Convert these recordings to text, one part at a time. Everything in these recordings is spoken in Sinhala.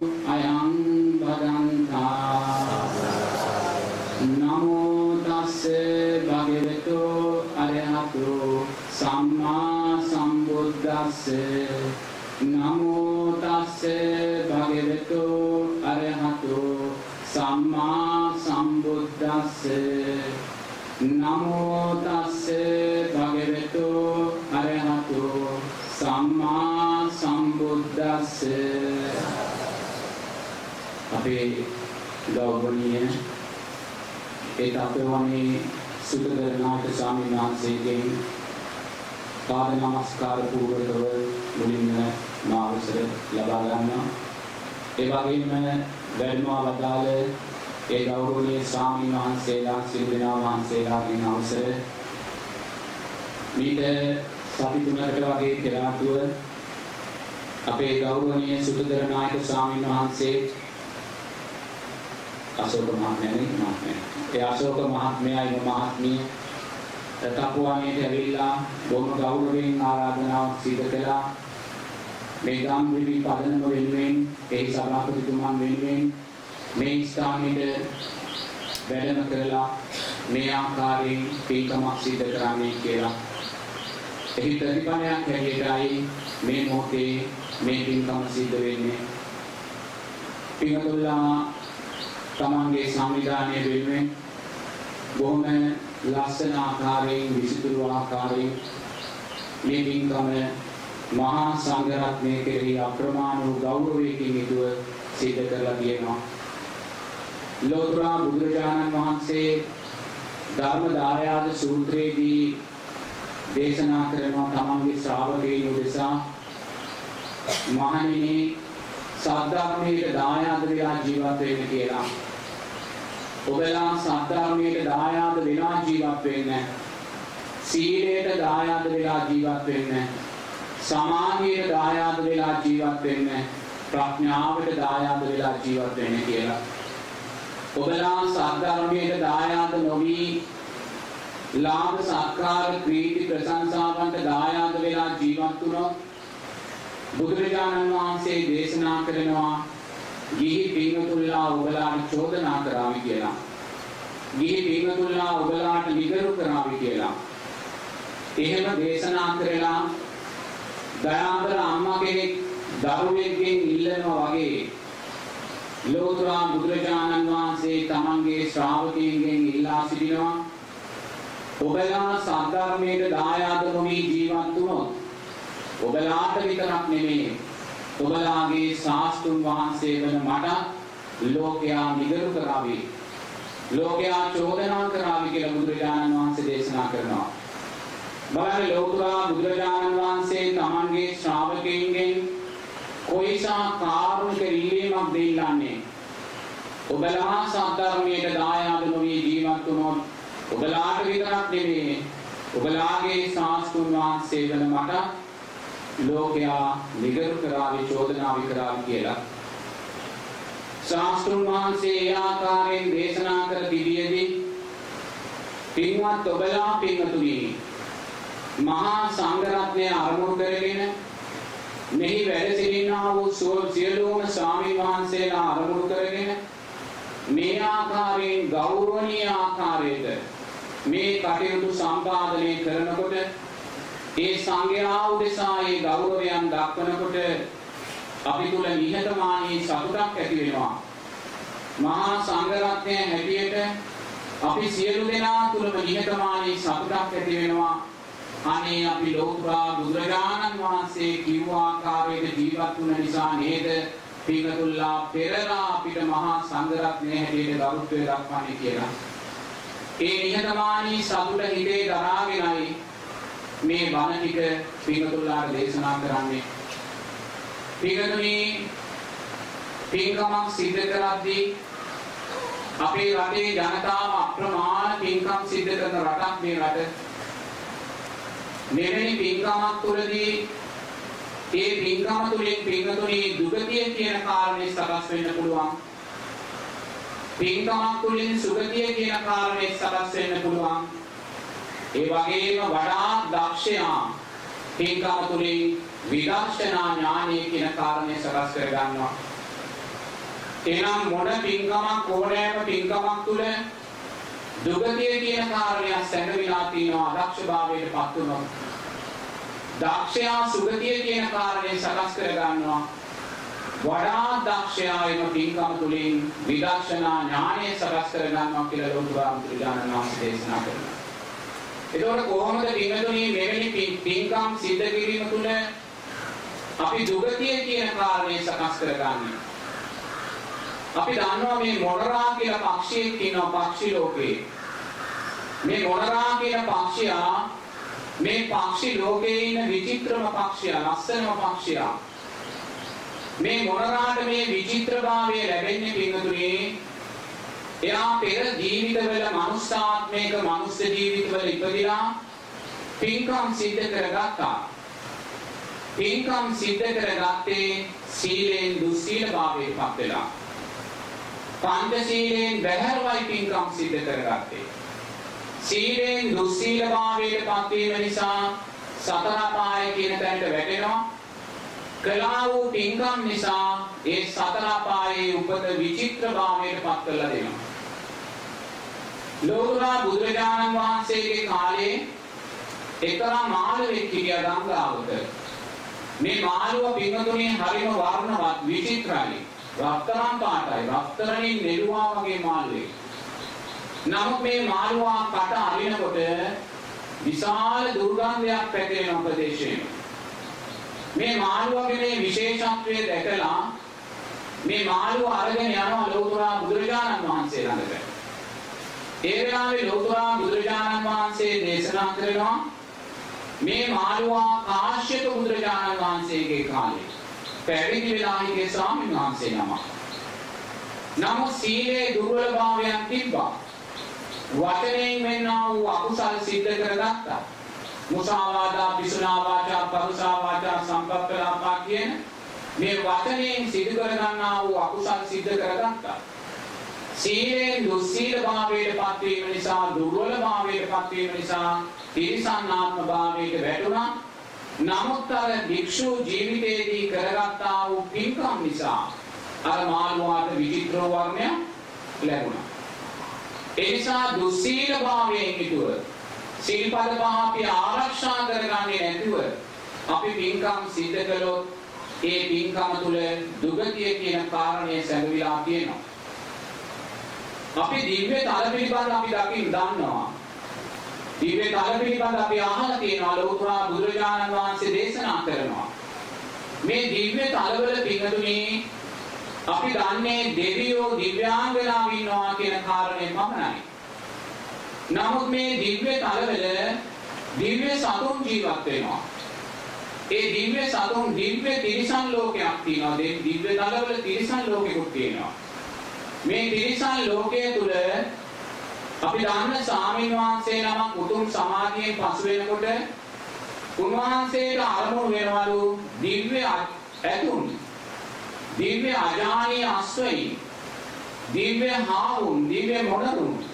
අයං භගන්තා නමෝ තස්සේ භගවතු අරහතු සම්මා සම්බුද්දස්සේ නමෝ තස්සේ භගවතු අරහතු සම්මා සම්බුද්දස්සේ නමෝ තස්සේ භගවතු අරහතු සම්මා සම්බුද්දස්සේ අපේ ගෞරවනීය ඒ තපෝවනේ සුදදරනාට ස්වාමීන් වහන්සේගෙන් පාද නමස්කාර පූර්වකව මුලින්ම මාවසර ලබා ගන්නවා. ඒ වගේම වැඩමවා වදාළ ඒ ගෞරවනීය ස්වාමීන් වහන්සේලා සියලු දෙනා වහන්සේලාගෙන් අවසර මීට සති 3කට වගේ පෙර ආතුව අපේ ගෞරවනීය සුදදරනායක ස්වාමීන් වහන්සේ අශෝක මහත්මයා ඒ අශෝක මහත්මයායි මහත්මිය තපුවානේට ඇවිල්ලා බොහොම ගෞරවයෙන් ආරාධනාවක් සිදු කළා. මේ ගම්විවි පදනම වෙනුවෙන් ඒ සභාපතිතුමන් වෙනුවෙන් මේ ස්ථානෙට වැඩම කරලා මේ ආකාරයෙන් පින්කමක් සිදු කරන්නේ කියලා. එහි ප්‍රතිඵලයක් හැටියටයි මේ මොහොතේ මේ පින්කම සිදු වෙන්නේ. පින්තුල්ලා තමන්ගේ සංවිධානය වෙනුවෙන් බොහොම ලස්සන ආකාරයෙන් විසිතුරු ආකාරයෙන් මේ පින්කම මහා සංඝරත්නය කෙරෙහි අප්‍රමාණ වූ ගෞරවයකින් යුතුව සිදු කරලා තියෙනවා. ලෝතර බුදුරජාණන් වහන්සේ ධර්ම දායාද සූත්‍රයේදී දේශනා කරනවා තමන්ගේ ශ්‍රාවකයන් උදෙසා මහණෙනි සද්ධර්මයේ දායාද වෙලා ජීවත් වෙන්න කියලා. ඔබලා සද්ධර්මයේ දායාද වෙලා ජීවත් වෙන්න. සීලයට දායාද වෙලා ජීවත් වෙන්න. සමාධියට දායාද වෙලා ජීවත් වෙන්න. ප්‍රඥාවට දායාද වෙලා ජීවත් වෙන්න කියලා. ඔබලා සද්ධර්මයේ දායාද නොවි ලාභ සත්කාර ප්‍රීති ප්‍රශංසාවන්ට දායාද වෙලා ජීවත් වුණොත් බුදුරජාණන් වහන්සේ දේශනා කරනවා ගිහි පින්වතුන්ලා ඔබලාට චෝදනා කරાવી කියලා. ගිහි පින්වතුන්ලා ඔබලාට නිගරු කරાવી කියලා. එහෙම දේශනා කරලා දයාබර අම්මා කෙනෙක් දරුවෙක්ගෙන් ඉල්ලනවා වගේ ලෝතර බුදුරජාණන් වහන්සේ තමන්ගේ ශ්‍රාවකයන්ගෙන් ඉල්ලා සිටිනවා ඔබලා සද්ධර්මයේ දායාද නොවි ජීවත් වුණොත් ඔබලාට විතරක් නෙමෙයි ඔබලාගේ ශාස්ත්‍රුන් වහන්සේ වන මට ලෝකයා නිගරු කරાવી ලෝකයා චෝදනා කරાવી කියලා බුදුරජාණන් වහන්සේ දේශනා කරනවා. බලන්න ලෝතර බුදුරජාණන් වහන්සේ තමන්ගේ ශ්‍රාවකයන්ගෙන් කොයිසා කාරුණික ඉල්ලීමක් දෙන්නන්නේ ඔබලා සද්ධර්මයේ දායාද නොවි ජීවත් වුණොත් ඔබලාට විතරක් නෙමෙයි ඔබලාගේ ශාස්ත්‍රුන් වහන්සේ වන මට ලෝකයා නිගරු කරાવી චෝදනාවි කරાવી කියලා. ශාස්ත්‍රුන් වහන්සේ ආකාරයෙන් දේශනා කර තිබියදී පින්වත් ඔබලා පින්තුනි මහා සංඝරත්නය අරමුණු කරගෙන මෙහි වැඩ සිටිනා වූ සියලුම ස්වාමීන් වහන්සේලා අරමුණු කරගෙන මේ ආකාරයෙන් ගෞරවනීය ආකාරයට මේ කටයුතු සම්පාදනය කරනකොට ඒ සංඝයා උදෙසා ඒ ගෞරවයන් දක්වනකොට අපි තුල නිහතමානී සතුටක් ඇති වෙනවා. මහා සංඝරත්නය හැටියට අපි සියලු දෙනා තුලම නිහතමානී සතුටක් ඇති වෙනවා. අනේ අපි ලෝතර බුදුරජාණන් වහන්සේ කිව්ව ආකාරයට ජීවත් වුණ නිසා නේද පින්තුල්ලා පෙරලා අපිට මහා සංඝරත්නය හැටියට ගෞරවය දක්වන්නේ කියලා. ඒ නිහතමානී සතුට හිතේ දරාගෙනයි මේ බණ ටික පින්තුල්ලාට දේශනා කරන්නේ. පින්තුනි පින්කමක් සිද්ධ කරද්දී අපේ රටේ ජනතාව අප්‍රමාණ පින්කම් සිද්ධ කරන රටක් මේ රට. මෙවැනි පින්කමක් තුළදී ඒ පින්කම තුළින් පින්තුනි දුගතිය කියන කාරණේ සකස් වෙන්න පුළුවන්. පින්කමක් තුළින් සුගතිය කියන කාරණේ සකස් වෙන්න පුළුවන්. ඒ වගේම වඩා දක්ෂයා පින්කම තුළින් විදර්ශනා ඥානය කියන කාරණේ සකස් කර ගන්නවා. එනම් මොන පින්කමක් ඕනෑම පින්කමක් තුළ දුගතිය කියන කාරණය සැඟවිලා තියෙනවා අදක්ෂභාවයට පත් වුණොත්. දක්ෂයා සුගතිය කියන කාරණය සකස් කර ගන්නවා. වඩා දක්ෂයා එම පින්කම තුළින් විදර්ශනා ඥානය සකස් කර ගන්නවා කියලා ලෝතුරා බුදුරජාණන් වහන්සේ දේශනා කරනවා. එතකොට කොහොමද පින්තුණි මෙවැනි පින්කම් සිද්ධ කිරීම තුළ අපි දුගතිය කියන කාරණය සකස් කරගන්නේ? අපි දන්නවා මේ මොනරා කියලා පක්ෂියෙක් ඉන්නවා පක්ෂි ලෝකේ. මේ මොනරා කියන පක්ෂියා මේ පක්ෂි ලෝකේ ඉන්න විචිත්‍රම පක්ෂියා, ලස්සනම පක්ෂියා. මේ මොනරාට මේ විචිත්‍රභාවය ලැබෙන්නේ පින්තුණි එයා පෙර ජීවිතවල මනුස්සාත්මයක මනුස්ස ජීවිතවල ඉපදිලා පින්කම් සිද්ධ කරගත්තා. පින්කම් සිද්ධ කරගත්තේ සීලෙන් දුස්සීලභාවයට පත් වෙලා. පංචශීලයෙන් බැහැරවයි පින්කම් සිද්ධ කරගත්තේ. සීලෙන් දුස්සීලභාවයට පත් වීම නිසා සතර අපාය කියන තැනට වැටෙනවා. කළා වූ පින්කම් නිසා ඒ සතර අපායේ උපත විචිත්‍රභාවයට පත් කරලා දෙනවා. ලෝතුරා බුදුරජාණන් වහන්සේගේ කාලේ එක්තරා මාළුවෙක් හිටියා ගංගාවක. මේ මාළුව පින්වතුනි හරිම වර්ණවත් විචිත්‍රයි. රත්තරන් පාටයි. රත්තරන්ින් නෙළුවා වගේ මාළුවෙක්. නමුත් මේ මාළුවා කට අරිනකොට විශාල දුර්ගන්ධයක් පැතිරෙන ප්‍රදේශයේ. මේ මාළුවගේ මේ විශේෂත්වය දැකලා මේ මාළුව අරගෙන යනවා ලෝතුරා බුදුරජාණන් වහන්සේ ළඟට. ඒ වෙලාවේ ලෝතුරා බුදුරජාණන් වහන්සේ දේශනා කරනවා මේ මාළුවා කාශ්‍යප බුදුරජාණන් වහන්සේගේ කාලේ පැවිදි වෙලා හිටිය ස්වාමීන් වහන්සේ නමක්. නමුත් සීලේ දුර්වලභාවයන් තිබ්බා. වචනයෙන් වෙන්නා වූ අකුසල් සිද්ධ කරගත්තා. මුසාවාදා, පිසුනා වාචා, පරුසා වාචා, සම්පප්පලාපා කියන මේ වචනයෙන් සිදු කරගන්නා වූ අකුසල් සිද්ධ කරගත්තා. සීලෙන් දුස්සීලභාවයට පත් වීම නිසා, දුර්වලභාවයට පත් වීම නිසා තිරිසන්නාත්ම භාවයට වැටුණා. නමුත් අර භික්ෂු ජීවිතයේදී කරගත්තා වූ පින්කම් නිසා අර මාළුවාට විචිත්‍ර වර්ණය ලැබුණා. ඒ නිසා දුස්සීලභාවයෙන් යුතුව සීල්පද පහ අපි ආරක්ෂා කරගන්නේ නැතුව අපි පින්කම් සිද්ධ කළොත් ඒ පින්කම තුළ දුගතිය කියන කාරණය සැඟවිලා තියෙනවා. අපි දිව්‍ය තල පිළිබඳ අපි දන්නවා. දිව්‍ය තල පිළිබඳ අපි අහලා තියෙනවා. ලෝතුරා බුදුරජාණන් වහන්සේ දේශනා කරනවා. මේ දිව්‍ය තලවල පින්තුණි අපි දන්නේ දෙවියෝ දිව්‍යාංගනාව ඉන්නවා කියන කාරණය පමණයි. නමුත් මේ දිව්‍ය තලවල දිව්‍ය සතුන් ජීවත් වෙනවා. ඒ දිව්‍ය සතුන් දිව්‍ය තිරිසන් ලෝකයක් තියෙනවා. දිව්‍ය තලවල තිරිසන් ලෝකෙකුත් තියෙනවා. මේ තිරිසන් ලෝකයේ තුල අපි දන්න ස්වාමීන් වහන්සේ නමක් උතුම් සමාධියෙන් පසු වෙනකොට උන්වහන්සේට අරමුණු වෙනවලු දිව්‍ය ඇතුන්, දිව්‍ය අජානීය අශ්වයින්, දිව්‍ය හාවුන්, දිව්‍ය මොණරුන්.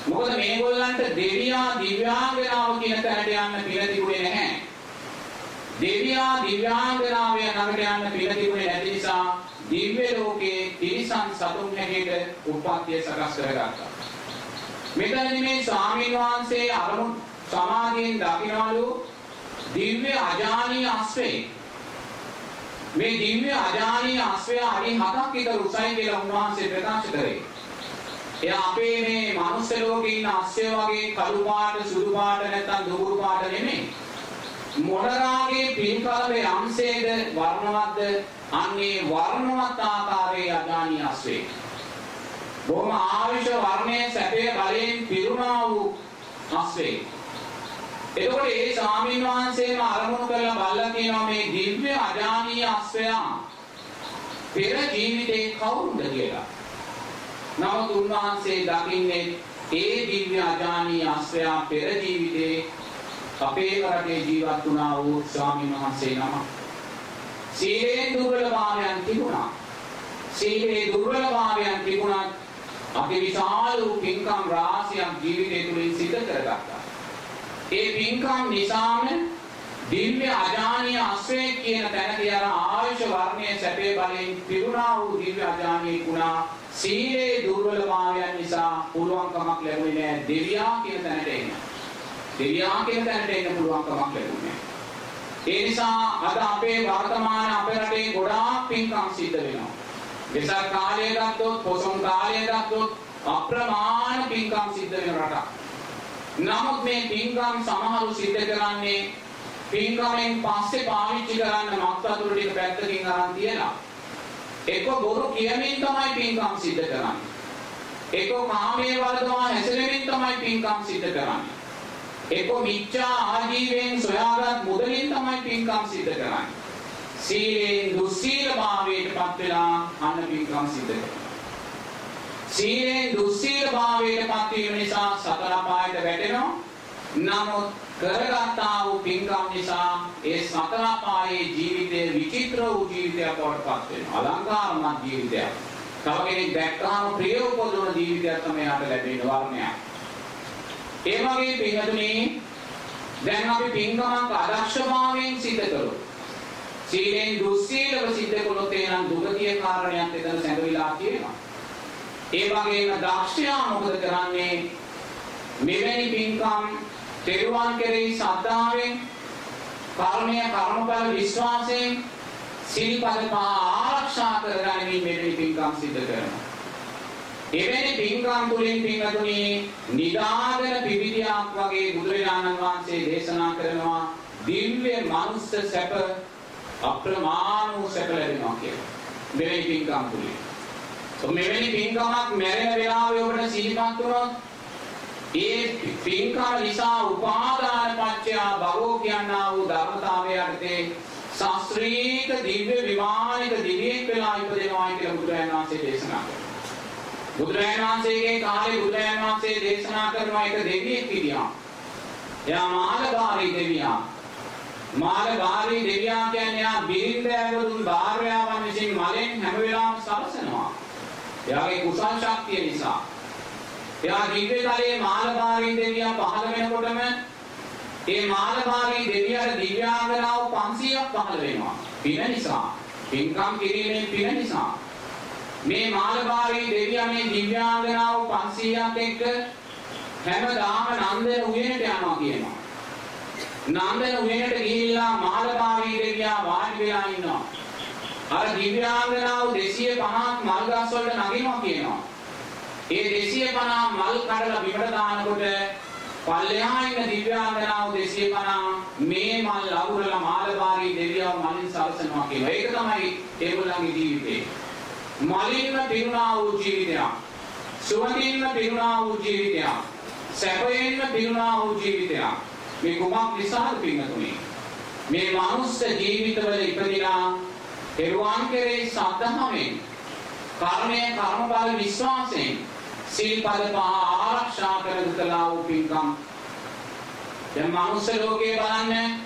මොකද මේගොල්ලන්ට දෙවියා දිව්‍යාංගනාව කියන තැනට යන්න පින තිබුණේ නැහැ. දෙවියා දිව්‍යාංගනාව ළඟට යන්න පින තිබුණේ නැති නිසා දිව්‍ය ලෝකයේ තිරිසන් සතුන් හැටියට උප්පත්තිය සකස් කරගත්තා. මෙතනදී මේ ස්වාමීන් වහන්සේ අරමුණු සමාධියෙන් දකින්නවලු දිව්‍ය අජානීය අශ්වය. මේ දිව්‍ය අජානීය අශ්වය අඩි 7ක් විතර උසයි කියලා උන්වහන්සේ ප්‍රකාශ කරේ. එයා අපේ මේ මනුස්ස ලෝකේ ඉන්න අශ්වය වගේ කළු පාට, සුදු පාට නැත්නම් දුඹුරු පාට නෙමෙයි. මොනරාගේ පින්කලපේ අංශයේද වර්ණවත්ද අන්නේ වර්ණවත් ආකාරයේ අජානීය අශ්වය. බොහොම ආවිෂ වර්ණයේ සැපේ බලයෙන් පිරුණා වූ අශ්වය. එතකොට ඒ ස්වාමීන් වහන්සේම අරමුණු කරලා බලලා කියනවා මේ දිව්‍ය අජානීය අශ්වයා පෙර ජීවිතේ කවුරුද කියලා. නමුත් උන්වහන්සේ දකින්නේ ඒ දිව්‍ය අජානීය අශ්වයා පෙර ජීවිතේ අපේ රටේ ජීවත් වුණා වූ ස්වාමීන් වහන්සේ නම. සීලේ දුර්වලභාවයන් තිබුණා. සීලේ දුර්වලභාවයන් තිබුණා. අපි විශාල පින්කම් රාශියක් ජීවිතය තුළින් සිද්ධ කරගත්තා. ඒ පින්කම් නිසාම දිව්‍ය අජානීය අස්වේ කියන තැනදී අර ආයුෂ වර්ණයේ සැපේ බලයෙන් පිරුණා වූ දිව්‍ය අජානීය ගුණා සීලේ දුර්වලභාවයන් නිසා පුළුවන්කමක් ලැබුණේ නැහැ දෙවියා කියන තැනට එන්න. දෙවියා කියන තැනට එන්න පුළුවන්කමක් ලැබුණේ නැහැ. ඒ නිසා අද අපේ වර්තමාන අපේ රටේ ගොඩාක් පින්කම් සිද්ධ වෙනවා. වෙසක් කාලය ගත්තොත්, පොසොන් කාලය ගත්තොත් අප්‍රමාණ පින්කම් සිද්ධ වෙන රටක්. නමුත් මේ පින්කම් සමහරු සිද්ධ කරන්නේ පින්කමෙන් පස්සේ පාවිච්චි කරන්න මත්වතුරු ටික පැත්තකින් අරන් තියලා එක බොරු කියමින් තමයි පින්කම් සිද්ධ කරන්නේ. එක කාමයේ වර්ධවා හැසිරෙමින් තමයි පින්කම් සිද්ධ කරන්නේ. එක මිච්ඡා ආජීවයෙන් සොයාගත් මුදලින් තමයි පින්කම් සිද්ධ කරන්නේ. සීලෙන් දුස්සීලභාවයට පත් වෙලා අන්න පින්කම් සිද්ධ කරනවා. සීලෙන් දුස්සීලභාවයට පත් වීම නිසා සතර පායට වැටෙනවා. නමුත් කරගත්තා වූ පින්කම් නිසා ඒ සතර පායේ ජීවිතයේ විචිත්‍ර වූ ජීවිතයක් බවට පත් වෙනවා. අලංකාරමත් ජීවිතයක්. තව කෙනෙක් දැක්කාම ප්‍රිය උපදවන ජීවිතයක් තමයි යාට ලැබෙන වර්ණයක්. ඒ වගේ පින්තුනි දැන් අපි පින්කමක් අදක්ෂභාවයෙන් සිද්ධ කළොත් සීලෙන් දුස්සීලව සිද්ධ කළොත් එනම් දුගතිය කාරණයක් එතන සැඟවිලා තියෙනවා. ඒ වගේම දක්ෂයා මොකද කරන්නේ මෙවැනි පින්කම් තෙරුවන් කෙරෙහි ශ්‍රද්ධාවෙන් කර්මය කර්මඵල විශ්වාසයෙන් සිල්පද පහ ආරක්ෂා කරගනිමින් මෙවැනි පින්කම් සිද්ධ කරනවා. එවැනි පින්කම් තුළින් පින්තුනි නිදාගෙන පිවිදියක් වගේ බුදුරජාණන් වහන්සේ දේශනා කරනවා දිව්‍ය මනුස්ස සැප අප්‍රමාණ වූ සැප ලැබෙනවා කියලා. මෙවැනි පින්කම් තුළින්. මෙවැනි පින්කමක් මැරෙන වෙලාවේ ඔබට සිහිපත් වුණොත් ඒ පින්කම නිසා උපාදාන පත්‍ය භවෝ කියනා වූ ධර්මතාවය යටතේ ශාස්ත්‍රීය දිව්‍ය විමානික දිවියෙක් වෙලා ඉපදෙනවා කියලා බුදුරජාණන් වහන්සේ දේශනා කළා. බුදුරජාණන් වහන්සේගේ කාලේ බුදුරජාණන් වහන්සේ දේශනා කරන එක දෙවියෙක් හිටියා. එයා මාළභාරී දෙවියා. මාළභාරී දෙවියා කියන්නේ යා බිරින්දෑවරුන් භාර්යාවන් විසින් මලෙන් හැම වෙලාවම සලසනවා. එයාගේ කුසල් ශක්තිය නිසා. එයා දිව්‍ය තලයේ මාළභාරී දෙවියා පහළ වෙනකොටම ඒ මාළභාරී දෙවියාට දිව්‍යාංගනාව 500ක් පහළ වෙනවා. පින නිසා. පින්කම් කිරීමේ පින නිසා. මේ මාළභාරී දෙවියා මේ දිව්‍යාංගනාව 500ක් එක්ක හැමදාම නන්දන උයනට යනවා කියනවා. නන්දන උයනට ගිහිල්ලා මාළභාරී දෙවියා වාඩි වෙලා ඉන්නවා. අර දිව්‍යාංගනාව 250ක් මල් ගස් වලට නගිනවා කියනවා. ඒ 250 මල් කඩලා බිමට දානකොට පල්ලෙහා ඉන්න දිව්‍යාංගනාව 250 මේ මල් අගුරලා මාළභාරී දෙවියව මලින් සලසනවා කියනවා. ඒක තමයි ඒගොල්ලන්ගේ ජීවිතේ. මලින්ම පිරුණා වූ ජීවිතයක්. සුවඳින්ම පිරුණා වූ ජීවිතයක්. සැපයෙන්ම පිරුණා වූ ජීවිතයක්. මේ කුමක් නිසාද පින්තුනි? මේ මනුස්ස ජීවිතවල ඉපදිනා එරුවන් කෙරෙහි සද්ධාවෙන් කර්මය කර්මඵල විශ්වාසයෙන් සීල්පද පහ ආරක්ෂා කරගලා වූ පින්කම්. දැන් මනුස්ස ලෝකේ බලන්න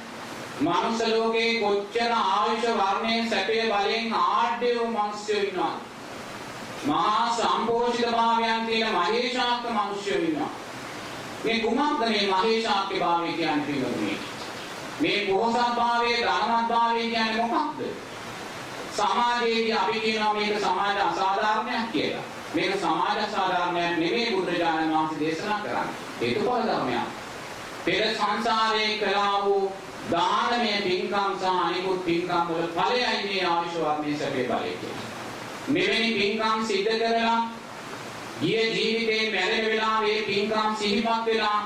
මනුස්ස ලෝකේ කොච්චර ආයුෂ වර්ණයේ සැපේ බලෙන් ආඩ්‍ය වූ මිනිස්සු ඉන්නවා. මහා සම්පෝෂිත භාවයන් තියෙන මහේශාක්‍ය මිනිස්සු ඉන්නවා. මේ කුමක්ද මේ මහේශාක්‍ය භාවය කියන්නේ? මේ පොහොසත් භාවයේ ධනවත් භාවය කියන්නේ මොකක්ද? සමාජයේදී අපි කියනවා මේක සමාජ අසාධාරණයක් කියලා. මේක සමාජ අසාධාරණයක් නෙමෙයි බුදුරජාණන් වහන්සේ දේශනා කරන්නේ. හේතුඵල ධර්මයක්. පෙර සංසාරයේ කළා වූ දානමය පින්කම් සහ අනිකුත් පින්කම් වල ඵලයයි මේ ආයුෂ වර්ණයේ සැපේ බලය කියන්නේ. මෙවැනි පින්කම් සිද්ධ කරලා ගිය ජීවිතේ මැරෙන වෙලාවේ පින්කම් සිහිපත් වෙලා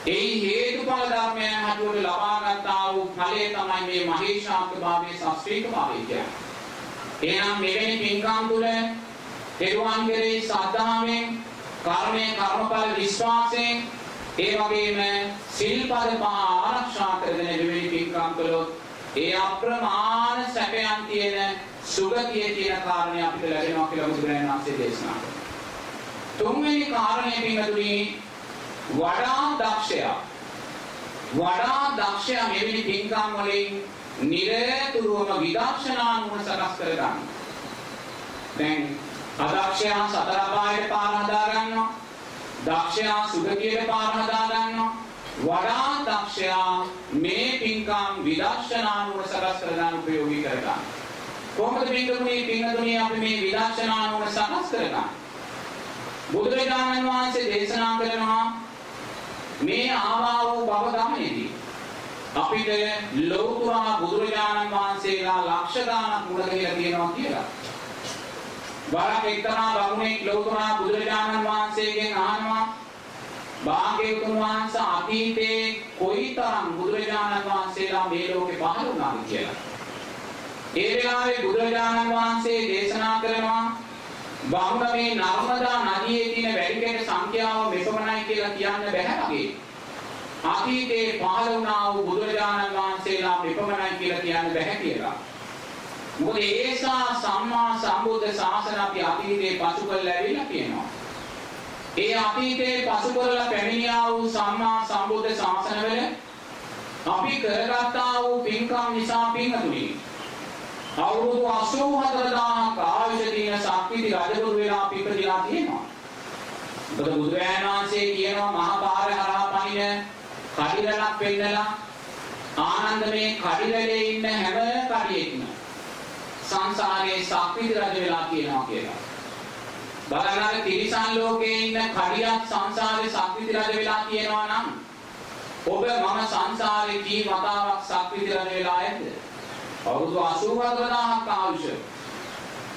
ඒ හේතුඵල ධර්මයන් හදුවට ලබාගත් වූ ඵලය තමයි මේ මහේශාක්‍ය භාවයේ ශාස්ත්‍රීය භාවය කියන්නේ. එහෙනම් මෙවැනි පින්කම් තුළ තෙරුවන් කෙරෙහි ශ්‍රද්ධාවෙන් කර්මය කර්මඵල විශ්වාසයෙන් ඒ වගේම සිල්පද පහ ආරක්ෂා කරගෙන මෙවැනි පින්කම් කළොත් ඒ අප්‍රමාණ සැපයන් තියෙන සුගතිය කියන කාරණේ අපිට ලැබෙනවා කියලා බුදුරජාණන් වහන්සේ දේශනා කළා. තුන්වෙනි කාරණේ පින්තුනි වඩා දක්ෂයා මෙවැනි පින්කම් වලින් නිරතුරුවම විදර්ශනා නුවණ සකස් කර ගන්නවා. දැන් අදක්ෂයා සතර අපායට පාර හදා ගන්නවා. දක්ෂයා සුගතියට පාර හදා ගන්නවා. වඩා දක්ෂයා මේ පින්කම් විදර්ශනානුව සකස් කරගන්න උපයෝගී කරගන්න. කොහොමද පින්තුණී අපි මේ විදර්ශනානුව සකස් කරගන්නේ? බුදුරජාණන් වහන්සේ දේශනා කරනවා මේ ආවා වූ භව ගමනේදී අපිට ලෞතුරා බුදුරජාණන් වහන්සේලා ලක්ෂ ගාණක් මුණ ගැහිලා තියෙනවා කියලා. වරක් එක්තරා බමුණෙක් ලෞතුරා බුදුරජාණන් වහන්සේගෙන් අහනවා භාග්‍යවතුන් වහන්සේ අතීතේ කොයිතරම් බුදුරජාණන් වහන්සේලා මේ ලෝකේ පහළ වුණාද කියලා. ඒ වෙලාවේ බුදුරජාණන් වහන්සේ දේශනා කරනවා බමුණ මේ නර්මදා නදියේ තියෙන වැලිකඩ සංඛ්‍යාව මෙපමණයි කියලා කියන්න බෑ වගේ. අතීතේ පහළ වුණා වූ බුදුරජාණන් වහන්සේලා මෙපමණයි කියලා කියන්න බෑ කියලා. මොකද ඒසා සම්මා සම්බුද්ධ ශාසන අපි අතීතේ පසු කරලා ඇවිල්ලා තියෙනවා. ඒ අතීතේ පසු කරලා පැමිණියා වූ සම්මා සම්බුද්ධ ශාසනවල අපි කරගත්තා වූ පින්කම් නිසා පින්තුනි අවුරුදු 84000ක් ආයුෂ දින සක්විති රජවරු වෙලා අපි ඉපදිලා තියෙනවා. මොකද බුදුරජාණන් වහන්සේ කියනවා මහා පාර හරහා පනින කඩිරලක් පෙන්නලා ආනන්දමේ කඩිරලේ ඉන්න හැම කඩියෙක්ම සංසාරයේ සක්විති රජ වෙලා තියෙනවා කියලා. බලන්න තිරිසන් ලෝකේ ඉන්න කඩියක් සංසාරේ සක්විති රජ වෙලා තියෙනවා නම් ඔබ මම සංසාරේ කී වතාවක් සක්විති රජ වෙලා ඇද්ද? අවුරුදු 84000ක් ආයුෂ.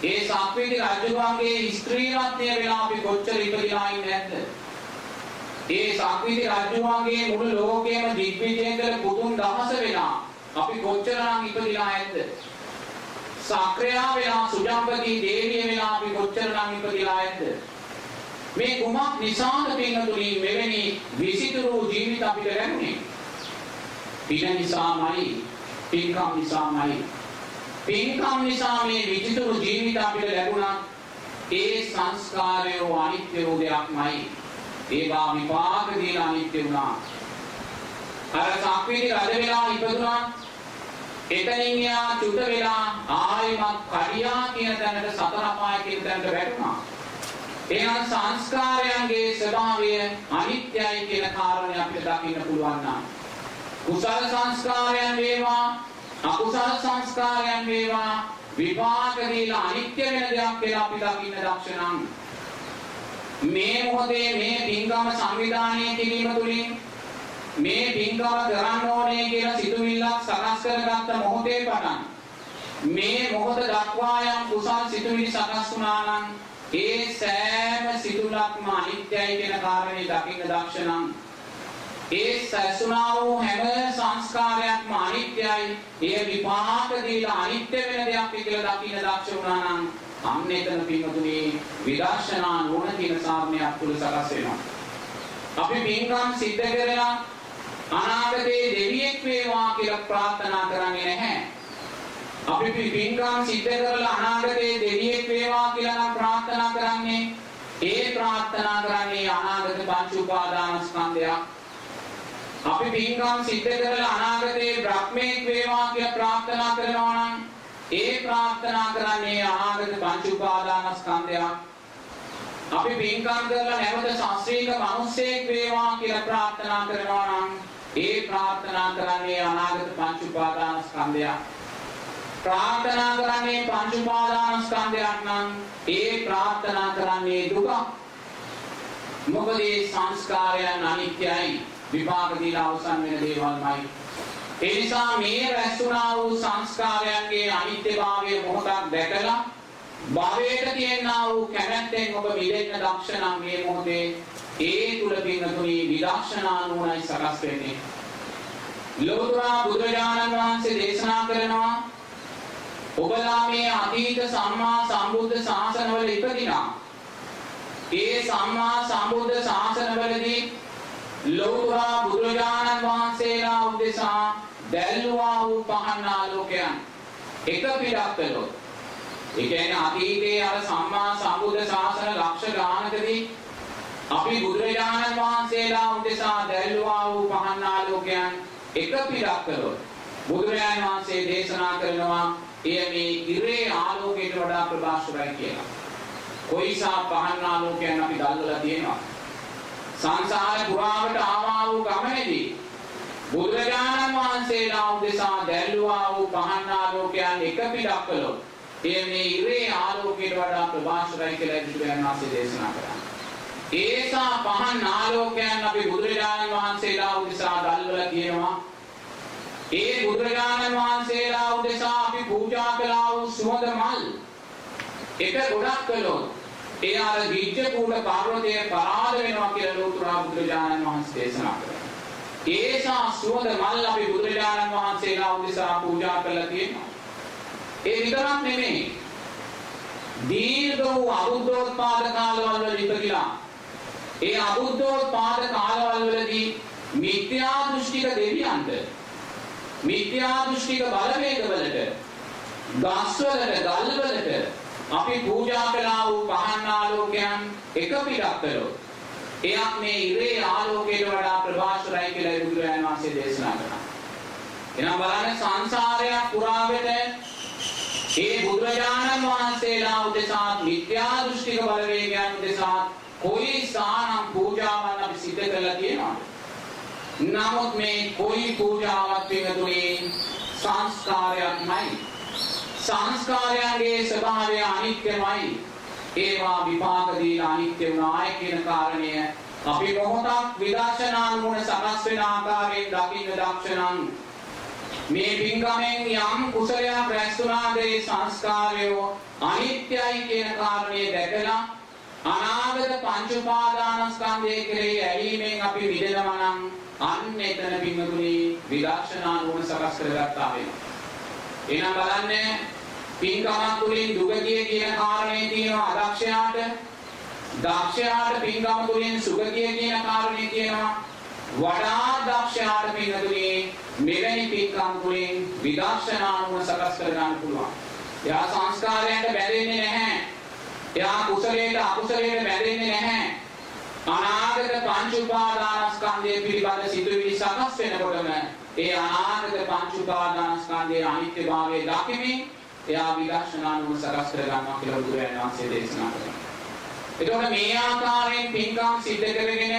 ඒ සක්විති රජුගේ ස්ත්‍රී රත්නය වෙලා අපි කොච්චර ඉපදිලා ඉන්නේ නැද්ද? ඒ සක්විති රජුගේ මුළු ලෝකයේම දිග්විජයකල පුතුන් දහස වෙලා අපි කොච්චරනම් ඉපදිලා ඇද්ද? සක්‍රියා වෙලා සුජම්පති දේවිය වෙලා අපි කොච්චරනම් ඉපදිලා ඇද්ද? මේ කුමක් නිසාද පින්තුනි මෙවැනි විසිතුරු ජීවිත අපිට ලැබුණේ? පින නිසාමයි, පින්කම් නිසාමයි. පින්කම් නිසා මේ විචිතුරු ජීවිත අපිට ලැබුණා. ඒ සංස්කාරය අනිත්‍ය වූ දෙයක්මයි. ඒවා විපාක දීලා අනිත්‍ය වුණා. අර සක්විති රජ වෙලා ඉපදුණා. එතනින් යා චුත වෙලා ආයිමත් කඩියා කියන තැනට සතර අපාය කියන තැනට වැටුණා. එහෙනම් සංස්කාරයන්ගේ ස්වභාවය අනිත්‍යයි කියන කාරණය අපිට දකින්න පුළුවන් නම් කුසල සංස්කාරයන් වේවා අකුසල සංස්කාරයන් වේවා විපාක දීලා අනිත්‍ය වෙන දෙයක් කියලා අපි දකින්න දක්ෂ නම් මේ මොහොතේ මේ පින්කම සංවිධානය කිරීම තුළින් මේ පින්කම කරන්න ඕනේ කියලා සිතුවිල්ලක් සකස් කරගත්ත මොහොතේ පටන් මේ මොහොත දක්වා යම් කුසල් සිතුවිලි සකස් වුණා නම් ඒ සෑම සිතුලක්ම අනිත්‍යයි කියන කාරණේ දකින්න දක්ෂ නම් ඒ සසුනා වූ හැම සංස්කාරයක්ම අනිත්‍යයි. ඒ විපාක දීලා අනිත්‍ය වෙන දෙයක් කියලා දකින්න දක්ෂ වුණා නම් අන්න එතන පින්තුනි විදර්ශනා නුවණ කියන සාධනයක් තුල සකස් වෙනවා. අපි පින්කම් සිද්ධ කරලා අනාගතේ දෙවියෙක් වේවා කියලා ප්‍රාර්ථනා කරන්නේ නැහැ. අපි පින්කම් සිද්ධ කරලා අනාගතේ දෙවියෙක් වේවා කියලා නම් ප්‍රාර්ථනා කරන්නේ ඒ ප්‍රාර්ථනා කරන්නේ අනාගත පංච උපාදානස්කන්ධයක්. අපි පින්කම් සිද්ධ කරලා අනාගතේ බ්‍රහ්මෙක් වේවා කියලා ප්‍රාර්ථනා කරනවා නම් ඒ ප්‍රාර්ථනා කරන්නේ අනාගත පංච උපාදානස්කන්ධයක්. අපි පින්කම් කරලා නැවත ශාස්ත්‍රීය මිනිසෙක් වේවා කියලා ප්‍රාර්ථනා කරනවා නම් ඒ ප්‍රාර්ථනා කරන්නේ අනාගත පංච උපාදානස්කන්ධයක්. ප්‍රාර්ථනා කරන්නේ පංච උපාදානස්කන්ධයක් නම් ඒ ප්‍රාර්ථනා කරන්නේ දුක. මොකද මේ සංස්කාරයන් අනිත්‍යයි. විපාක දීලා අවසන් වෙන දේවල්මයි. ඒ නිසා මේ රැස්ුණා වූ සංස්කාරයන්ගේ අනිත්‍යභාවය මොහොතක් දැකලා භවයට තියෙනා වූ කැමැත්තෙන් ඔබ මිදෙන්න දක්ෂ නම් මේ මොහොතේ ඒ තුල පින්නතුනි විදර්ශනා නුවණයි සකස් වෙන්නේ. ලෝතර බුදුරජාණන් වහන්සේ දේශනා කරනවා ඔබලා මේ අතීත සම්මා සම්බුද්ධ ශාසනවල ඉපදිනා. ඒ සම්මා සම්බුද්ධ ශාසනවලදී ලෝතර බුදුරජාණන් වහන්සේලා උදෙසා දැල්වා වූ පහන් ආලෝකයන් එක පිටක් කළොත් ඒ කියන්නේ අතීතයේ අර සම්මා සම්බුද්ධ ශාසන ලක්ෂ ගානකදී අපි බුදුරජාණන් වහන්සේලා උදෙසා දැල්වා වූ පහන් ආලෝකයන් එක පිටක් කළොත් බුදුරජාණන් වහන්සේ දේශනා කරනවා එය මේ ඉරේ ආලෝකයට වඩා ප්‍රභාස්වරයි කියලා. කොයිසා පහන් ආලෝකයන් අපි දැල්වලා තියෙනවා. සංසාර පුරාවට ආවා වූ ගමනේදී බුදුරජාණන් වහන්සේලා උදෙසා දැල්වුවා වූ පහන් ආලෝකයන් එක පිටක් කළොත් ඒ මේ ඉරේ ආලෝකයට වඩා ප්‍රභාස්වරයි කියලා බුදුරජාණන් වහන්සේ දේශනා කළා. ඒසා පහන් ආලෝකයන් අපි බුදුරජාණන් වහන්සේලා උදෙසා දැල්වලා කියනවා. ඒ බුදුරජාණන් වහන්සේලා උදෙසා අපි පූජා කළා වූ සුවඳ මල් එක ගොඩක් කළොත් ඒ අර ගිජ්ජකූට පර්වතය පරාද වෙනවා කියලා ලෝතුරා බුදුරජාණන් වහන්සේ දේශනා කළා. ඒසා සුවඳ මල් අපි බුදුරජාණන් වහන්සේලා උදෙසා පූජා කළා තියෙනවා. ඒ විතරක් නෙමෙයි. දීර්ඝ වූ අබුද්ධෝත්පාද කාලවල ඉපදිලා ඒ අබුද්ධෝත්පාද කාලවල වලදී මිත්‍යා දෘෂ්ටික දෙවියන්ට මිත්‍යා දෘෂ්ටික බලවේගවලට ගස්වලට ගල්වලට අපි පූජා කළා වූ පහන් ආලෝකයන් එක පිටක් කළොත් එයක් මේ ඉරේ ආලෝකයට වඩා ප්‍රභාස්වරයි කියලා බුදුරජාණන් වහන්සේ දේශනා කළා. එනම් බලන්න සංසාරයක් පුරාවට ඒ බුදුරජාණන් වහන්සේලා උදෙසා මිත්‍යා දෘෂ්ටික බලවේගයන් උදෙසා කොයි සානම් පූජාවන් අපි සිදු කරලා තියෙනවද? නමුත් මේ කොයි පූජාවක් පිටුනේ සංස්කාරයක්මයි. සංස්කාරයන්ගේ ස්වභාවය අනිත්‍යමයි. ඒවා විපාක දීලා අනිත්‍ය වුණායි කියන කාරණය අපි මොහොතක් විදර්ශනා නුවණ සකස් වෙන ආකාරයෙන් දකින්න දක්ෂණං මේ පින්ගමෙන් යම් කුසලයක් රැස් වුණාද ඒ සංස්කාරය අනිත්‍යයි කියන කාරණය දැකලා අනාගත පංච උපාදානස්කන්ධයේ කෙරෙහි ඇලීමෙන් අපි මිදෙනවා නම් අන්න එතන පින්තුනි විදර්ශනා නුවණ සකස් කරගත්තා වෙනවා. එහෙනම් බලන්න පින්කමක් තුලින් දුගතිය කියන කාරණේ තියෙනවා අදක්ෂයාට. දක්ෂයාට පින්කම තුලින් සුගතිය කියන කාරණේ තියෙනවා. වඩා දක්ෂයාට පින්තුනි මෙවැනි පින්කම් තුලින් විදර්ශනා නුවණ සකස් කරගන්න පුළුවන්. එයා සංස්කාරයන්ට බැඳෙන්නේ නැහැ. එයා කුසලයට අකුසලයට බැඳෙන්නේ නැහැ. අනාගත පංච උපාදානස්කන්ධය පිළිබඳ සිතුවිලි සකස් වෙනකොටම ඒ අනාගත පංච උපාදානස්කන්ධයේ අනිත්‍යභාවය දකිමින් එයා විදර්ශනා නුවණ සකස් කර ගන්නවා කියලා බුදුරජාණන් වහන්සේ දේශනා කළා. එතකොට මේ ආකාරයෙන් පින්කම් සිද්ධ කරගෙන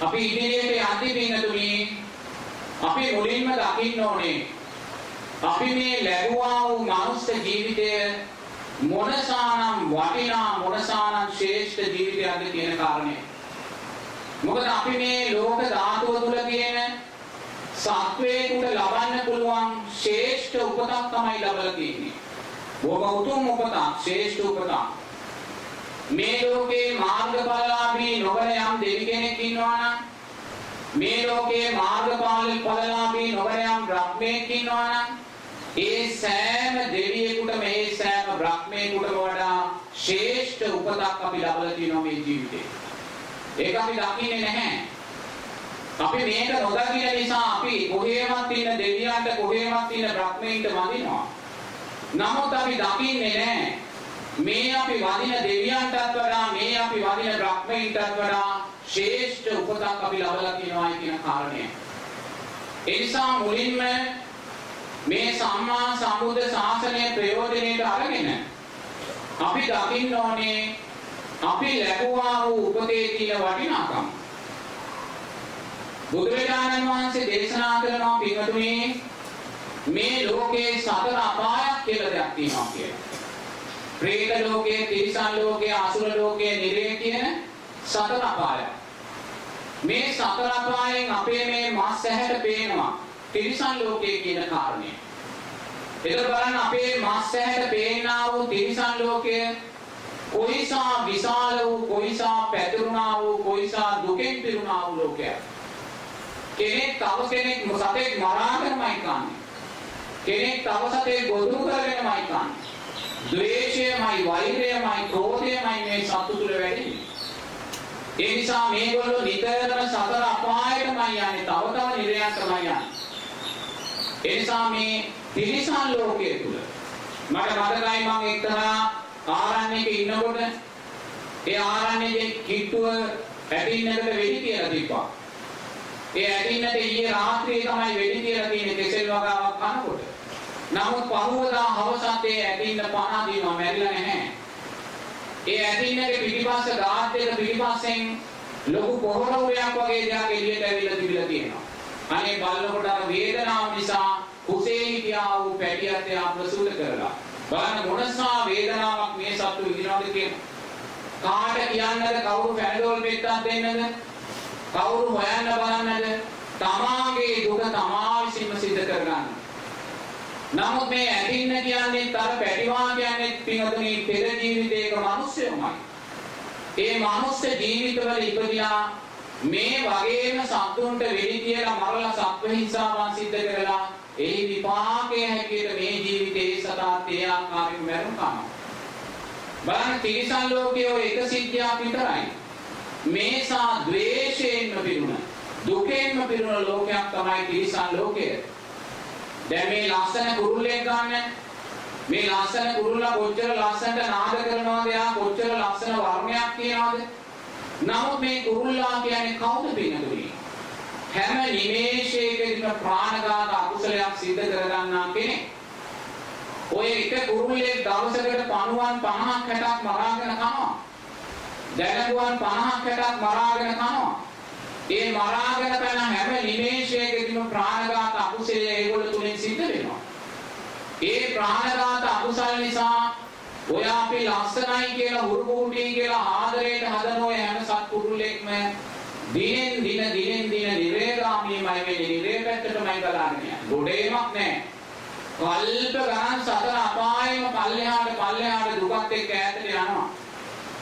අපි ඉදිරියට යද්දී පින්තුනි අපි මුලින්ම දකින්න ඕනේ අපි මේ ලැබුවා වූ මනුස්ස ජීවිතය මොනසානම් වටිනා මොනසානම් ශ්‍රේෂ්ඨ ජීවිතයක්ද කියන කාරණය. මොකද අපි මේ ලෝක ධාතුව තුල තියෙන සත්වේකුට ලබන්න පුළුවන් ශ්‍රේෂ්ඨ උපතක් තමයි ලබලා තියෙන්නේ. බොහොම උතුම් උපතක්, ශ්‍රේෂ්ඨ උපතක්. මේ ලෝකේ මාර්ගඵලලාභී නොවන යම් දෙවි කෙනෙක් ඉන්නවා නම් මේ ලෝකේ මාර්ගඵලලාභී නොවන යම් බ්‍රහ්මයෙක් ඉන්නවා නම් ඒ සෑම දෙවියෙකුටම මේ සෑම බ්‍රහ්මයෙකුටම වඩා ශ්‍රේෂ්ඨ උපතක් අපි ලබලා තියෙනවා මේ ජීවිතේ. ඒක අපි දකින්නේ නැහැ. අපි මේක නොදකින නිසා අපි කොහේවත් ඉන්න දෙවියන්ට කොහේවත් ඉන්න බ්‍රහ්මයන්ට වඳිනවා. නමුත් අපි දකින්නේ නැහැ මේ අපි වඳින දෙවියන්ටත් වඩා මේ අපි වඳින බ්‍රහ්මයන්ටත් වඩා ශ්‍රේෂ්ඨ උපතක් අපි ලබලා තියෙනවා කියන කාරණය. ඒ නිසා මුලින්ම මේ සම්මා සම්බුද්ධ ශාසනය ප්‍රයෝජනෙට අරගෙන අපි දකින්න ඕනේ අපි ලැබුවා වූ උපතේ තියෙන වටිනාකම. බුදුරජාණන් වහන්සේ දේශනා කරනවා පින්වතුනි මේ ලෝකේ සතර අපායක් කියලා දෙයක් තියෙනවා කියලා. പ്രേත ලෝකයේ, තිරිසන් ලෝකයේ, අසුර ලෝකයේ, නිරය කියන සතර අපායක්. මේ සතර අපායෙන් අපේ මේ මස් ඇහැට පේනවා තිරිසන් ලෝකයේ කියන කාරණය. ඒක බලන්න අපේ මස් ඇහැට පේනා වූ තිරිසන් ලෝකය කොයිසා විශාල වූ, කොයිසා පැතිරුණා වූ, කොයිසා දුකෙන් පිරුණා වූ ලෝකයක්. කෙනෙක් තව කෙනෙක් සතෙක් මරාගෙනමයි කන්නේ. කෙනෙක් තව සතෙක් ගොදුරු කරගෙනමයි කන්නේ. ද්වේෂයමයි, වෛරයමයි, ක්‍රෝධයමයි මේ සතු තුල වැඩින්නේ. ඒ නිසා මේගොල්ලෝ නිතරම සතර අපායටමයි යන්නේ, තව තව නිරයන්ටමයි යන්නේ. ඒ නිසා මේ තිරිසන් ලෝකයේ තුල මට මතකයි මම එක්තරා ආරණ්‍යයක ඉන්නකොට ඒ ආරණ්‍යයේ කිට්ටුව ඇටින්නකට වෙඩි තියලා තිබ්බා. ඒ ඇටින්නට ඊයේ රාත්‍රියේ තමයි වෙඩි තියලා තියෙන්නේ කෙසෙල් වගාවක් කනකොට. නමුත් පහුවදා හවසත් ඒ ඇටින්න පණ දිනවා, මැරිලා නැහැ. ඒ ඇටින්නගේ පිටිපස්ස ගාත් එක පිටිපස්සෙන් ලොකු පොහොරවයක් වගේ දෙයක් එළියට ඇවිල්ලා තිබිලා තියෙනවා. අනේ බලනකොට අර වේදනාව නිසා කුසේ හිටියා වූ පැටියත් එයා ප්‍රසූත කරලා. බලන්න මොනසා වේදනාවක් මේ සත්තු විඳිනවද කියලා. කාට කියන්නද කවුරු පැනඩෝල් පෙත්තක් දෙන්නද? කවුරු හොයන්න බලන්නද? තමාගේ දුක තමා විසින්ම සිද්ධ කරගන්න. නමුත් මේ ඇතින්න කියන්නේ තර පැටිවා කියන්නේ පින්වතුනි පෙර ජීවිතයක මිනිස්සුමයි. ඒ මනුස්ස ජීවිතවල ඉපදිලා මේ වගේම සත්තුන්ට වෙඩි තියලා මරලා සත්ව හිංසාවන් සිද්ධ කරලා එහි විපාකයේ හැටියට මේ ජීවිතේ සදාත් ඒ ආකාරයෙන් මරුණ කනවා. බලන්න තිරිසන් ලෝකයේ එක සිද්ධියක් විතරයි. මේසා ද්වේෂයෙන්ම පිරුණ දුකෙන්ම පිරුණ ලෝකයක් තමයි තිරිසන් ලෝකය. දැන් මේ ලස්සන කුරුල්ලෙක් ගන්න මේ ලස්සන කුරුල්ලා කොච්චර ලස්සනට නාද කරනවද යා කොච්චර ලස්සන වර්ණයක් තියනවද? නමුත් මේ කුරුල්ලා කියන්නේ කවුද පින්නතුනි? හැම නිමේෂයකදීම ප්‍රාණඝාත අකුසලයක් සිද්ධ කරගන්නා කෙනෙක්. ඔය එක කුරුල්ලෙක් දවසකට පණුවන් 50ක් 60ක් මරාගෙන කනවා. දැනගුවන් 50ක් 60ක් මරාගෙන කනවා. ඒ මරාගෙන කන හැම නිමේෂයකදීම ප්‍රාණඝාත අකුසලය ඒගොල්ලෝ තුලින් සිද්ධ වෙනවා. ඒ ප්‍රාණඝාත අකුසල නිසා ඔය අපි ලස්සනයි කියලා හුරුකුටි කියලා ආදරයට හදන ඔය හැම සත්පුරුලෙක්ම දිනෙන් දින නිරේගාමීමයි වෙන්නේ. නිරේ පැත්තටමයි බලාගෙන යන්නේ. ගොඩේමක් නැහැ. කල්ප ගණන් සතර අපායෙම පල්ලෙහාට දුකත් එක්ක ඈතට යනවා.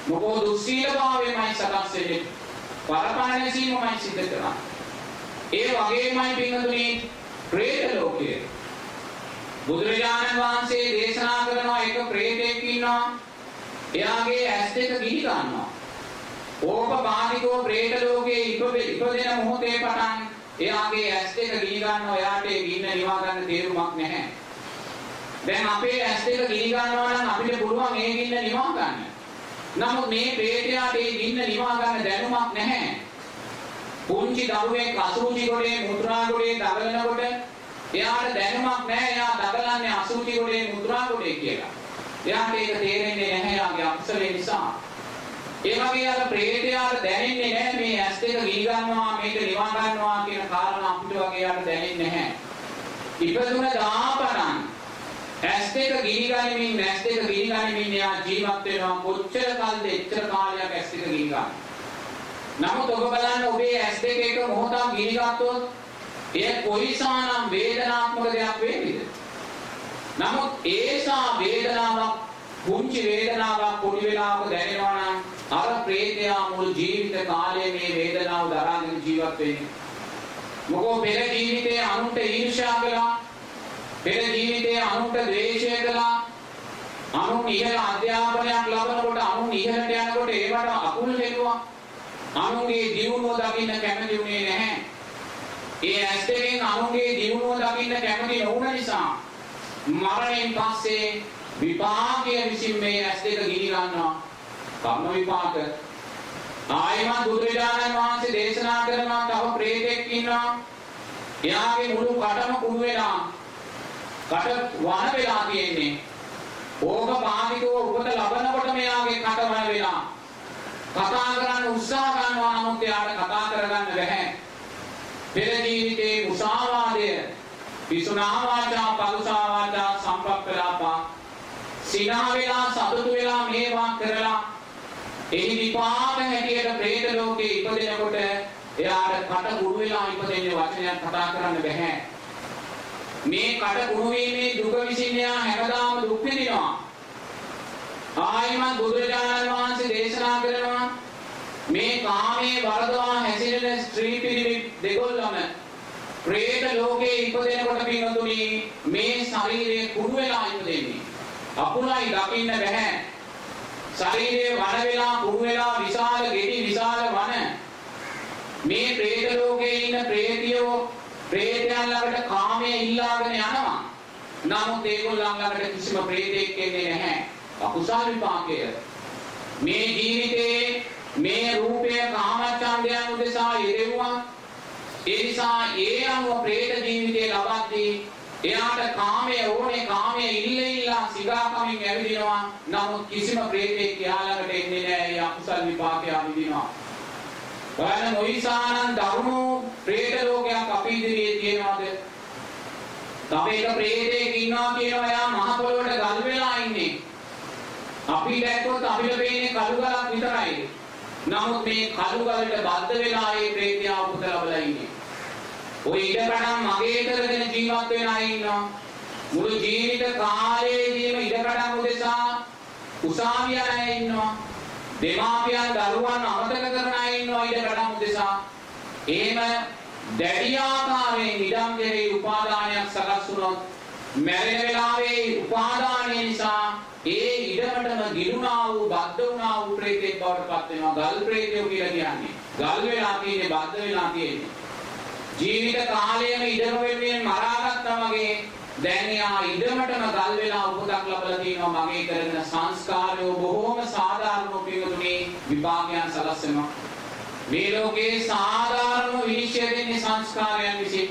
මොකෝ දුස්සීලභාවයමයි සකස් වෙන්නේ. පරපණැසීමමයි සිද්ධ කරන්නේ. ඒ වගේමයි පින්වතුනි പ്രേත ලෝකයේ බුදුරජාණන් වහන්සේ දේශනා කරනවා එක ප්‍රේතෙක් ඉන්නවා. එයාගේ ඇස් දෙක ගිනි ගන්නවා. ඕපපාතිකෝ പ്രേත ලෝකයේ ඉපදෙන මොහොතේ පටන් එයාගේ ඇස් දෙක ගිනි ගන්නවා. එයාට ඒ ගින්න නිවා ගන්න තේරුමක් නැහැ. දැන් අපේ ඇස් දෙක ගිනි ගන්නවා නම් අපිට පුළුවන් ඒ ගින්න නිවා ගන්න. නමුත් මේ പ്രേතයාට ඒ ගින්න නිවා ගන්න දැනුමක් නැහැ. පුංචි දරුවෙක් අසුචි ගොඩේ මුත්‍රා ගොඩේ දඟලනකොට එයාට දැනුමක් නැහැ. එයා දඟලන්නේ අසුචි ගොඩේ මුත්‍රා ගොඩේ කියලා. එයාට ඒක තේරෙන්නේ නැහැ යාගේ අකුසලේ නිසා. ඒ වගේ අර ප්‍රේතයාට දැනෙන්නේ නැහැ මේ ඇස් දෙක ගිනි ගන්නවා මේක නිවා ගන්නවා කියන කාරණා අපිට වගේ යාට දැනෙන්නේ නැහැ. ඉපදුන දාපරන් ඇස් දෙක ගිනි ගනිමින් එයා ජීවත් වෙනවා. කොච්චර කාලද එච්චර කාලයක් ඇස් දෙක ගිනි ගන්න. නමුත් ඔබ බලන්න ඔබේ ඇස් දෙක එක මොහොතක් ගිනි ගත්තොත් එය කොයිසානම් වේදනාත්මක දෙයක් වේවිද? නමුත් ඒසා වේදනාවක් පුංචි වේදනාවක් පොඩි වෙලාවක දැනෙනවා නම් අර ප්‍රේතයා මුළු ජීවිත කාලය මේ වේදනාව දරාගෙන ජීවත් වෙන්නේ. මොකෝ පෙර ජීවිතයේ අනුන්ට ඊර්ෂ්‍යා කළා. පෙර ජීවිතයේ අනුන්ට ද්වේෂය කළා. අනුන් ඉහළ අධ්‍යාපනයක් ලබනකොට අනුන් ඉහළට යනකොට ඒවට අකුල් හෙළුවා. අනුන්ගේ දියුණුව දකින්න කැමති වුණේ නැහැ. ඒ ඇස් දෙකෙන් අනුන්ගේ දියුණුව දකින්න කැමති නොවුන නිසා මරණයෙන් පස්සේ විපාකයේ විසින් මේ ඇස් දෙක ගිනි ගන්නවා. කර්ම විපාක. ආයමත් බුදුරජාණන් වහන්සේ දේශනා කරනවා තව ප්‍රේතෙක් ඉන්නවා. එයාගේ මුළු කටම කුණු වෙලා කට වන වෙලා තියෙන්නේ. ඕක පාදිකව උපත ලබනකොට මෙයාගේ කට වන වෙලා කතා කරන්න උත්සාහ කරනවා. නමුත් එයාට කතා කරගන්න බැහැ. පෙර ජීවිතේ මුසාවාදය පිසුනා වාචා පරුසා වාචා සම්පප්පලාපා සිනා වෙලා සතුටු වෙලා මේවා කරලා එහි විපාක හැටියට പ്രേත ලෝකේ ඉපදෙනකොට එයාට කට කුණු වෙලා ඉපදෙන්නේ වචනයක් කතා කරන්න බැහැ. මේ කට කුණු වීමේ දුක විසින් එයා හැමදාම දුක් විඳිනවා. ආයිමත් බුදුරජාණන් වහන්සේ දේශනා කරනවා මේ කාමයේ වරදවා හැසිරෙන ස්ත්‍රී පිරිමි දෙකොල්ලම പ്രേත ලෝකේ ඉපදෙනකොට පින්වතුනි මේ ශරීරයේ කුණු වෙලා ඉපදෙන්නේ. අපුණයි දකින්න බෑ. ශරීරයේ වන වෙලා කුණු වෙලා විශාල ගෙඩි විශාල වන මේ പ്രേත ලෝකේ ඉන්න പ്രേතියෝ പ്രേතයන් ළඟට කාමයේ ඉල්ලාගෙන යනවා. නමුත් ඒගොල්ලන් ළඟට කිසිම പ്രേතෙක් එන්නේ නැහැ. අකුසල විපාකය. මේ ජීවිතේ මේ රූපය කාමච්ඡන්දයන් උදෙසා යෙදුවා. ඒ නිසා ඒ අනුව പ്രേත ජීවිතේ ලබද්දී එයාට කාමයේ ඕනේ කාමයේ ඉල්ලා සිගා කමින් ඇවිදිනවා. නමුත් කිසිම പ്രേතෙක් එයා ළඟට එන්නේ නැහැ. ඒ අකුසල විපාකය විඳිනවා. බලන්න මොයිසානන් දරුණු പ്രേත ලෝකයක් අපි ඉදිරියේ තියෙනවාද? තව එක പ്രേතෙක් ඉන්නවා කියනවා එයා මහ පොළොවට ගල් වෙලා ඉන්නේ. අපි දැක්කොත් අපිට පේන්නේ කළු ගලක් විතරයි. නමුත් මේ කළු ගලට බද්ධ වෙලා ඒ പ്രേතයා උපත ලැබලා ඉන්නේ. ඔය ඉඩකඩම් මගේ කරගෙන ජීවත් වෙන අය ඉන්නවා. මුළු ජීවිත කාලයේදීම ඉඩකඩම් උදෙසා උසාවිය අය ඉන්නවා. දෙමාපියන් දරුවන් අමතක කරන අය ඉන්නවා ඉඩකඩම් උදෙසා. එහෙම දැඩි ආකාරයෙන් ඉඩම් කෙරෙහි උපාදානයක් සකස් වුණොත් මැරෙන වෙලාවේ උපාදානය නිසා ඒ ඉඩමටම ගිලුණා වූ බද්ධ වුණා වූ ප්‍රේතෙක් බවට පත් වෙනවා. ගල් ප්‍රේතයෝ කියලා කියන්නේ. ගල් වෙලා තියෙන්නේ බද්ධ වෙලා තියෙන්නේ. ජීවිත කාලයේම ඉඩම වෙනුවෙන් මරාගත්තා වගේ දැන් යා ඉඩමටම ගල් වෙලා උපතක් ලැබලා තියෙනවා. මගේ කරගෙන සංස්කාරය බොහෝම සාධාරණ පිළිතුරේ විභාගයන් සලස්වනවා. මේ ලෝකේ සාධාරණ විනිශ්චය දෙන්නේ සංස්කාරයන් විසින්.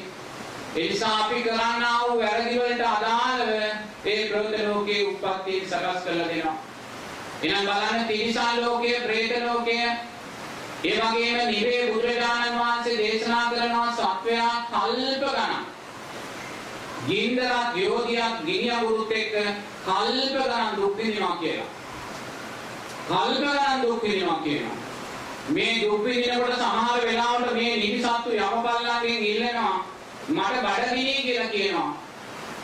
ඒ නිසා අපි කරන්නා වූ වැරදි වලට අදාළව ඒ ප්‍රේත ලෝකයේ උප්පත්ති සකස් කරලා දෙනවා. එහෙනම් බලන්න තිරිසන් ලෝකයේ, പ്രേත ලෝකයේ, ඒ වගේම නිරේ බුදුරජාණන් වහන්සේ දේශනා කරනවා සත්වයා කල්ප ගණන් ගින්දරක් යෝධියක් ගිනි අඟුරුත් එක්ක කල්ප ගණන් දුක් විඳිනවා කියලා. කල්ප ගණන් දුක් විඳිනවා කියනවා. මේ දුක් විඳිනකොට සමහර වෙලාවට මේ නිවිසත්තු යමපල්ලන්ගෙන් ඉල්ලනවා මට බඩගිනි කියලා කියනවා.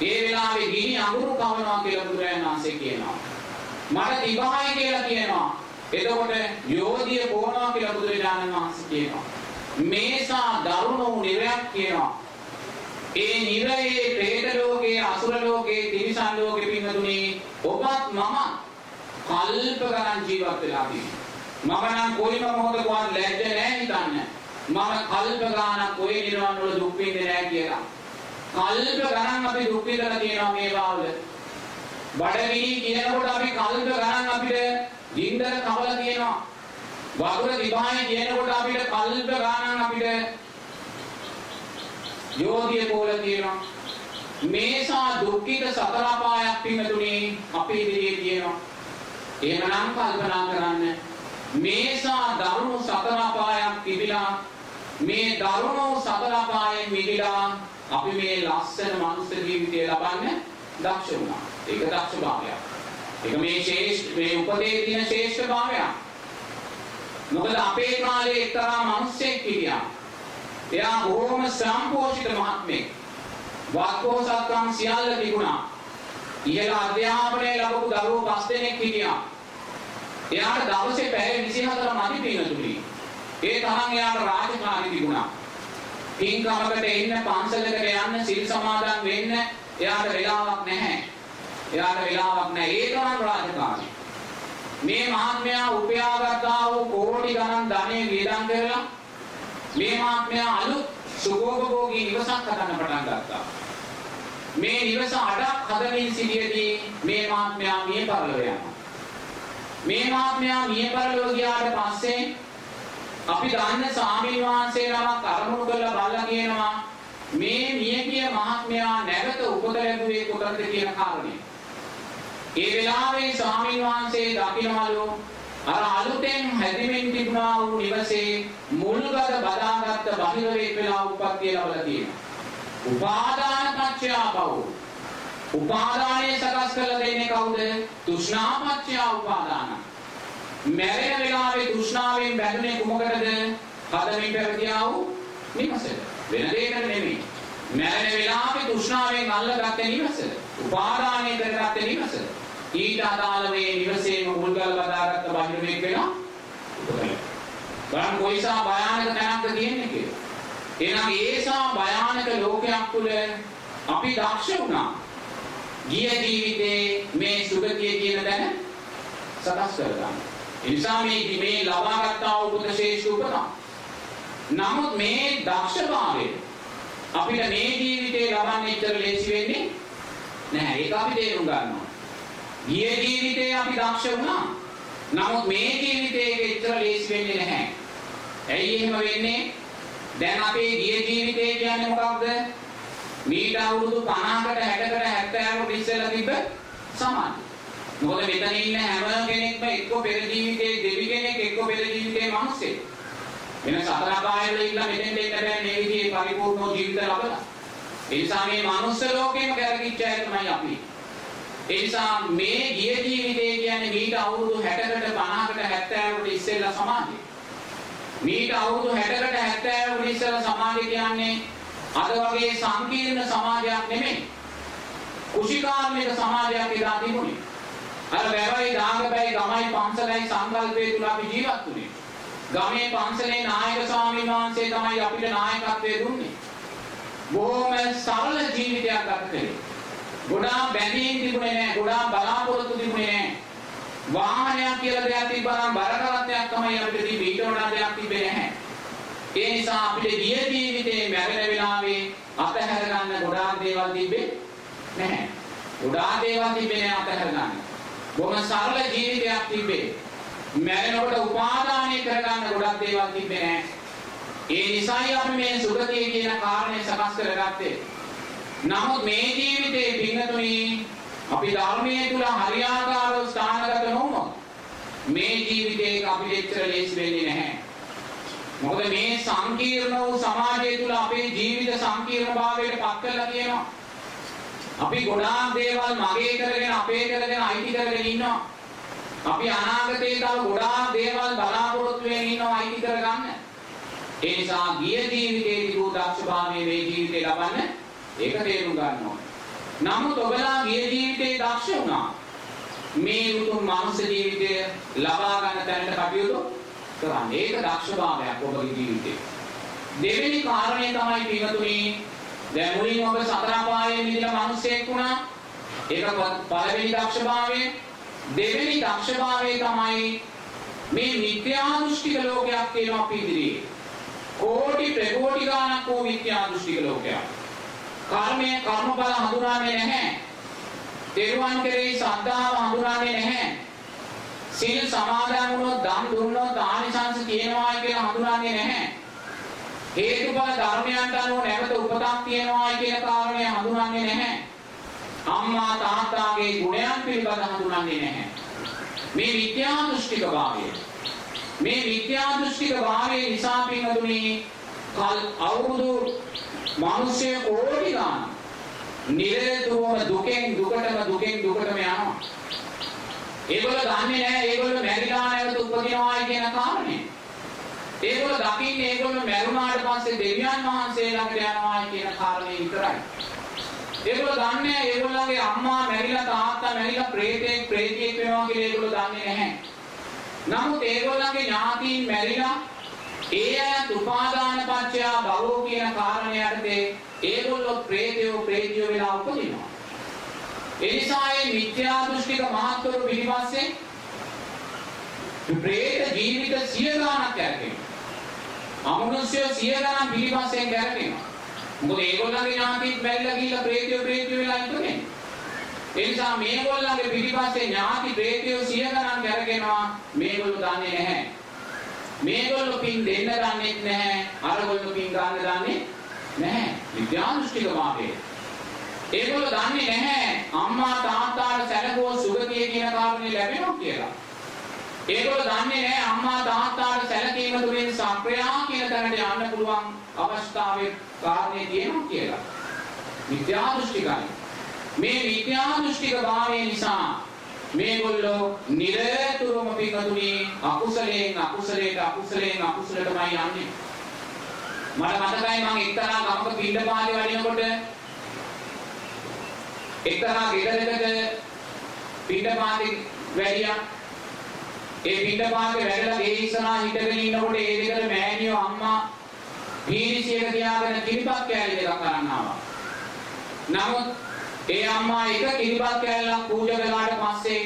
ඒ වෙලාවේ ගිනි අඟුරු කවනවා කියලා බුදුරජාණන් වහන්සේ කියනවා. මට දිබායි කියලා කියනවා. එතකොට යෝධිය පොනවා කියලා බුදුරජාණන් වහන්සේ කියනවා. මේසා දරුණු නිරයක් කියනවා. ඒ නිරයේ പ്രേත ලෝකයේ, අසුර ලෝකයේ, තිරිසන් ලෝකයේ පින්නතුනේ ඔබත් මම කල්ප ගණන් ජීවත් වෙලා තියෙනවා. මම නම් කොයිම මොහොතකවත් ලැජ්ජ නැහැ හිතන්නේ. මම කල්ප ගණන් කොයි නිර්වාණ වල දුක් විඳින්නේ නැහැ කියලා. කල්ප ගණන් අපි දුක් විඳලා තියෙනවා මේ වාවල. බඩගිනි කියනකොට අපි කල්ප ගණන් අපිට ගින්දර කවලා තියෙනවා. වතුර දිබායි කියනකොට අපිට කල්ප ගණන් අපිට යෝධිය පොළ තියෙනවා. මේසා දුක්ඛිත සතර අපායක් පින්තුනේ අපේ ඉදිරියේ තියෙනවා. එහෙමනම් කල්පනා කරන්න මේසා දරුණු සතර අපායක් තිබිලා මේ දරුණු සතර අපායෙන් මිදලා අපි මේ ලස්සන මනුස්ස ජීවිතය ලබන්න දක්ෂ වුණා. ඒක දක්ෂභාවයක්. ඒක මේ උපදේ තියෙන ශ්‍රේෂ්ඨභාවයක්. මොකද අපේ කාලේ එක්තරා මිනිස්සෙක් හිටියා. එයා බොහොම සම්පෝෂිත මහත්මයෙක්. වාක්කෝසත්කම් සියල්ල තිබුණා. ඉහළ අධ්‍යාපනය ලැබපු දරුවෝ 5 දෙනෙක් හිටියා. එයාට දවසේ පැය 24 මදි පිනතුලි. ඒ තරම් එයාට රාජකාරී තිබුණා. පින්කමකට එන්න, පන්සලකට යන්න, සිල් සමාදන් වෙන්න එයාට වෙලාවක් නැහැ. ඒ තරම් රාජකාරී. මේ මහත්මයා උපයාගත්තා වූ කෝටි ගණන් ධනෙ වියදම් කරලා මේ මහත්මයා අලුත් සුඛෝපභෝගී නිවසක් හදන්න පටන් ගත්තා. මේ නිවස අඩක් හදමින් සිටියේදී මේ මහත්මයා මිය පරලොව යනවා. මේ මහත්මයා මිය පරලොව ගියාට පස්සේ අපි දන්න ස්වාමීන් වහන්සේ නමක් අරමුණු කරලා බලලා කියනවා මේ මියගිය මහත්මයා නැවත උපත ලැබුවේ කොතනද කියන කාරණේ. ඒ වෙලාවේ ස්වාමීන් වහන්සේ දකින්නවලු අර අලුතෙන් හැදෙමින් තිබුණා වූ නිවසේ මුල්ගත බදාගත්ත බහිරවේක් වෙලා උප්පත්තිය ලැබලා තියෙනවා. උපාදාන පත්‍ය භව. උපාදානයේ සකස් කරලා දෙන්නේ කවුද? තෘෂ්ණා පත්‍ය උපාදාන. මැරෙන වෙලාවේ තෘෂ්ණාවෙන් බැඳුනේ කුමකටද? හදමින් පැවතියා වූ නිවසට. වෙන දෙයකට නෙමෙයි. මැරෙන වෙලාවේ තෘෂ්ණාවෙන් අල්ලගත්තේ නිවස. උපාදානයේ කරගත්තේ නිවස. ඊට අදාළ මේ නිවසේම මුල්ගල් බදාගත්ත බහිරවේක් වෙනවා. බලන්න කොයිසා භයානක තැනක්ද තියෙන්නේ කියලා. එහෙනම් ඒසා භයානක ලෝකයක් තුල අපි දක්ෂ වුණා. ගිය ජීවිතේ මේ සුගතිය කියන තැන සකස් කරගන්න. ඒ නිසා මේ ලබාගත්තා වූ උපත ශේෂ්ඨ උපත. නමුත් මේ දක්ෂභාවය අපිට මේ ජීවිතේ ලබන්න ඉතර ලේසි වෙන්නේ නැහැ. ඒක අපි තේරුම් ගන්නවා. ගිය ජීවිතේ අපි දක්ෂ වුණා. නමුත් මේ ජීවිතේ ඒක ඉතර ලේසි වෙන්නේ නැහැ. ඇයි එහෙම වෙන්නේ? දැන් අපේ ගිය ජීවිතේ කියන්නේ මොකක්ද? මීට අවුරුදු 50කට 60කට 70කට ඉස්සෙල්ලා තිබ්බ සමාන. මොකද මෙතන ඉන්න හැම කෙනෙක්ම එක්ක පෙර ජීවිතේ දෙවි කෙනෙක්, එක්ක පෙර ජීවිතේ මිනිස්සෙක්. වෙන සතර අපායෙ ඉන්න මෙතෙන් දෙන්න බෑ මේ විදිහේ පරිපූර්ණ ජීවිත ලබලා. ඒ නිසා මේ මනුස්ස ලෝකෙම කරගිච්ච අය තමයි අපි. ඒ නිසා මේ ගිය ජීවිතය කියන්නේ මීට අවුරුදු 60කට 50කට 70කට ඉස්සෙල්ලා සමාධිය. මීට අවුරුදු 60කට 70කට ඉස්සෙල්ලා සමාධිය කියන්නේ අද වගේ සංකීර්ණ සමාජයක් නෙමෙයි. කුෂිකාර්මික සමාජයක් එදා තිබුණේ. අර වැවයි දාගබයි ගමයි පන්සලයි සංකල්පයේ තුල අපි ජීවත් වුණේ. ගමේ පන්සලේ නායක ස්වාමීන් වහන්සේ තමයි අපිට නායකත්වය දුන්නේ. බොහොම සරල ජීවිතයක් ගත කළේ. ගොඩාක් බැඳීම් තිබුණේ නැහැ. ගොඩාක් බලාපොරොත්තු තිබුණේ නැහැ. වාහනයක් කියලා දෙයක් තිබ්බනම් බරකරත්තයක් තමයි අපිට තිබෙන්නේ. ඊට වඩා දෙයක් තිබෙන්නේ නැහැ. ඒ නිසා අපිට ගිය ජීවිතේ මැරෙන වෙලාවේ අතහැර ගන්න ගොඩාක් දේවල් තිබෙන්නේ නැහැ. ගොඩාක් දේවල් තිබෙන්නේ අතහැර ගන්න. බොහොම සරල ජීවිතයක් තිබේ. මැරෙනකොට උපාදානය කරගන්න ගොඩක් දේවල් තිබෙන්නේ නැහැ. ඒ නිසායි අපි මේ සුගතිය කියන කාරණේ සකස් කරගත්තේ. නමුත් මේ ජීවිතේ පින්නතුනි අපි ධර්මයේ තුල හරියාකාරව ස්ථානගත නොවුනොත් මේ ජීවිතේ අපිට එච්චර ලේසි වෙන්නේ නැහැ. මොකද මේ සංකීර්ණ වූ සමාජය තුල අපේ ජීවිත සංකීර්ණභාවයට පත් කරලා තියෙනවා. අපි ගොඩාක් දේවල් මගේ කරගෙන අපේ කරගෙන අයිති කරගෙන ඉන්නවා. අපි අනාගතේ තව ගොඩාක් දේවල් බලාපොරොත්තු වෙමින් ඉන්නවා අයිති කරගන්න. ඒ නිසා ගිය ජීවිතයේ තිබූ දක්ෂභාවය මේ ජීවිතේ ලබන්න ඒක තේරුම් ගන්න ඕනේ. නමුත් ඔබලා ගිය ජීවිතේ දක්ෂ වුණා. මේ උතුම් මානව ජීවිතය ලබා ගන්න තැනට කටයුතු කරන්න. ඒක දක්ෂභාවයක් ඔබගේ ජීවිතේ. දෙවෙනි කාරණේ තමයි පිටුතුනි දැන් මුලින් ඔබ සතර අපායේ මිදෙන මිනිසෙක් වුණා. ඒක පළවෙනි දක්ෂභාවය. දෙවෙනි දක්ෂභාවය තමයි මේ මිත්‍යා දෘෂ්ටික ලෝකයක් තියෙනවා අපි ඉදිරියේ. කෝටි ප්‍රකෝටි ගණක් වූ මිත්‍යා දෘෂ්ටික ලෝකයක්. කර්මය කර්මඵල හඳුනන්නේ නැහැ. දේරුවන් කෙරෙහි ශ්‍රද්ධාව හඳුනන්නේ නැහැ. සීල සමාදන් වුණොත් දන් දුන්නොත් ආනිසංස තියෙනවා කියලා හඳුනන්නේ නැහැ. හේතුඵල ධර්මයන්ට අනුව නැවත උපතක් තියෙනවා කියන කාරණය හඳුනන්නේ නැහැ. අම්මා තාත්තාගේ ගුණයන් පිළිබඳ හඳුනන්නේ නැහැ. මේ මිත්‍යා දෘෂ්ටික භාවය. මේ මිත්‍යා දෘෂ්ටික භාවය නිසා පින්වතුනි අවුරුදු මිනිස්සු කෝටි ගණන් නිරතුරුවම දුකෙන් දුකටම යනවා. ඒගොල්ලෝ දන්නේ නැහැ ඒගොල්ලෝ මැරිලා නැවත උපදිනවා කියන කාරණේ. ඒගොල්ලෝ දකින්නේ ඒගොල්ලෝ මැරුණාට පස්සේ දෙවියන් වහන්සේ ළඟට යනවා කියන කාරණේ විතරයි. ඒගොල්ලෝ දන්නේ ඒගොල්ලන්ගේ අම්මා මැරිලා තාත්තා මැරිලා ප්‍රේතෙක් වෙනවා කියලා ඒගොල්ලෝ දන්නේ නැහැ. නමුත් ඒගොල්ලන්ගේ ඥාතීන් මැරිලා ඒ අයත් උපාදාන පත්‍ය භවෝ කියන කාරණේ යටතේ ඒගොල්ලෝ ප්‍රේතයෝ වෙලා උපදිනවා. ඒ නිසා මේ මිත්‍යා දෘෂ්ටික මහත්වරු පිළිපස්සේ ප්‍රේත ජීවිත 100 ගණක් කරගෙනවා. අමනුෂ්‍ය 100 ගණන් පිළිපස්සේ කරගෙනවා. මොකද ඒගොල්ලන්ගේ ඥාතිත් බැරිලා ගිහිල්ලා ප්‍රේතයෝ වෙලා ඉන්නේ. ඒ නිසා මේගොල්ලන්ගේ පිළිපස්සේ ඥාති ප්‍රේතයෝ 100 ගණන් කරගෙනවා. මේගොල්ලෝ දන්නේ නැහැ. මේගොල්ලෝ පින් දෙන්න දන්නේ නැහැ. අරගොල්ලෝ පින් ගන්න දන්නේ නැහැ. විද්‍යා දෘෂ්ටික මාර්ගය. ඒගොල්ලෝ දන්නේ නැහැ අම්මා තාත්තාට සැලකුව සුගතිය කියන කාරණේ ලැබෙනවා කියලා. ඒගොල්ලෝ දන්නේ නැහැ අම්මා තාත්තාට සැලකීම තුළින් සක්‍රියා කියන තැනට යන්න පුළුවන් අවස්ථාවේ කාරණේ තියෙනවා කියලා. විද්‍යා දෘෂ්ටිකයි. මේ විද්‍යා දෘෂ්ටික භාවය නිසා මේගොල්ලෝ නිරතුරුවම පිටුතුනි අකුසලයෙන් අකුසලටමයි යන්නේ. මට මතකයි මම එක්තරා ගමක පින්ඩපාතේ වඩිනකොට එක්තරා ගෙදරකට පින්ඩපාතේ වැඩියා. ඒ පින්ඩපාතේ වැඩලා ගේ ඉස්සරහා හිටගෙන ඉන්නකොට ඒ දෙකේ මෑණියෝ අම්මා පීරිසියක තියාගෙන කිරිපත් කෑලි දෙකක් අරන් ආවා. නමුත් ඒ අම්මා එක කිරිපත් කෑල්ලක් පූජා කළාට පස්සේ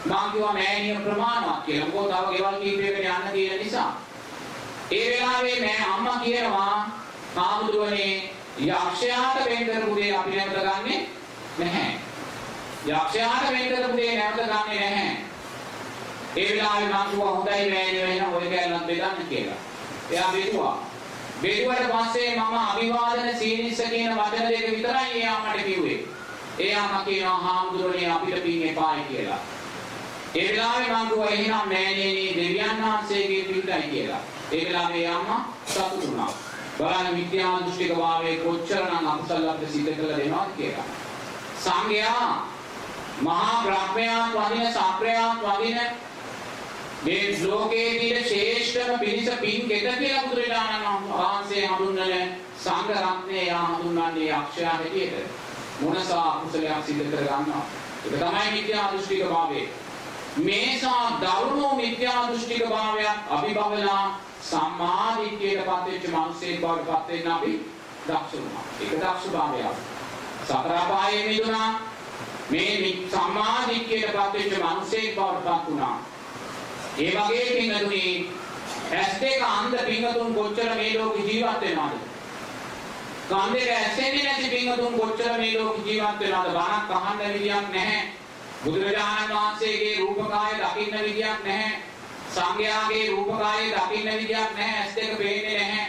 මං කිව්වා මෑණිය ප්‍රමාණවත් කියලා. මොකද තව ගෙවල් කීපයකට යන්න තියෙන නිසා. ඒ වෙලාවේ අම්මා කියනවා "කාමුදුවනේ යක්ෂයාට වෙන් කරපු දේ අපි නැවත ගන්නෙ නැහැ. යක්ෂයාට වෙන් කරපු දේ නැවත ගන්නෙ නැහැ." ඒ වෙලාවේ මං කිව්වා "හොඳයි මෑණියෝ එහෙනම් ඔය කෑල්ලක් බෙදන්න" කියලා. එයා බෙදුවා. බෙදුවට පස්සේ මම අභිවාදන සීනිස්ස කියන වචන දෙක විතරයි ඒ අම්මට කිව්වේ. ඒ අම්මා කියනවා "හාමුදුරනේ අපිට පින් එපායි" කියලා. ඒ වෙලාවේ මම කිව්වා එහෙනම් මෑණියනි දෙවියන් වහන්සේගේ පිටයි කියලා. ඒ වෙලාවේ අම්මා සතුටු වුණා. බලන්න මිත්‍යා දෘෂ්ටික භාවයේ කොච්චරනම් අකුසල අපිට සිද්ධ කරලා දෙනවද කියලා. සංඝයා මහා බ්‍රහ්මයාත් වදින සක්‍රයාත් වදින මේ ලෝකයේ තියෙන ශ්‍රේෂ්ඨම පිරිස පින් කෙත කියලා බුදුරජාණන් වහන්සේ හඳුන්වන සංඝ රත්නය හඳුන්වන්නේ අක්ෂයා හැටියට. මොනසා අකුසලයක් සිද්ධ කර ගන්නවා. ඒක තමයි මිත්‍යා දෘෂ්ටික භාවය. මේසා දරුණු මිත්‍යා දෘෂ්ටික භාවයක් අභිභවලා සම්මා දිට්ඨියට පත් වෙච්ච මිනිසෙක් බවට පත් වෙන්න අපි දක්ෂ වුණා. ඒක දක්ෂ භාවයක්. සතර පායේ මිදුණා. මේ සම්මා දිට්ඨියට පත් වෙච්ච මිනිසෙක් බවට පත් වුණා. ඒ වගේ පින්තුනි ඇස් දෙක අන්ධ පින්තුන් කොච්චර මේ ලෝකේ ජීවත් වෙනවද? කන් දෙක ඇසෙන්නේ නැති පින්තුන් කොච්චර මේ ලෝකේ ජීවත් වෙනවද? බණක් අහන්න විදියක් නැහැ. බුදුරජාණන් වහන්සේගේ රූපකාය දකින්න විදියක් නැහැ. සංඝයාගේ රූපකාය දකින්න විදියක් නැහැ. ඇස් දෙක පේන්නේ නැහැ.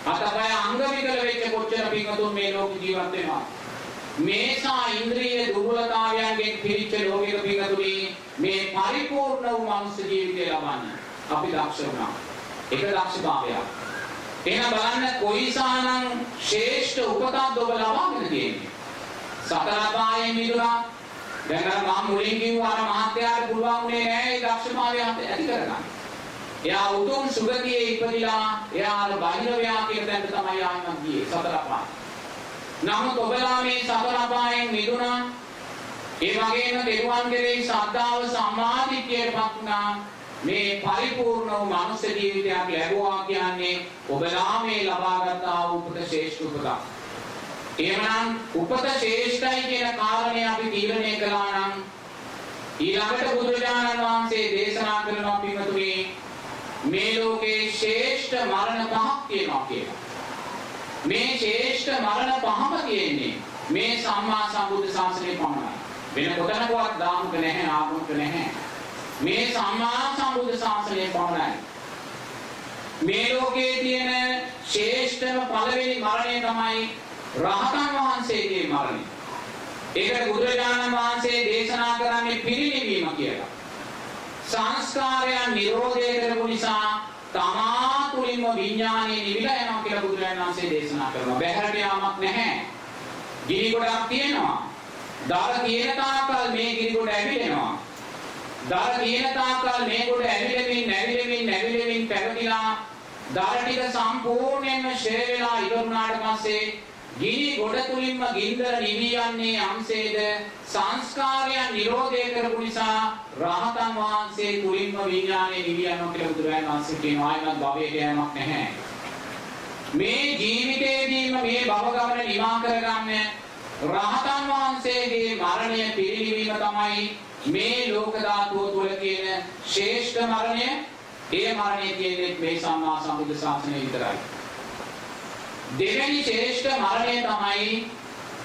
අතපය අංග විකල වෙච්ච කොච්චර පින්තුන් මේ ලෝකේ ජීවත් වෙනවද? මේසා ඉන්ද්‍රිය දුර්වලතාවයන්ගෙන් පිරිච්ච ලෝකයක පින්තුනි මේ පරිපූර්ණ වූ මනුෂ්‍ය ජීවිතය ලබන්න අපි දක්ෂ වුණා. ඒක දක්ෂභාවයක්. එහෙනම් බලන්න කොයිසානම් ශ්‍රේෂ්ඨ උපතක් ඔබ ලබාගෙන තියෙන්නේ. සතර පායේ මිදුණා. දැන් අර මම මුලින් කිව්වා අර මහත්යාට පුළුවන් උනේ නෑ ඒ දක්ෂභාවය ඇති කරගන්න. එයා උතුම් සුගතියේ ඉපදිලා එයා අර බාහිරවයා කියන තැනට තමයි ආයෙත් ගියේ සතර පාය. නමුත් ඔබලා මේ සතර පායෙන් මිදුණා. ඒ වගේම දෙවියන් කෙරෙහි ශ්‍රද්ධාව සම්මාදිට්ඨියටපත් වුණා. මේ පරිපූර්ණ වූ මනුෂ්‍ය ජීවිතයක් ලැබුවා කියන්නේ ඔබලා මේ ලබාගත් ආ උපත ශ්‍රේෂ්ඨ උපතක්. එහෙමනම් උපත ශ්‍රේෂ්ඨයි කියන කාරණේ අපි තීරණය කළා නම් ඊළඟට බුදුරජාණන් වහන්සේ දේශනා කරනවා පින්වතුනි මේ ලෝකේ ශ්‍රේෂ්ඨ මරණ පහක් තියෙනවා කියලා. මේ ශ්‍රේෂ්ඨ මරණ පහම තියෙන්නේ මේ සම්මා සම්බුද්ධ ශාසනයේ පමණයි. වෙන කොතනකවත් දාමුක නැහැ ආගමක නැහැ. මේ සම්මා සම්බුද්ධ ශාසනයේ පමණයි. මේ ලෝකයේ තියෙන ශ්‍රේෂ්ඨම පළවෙනි මරණය තමයි රහතන් වහන්සේගේ මරණය. ඒකට බුදුරජාණන් වහන්සේ දේශනා කරන්නේ පිරිනිවීම කියලා. සංස්කාරයන් නිරෝධය කරපු නිසා තමා තුළින්ම විඥානයේ නිවිලා යනවා කියලා බුදුරජාණන් වහන්සේ දේශනා කරනවා. බැහැරට යාමක් නැහැ. ගිනි ගොඩක් තියෙනවා. දර තියෙන තාක්කල් මේ ගිනි ගොඩ ඇවිලෙනවා. දර තියෙන තාක්කල් මේ ගොඩ ඇවිලෙමින් පැවතිලා දර ටික සම්පූර්ණයෙන්ම ෂේ වෙලා ඉවරුනාට පස්සේ ගිනි ගොඩ තුලින්ම ගින්දර නිවි යන්නේ අංශේද සංස්කාරයන් නිරෝධය කරපු නිසා රහතන් වහන්සේ තුලින්ම විඥානයේ නිවි යනවා කියලා බුදුරජාණන් වහන්සේ කියනවා. ආයමත් භවයට යෑමක් නැහැ. මේ ජීවිතයේදීම මේ භව ගමන නිමා කරගන්න රහතන් වහන්සේගේ මරණය පිරිනිවීම තමයි මේ ලෝක ධාතුව තුළ තියෙන ශ්‍රේෂ්ඨ මරණය. ඒ මරණය කියන්නේ මේ සම්මා සම්බුද්ධ ශාසනය විතරයි. දෙවෙනි ශ්‍රේෂ්ඨ මරණය තමයි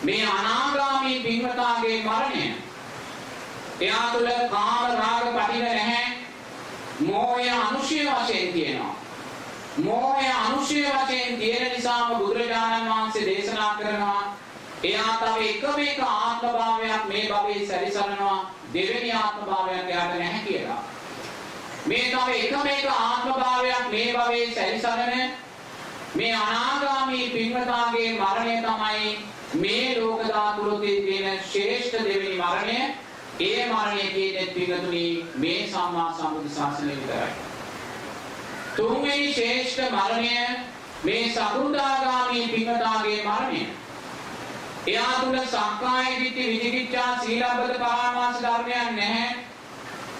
මේ අනාගාමී පින්වතාගේ මරණය. එයා තුළ කාම රාග පටිඝ නැහැ. මෝහය අනුශය වශයෙන් තියෙනවා. මෝහය අනුශය වශයෙන් තියෙන නිසාම බුදුරජාණන් වහන්සේ දේශනා කරනවා එයා තව එක ආත්ම භාවයක් මේ භවයේ සැරිසරනවා. දෙවෙනි ආත්ම භාවයක් එයාට නැහැ කියලා. මේ තව එක ආත්ම භාවයක් මේ භවයේ සැරිසරන මේ අනාගාමී පින්වතාගේ මරණය තමයි මේ ලෝක ධාතුවේ තියෙන ශ්‍රේෂ්ඨ දෙවෙනි මරණය. ඒ මරණය කියන්නේ පින්වතුනි මේ සම්මා සම්බුද්ධ ශාසනය විතරයි. තුන්වෙනි ශ්‍රේෂ්ඨ මරණය මේ සකෘදාගාමී පින්වතාගේ මරණය. එයා තුල සක්කාය දිට්ඨි විචිකිච්ඡා සීලබ්බත පරාමාස ධර්මයන් නැහැ.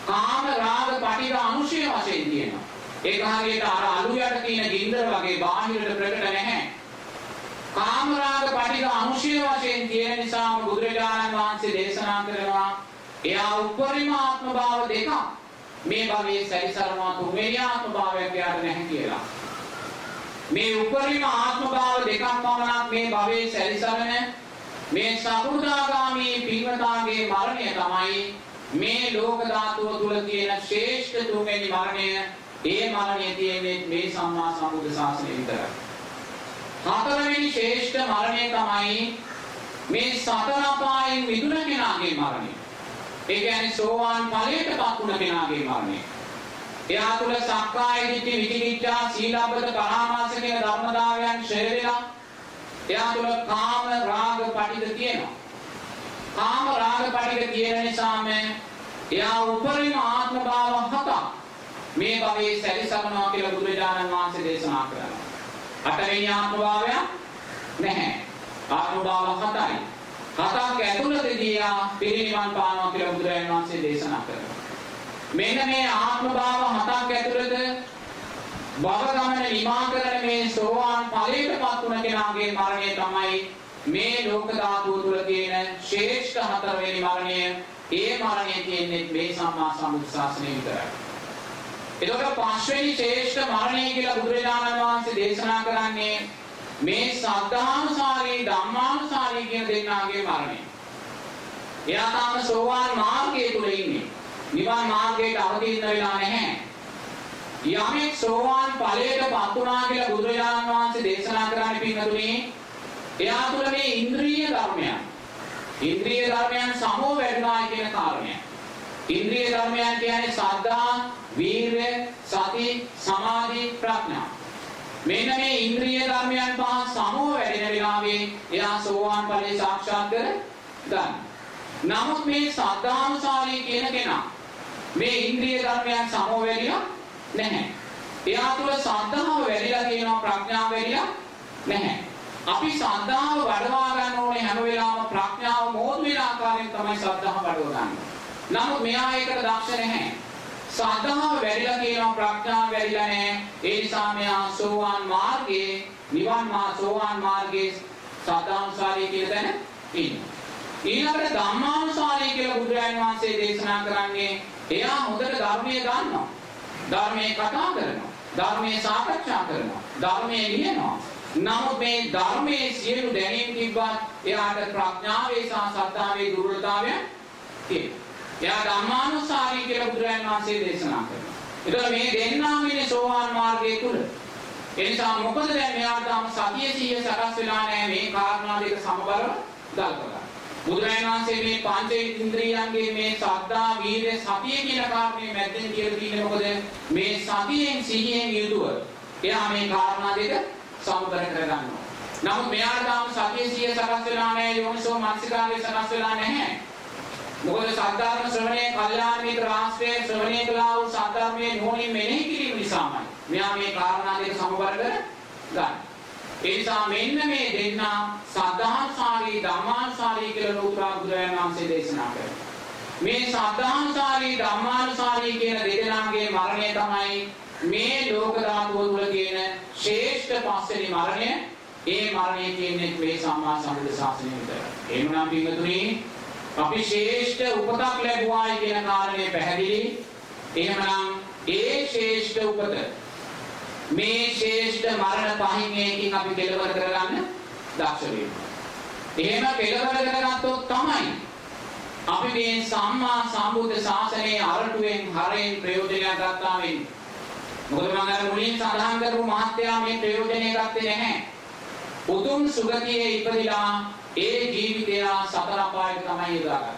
කාම රාග පටිඝ අනුශය වශයෙන් තියෙනවා. ඒක හරියට අර අලු යට තියෙන ගින්දර වගේ බාහිරට ප්‍රකට නැහැ. කාම රාග පටිඝ අනුශය වශයෙන් තියෙන නිසාම බුදුරජාණන් වහන්සේ දේශනා කරනවා එයා උපරිම ආත්ම භාව දෙකක් මේ භවයේ සැරිසරනවා. තුන්වෙනි ආත්ම භාවයක් එයාට නැහැ කියලා. මේ උපරිම ආත්ම භාව දෙකක් පමණක් මේ භවයේ සැරිසරන මේ සකෘදාගාමී පින්වතාගේ මරණය තමයි මේ ලෝක ධාතුව තුල තියෙන ශ්‍රේෂ්ඨ තුන්වෙනි මරණය. ඒ මරණය තියෙන්නේ මේ සම්මා සම්බුද්ධ ශාසනය විතරයි. හතරවෙනි ශ්‍රේෂ්ඨ මරණය තමයි මේ සතර අපායෙන් මිදුණ කෙනාගේ මරණය. ඒ කියන්නේ සෝවාන් ඵලයටපත් වුණ කෙනාගේ මරණය. එයා තුල සක්කාය දිට්ඨි විචිකිච්ඡා සීලබ්බත පරාමාස කියන ධර්මතාවයන් ක්ෂය වෙලා එයා තුල කාම රාග පටිඝ තියෙනවා. කාම රාග පටිඝ තියෙන නිසාම එයා උපරිම ආත්ම භාව 7ක් මේ භවයේ සැරිසමනවා කියලා බුදුරජාණන් වහන්සේ දේශනා කරනවා. 8 වෙනි ආත්ම භාවය නැහැ. ආත්ම භාව 7යි. 7ක් ඇතුළතදී යා පිරිනිවන් පානවා කියලා බුදුරජාණන් වහන්සේ දේශනා කරනවා. මෙන්න මේ ආත්ම භාව 7ක් ඇතුළත භව ගමන නිමා කරන මේ සෝවාන් ඵලයටපත් වුණ කෙනාගේ මරණය තමයි මේ ලෝක ධාතුව තුල තියෙන ශ්‍රේෂ්ඨ 4 වෙනි මරණය. ඒ මරණය තියෙන්නේ මේ සම්මා සම්බුද්ධ ශාසනය විතරයි. එතකොට 5 වෙනි ශ්‍රේෂ්ඨ මරණය කියලා බුදුරජාණන් වහන්සේ දේශනා කරන්නේ මේ සද්ධානුසාරී ධම්මානුසාරී කියන දෙන්නාගේ මරණය. එයා තාම සෝවාන් මාර්ගයේ තුල ඉන්නේ. නිවන් මාර්ගයට අවතීර්ණ වෙලා නැහැ. යමෙක් සෝවාන් ඵලයටපත් වුණා කියලා බුදුරජාණන් වහන්සේ දේශනා කරන්නේ පින්වතුනි, එයා තුළ මේ ඉන්ද්‍රිය ධර්මයන් සමෝ වැඩිනවා කියන කාරණය. ඉන්ද්‍රිය ධර්මයන් කියන්නේ සද්ධා, වීර්ය, සති, සමාධි, ප්‍රඥා. මෙන්න මේ ඉන්ද්‍රිය ධර්මයන් පහ සමෝ වැඩෙන වෙලාවේ එයා සෝවාන් ඵලය සාක්ෂාත් කර ගන්න. නමුත් මේ සද්ධානුසාරී කියන කෙනා මේ ඉන්ද්‍රිය ධර්මයන් සමෝ වැඩිලා නැහැ. එයා තුළ සද්ධාව වැඩිලා තියෙනවා, ප්‍රඥාව වැඩිලා නැහැ. අපි සද්ධාව වඩවා ගන්න ඕනේ හැම වෙලාවම ප්‍රඥාව මෝදු වෙන ආකාරයෙන් තමයි සද්ධාව වඩව ගන්න. නමුත් මෙයා ඒකට දක්ෂ නැහැ. සද්ධාව වැඩිලා තියෙනවා, ප්‍රඥාව වැඩිලා නැහැ. ඒ නිසා මෙයා සෝවාන් මාර්ගයේ සෝවාන් මාර්ගයේ සද්ධානුසාරී කියන තැන ඉන්නවා. ඊළඟට ධම්මානුසාරී කියලා බුදුරජාණන් වහන්සේ දේශනා කරන්නේ එයා හොඳට ධර්මයේ දන්නවා. ධර්මයේ කතා කරනවා. ධර්මයේ සාකච්ඡා කරනවා. ධර්මයේ ලියනවා. නමුත් මේ ධර්මයේ සියලු දැනීම් තිබ්බත් එයාට ප්‍රඥාවේ සහ සද්ධාවේ දුර්වලතාවය තියෙනවා. එයා ධම්මානුසාරී කියලා බුදුරජාණන් වහන්සේ දේශනා කරනවා. ඒතකොට මේ දෙන්නාම ඉන්නේ සෝවාන් මාර්ගයේ තුල. ඒ නිසා මොකද දැන් මෙයාට තාම සතිය සිහිය සකස් වෙලා නැහැ මේ කාරණා දෙක සමබරව දල්පගන්න. බුදුරජාණන් වහන්සේ මේ පංච ඉන්ද්‍රියයන්ගේ මේ සද්ධා, වීර්ය, සතිය කියන කාරණේ මැද්දෙන් කියලා තියෙන්නේ මොකද? මේ සතියෙන් සිහියෙන් යුතුව එයා මේ කාරණා දෙක සමබර කරගන්නවා. නමුත් මෙයාට තාම සතිය සිහිය සකස් වෙලා නැහැ, යෝනිසෝ මනසිකාරය සකස් වෙලා නැහැ. මොකද සද්ධාර්ම ශ්‍රවණයේ කල්යාණ මිත්‍ර ආශ්‍රය ශ්‍රවණය කළා වූ සද්ධර්මයේ නුවණින් මෙනෙහි කිරීම නිසාමයි මෙයා මේ කාරණා දෙක සමබර කර ගන්න. ඒ නිසා මෙන්න මේ දෙන්නා සද්ධානුසාරී ධම්මානුසාරී කියලා ලෝතුරා බුදුරජාණන් වහන්සේ දේශනා කරනවා. මේ සද්ධානුසාරී ධම්මානුසාරී කියන දෙදෙනාගේ මරණය තමයි මේ ලෝක ධාතුව තුළ තියෙන ශ්‍රේෂ්ඨ පස්වෙනි මරණය. ඒ මරණය කියන්නේ මේ සම්මා සම්බුද්ධ ශාසනය විතරයි. එහෙමනම් පින්වතුනි අපි ශ්‍රේෂ්ඨ උපතක් ලැබුවායි කියන කාරණේ පැහැදිලි. එහෙමනම් ඒ ශ්‍රේෂ්ඨ උපත මේ ශ්‍රේෂ්ඨ මරණ පහින් එකකින් අපි කෙලවර කරගන්න දක්ෂ වෙන්න. එහෙම කෙලවර කරගත්තොත් තමයි අපි මේ සම්මා සම්බුද්ධ ශාසනයේ අරටුවෙන් හරෙන් ප්‍රයෝජනයක් ගන්නවා වෙන්නේ. මොකද මම අර මුලින් සඳහන් කරපු මහත්යා මේ ප්‍රයෝජනය ගත්තේ නැහැ. උතුම් සුගතියේ ඉපදිලා ඒ ජීවිතය සතර අපායට තමයි යොදාගන්නේ.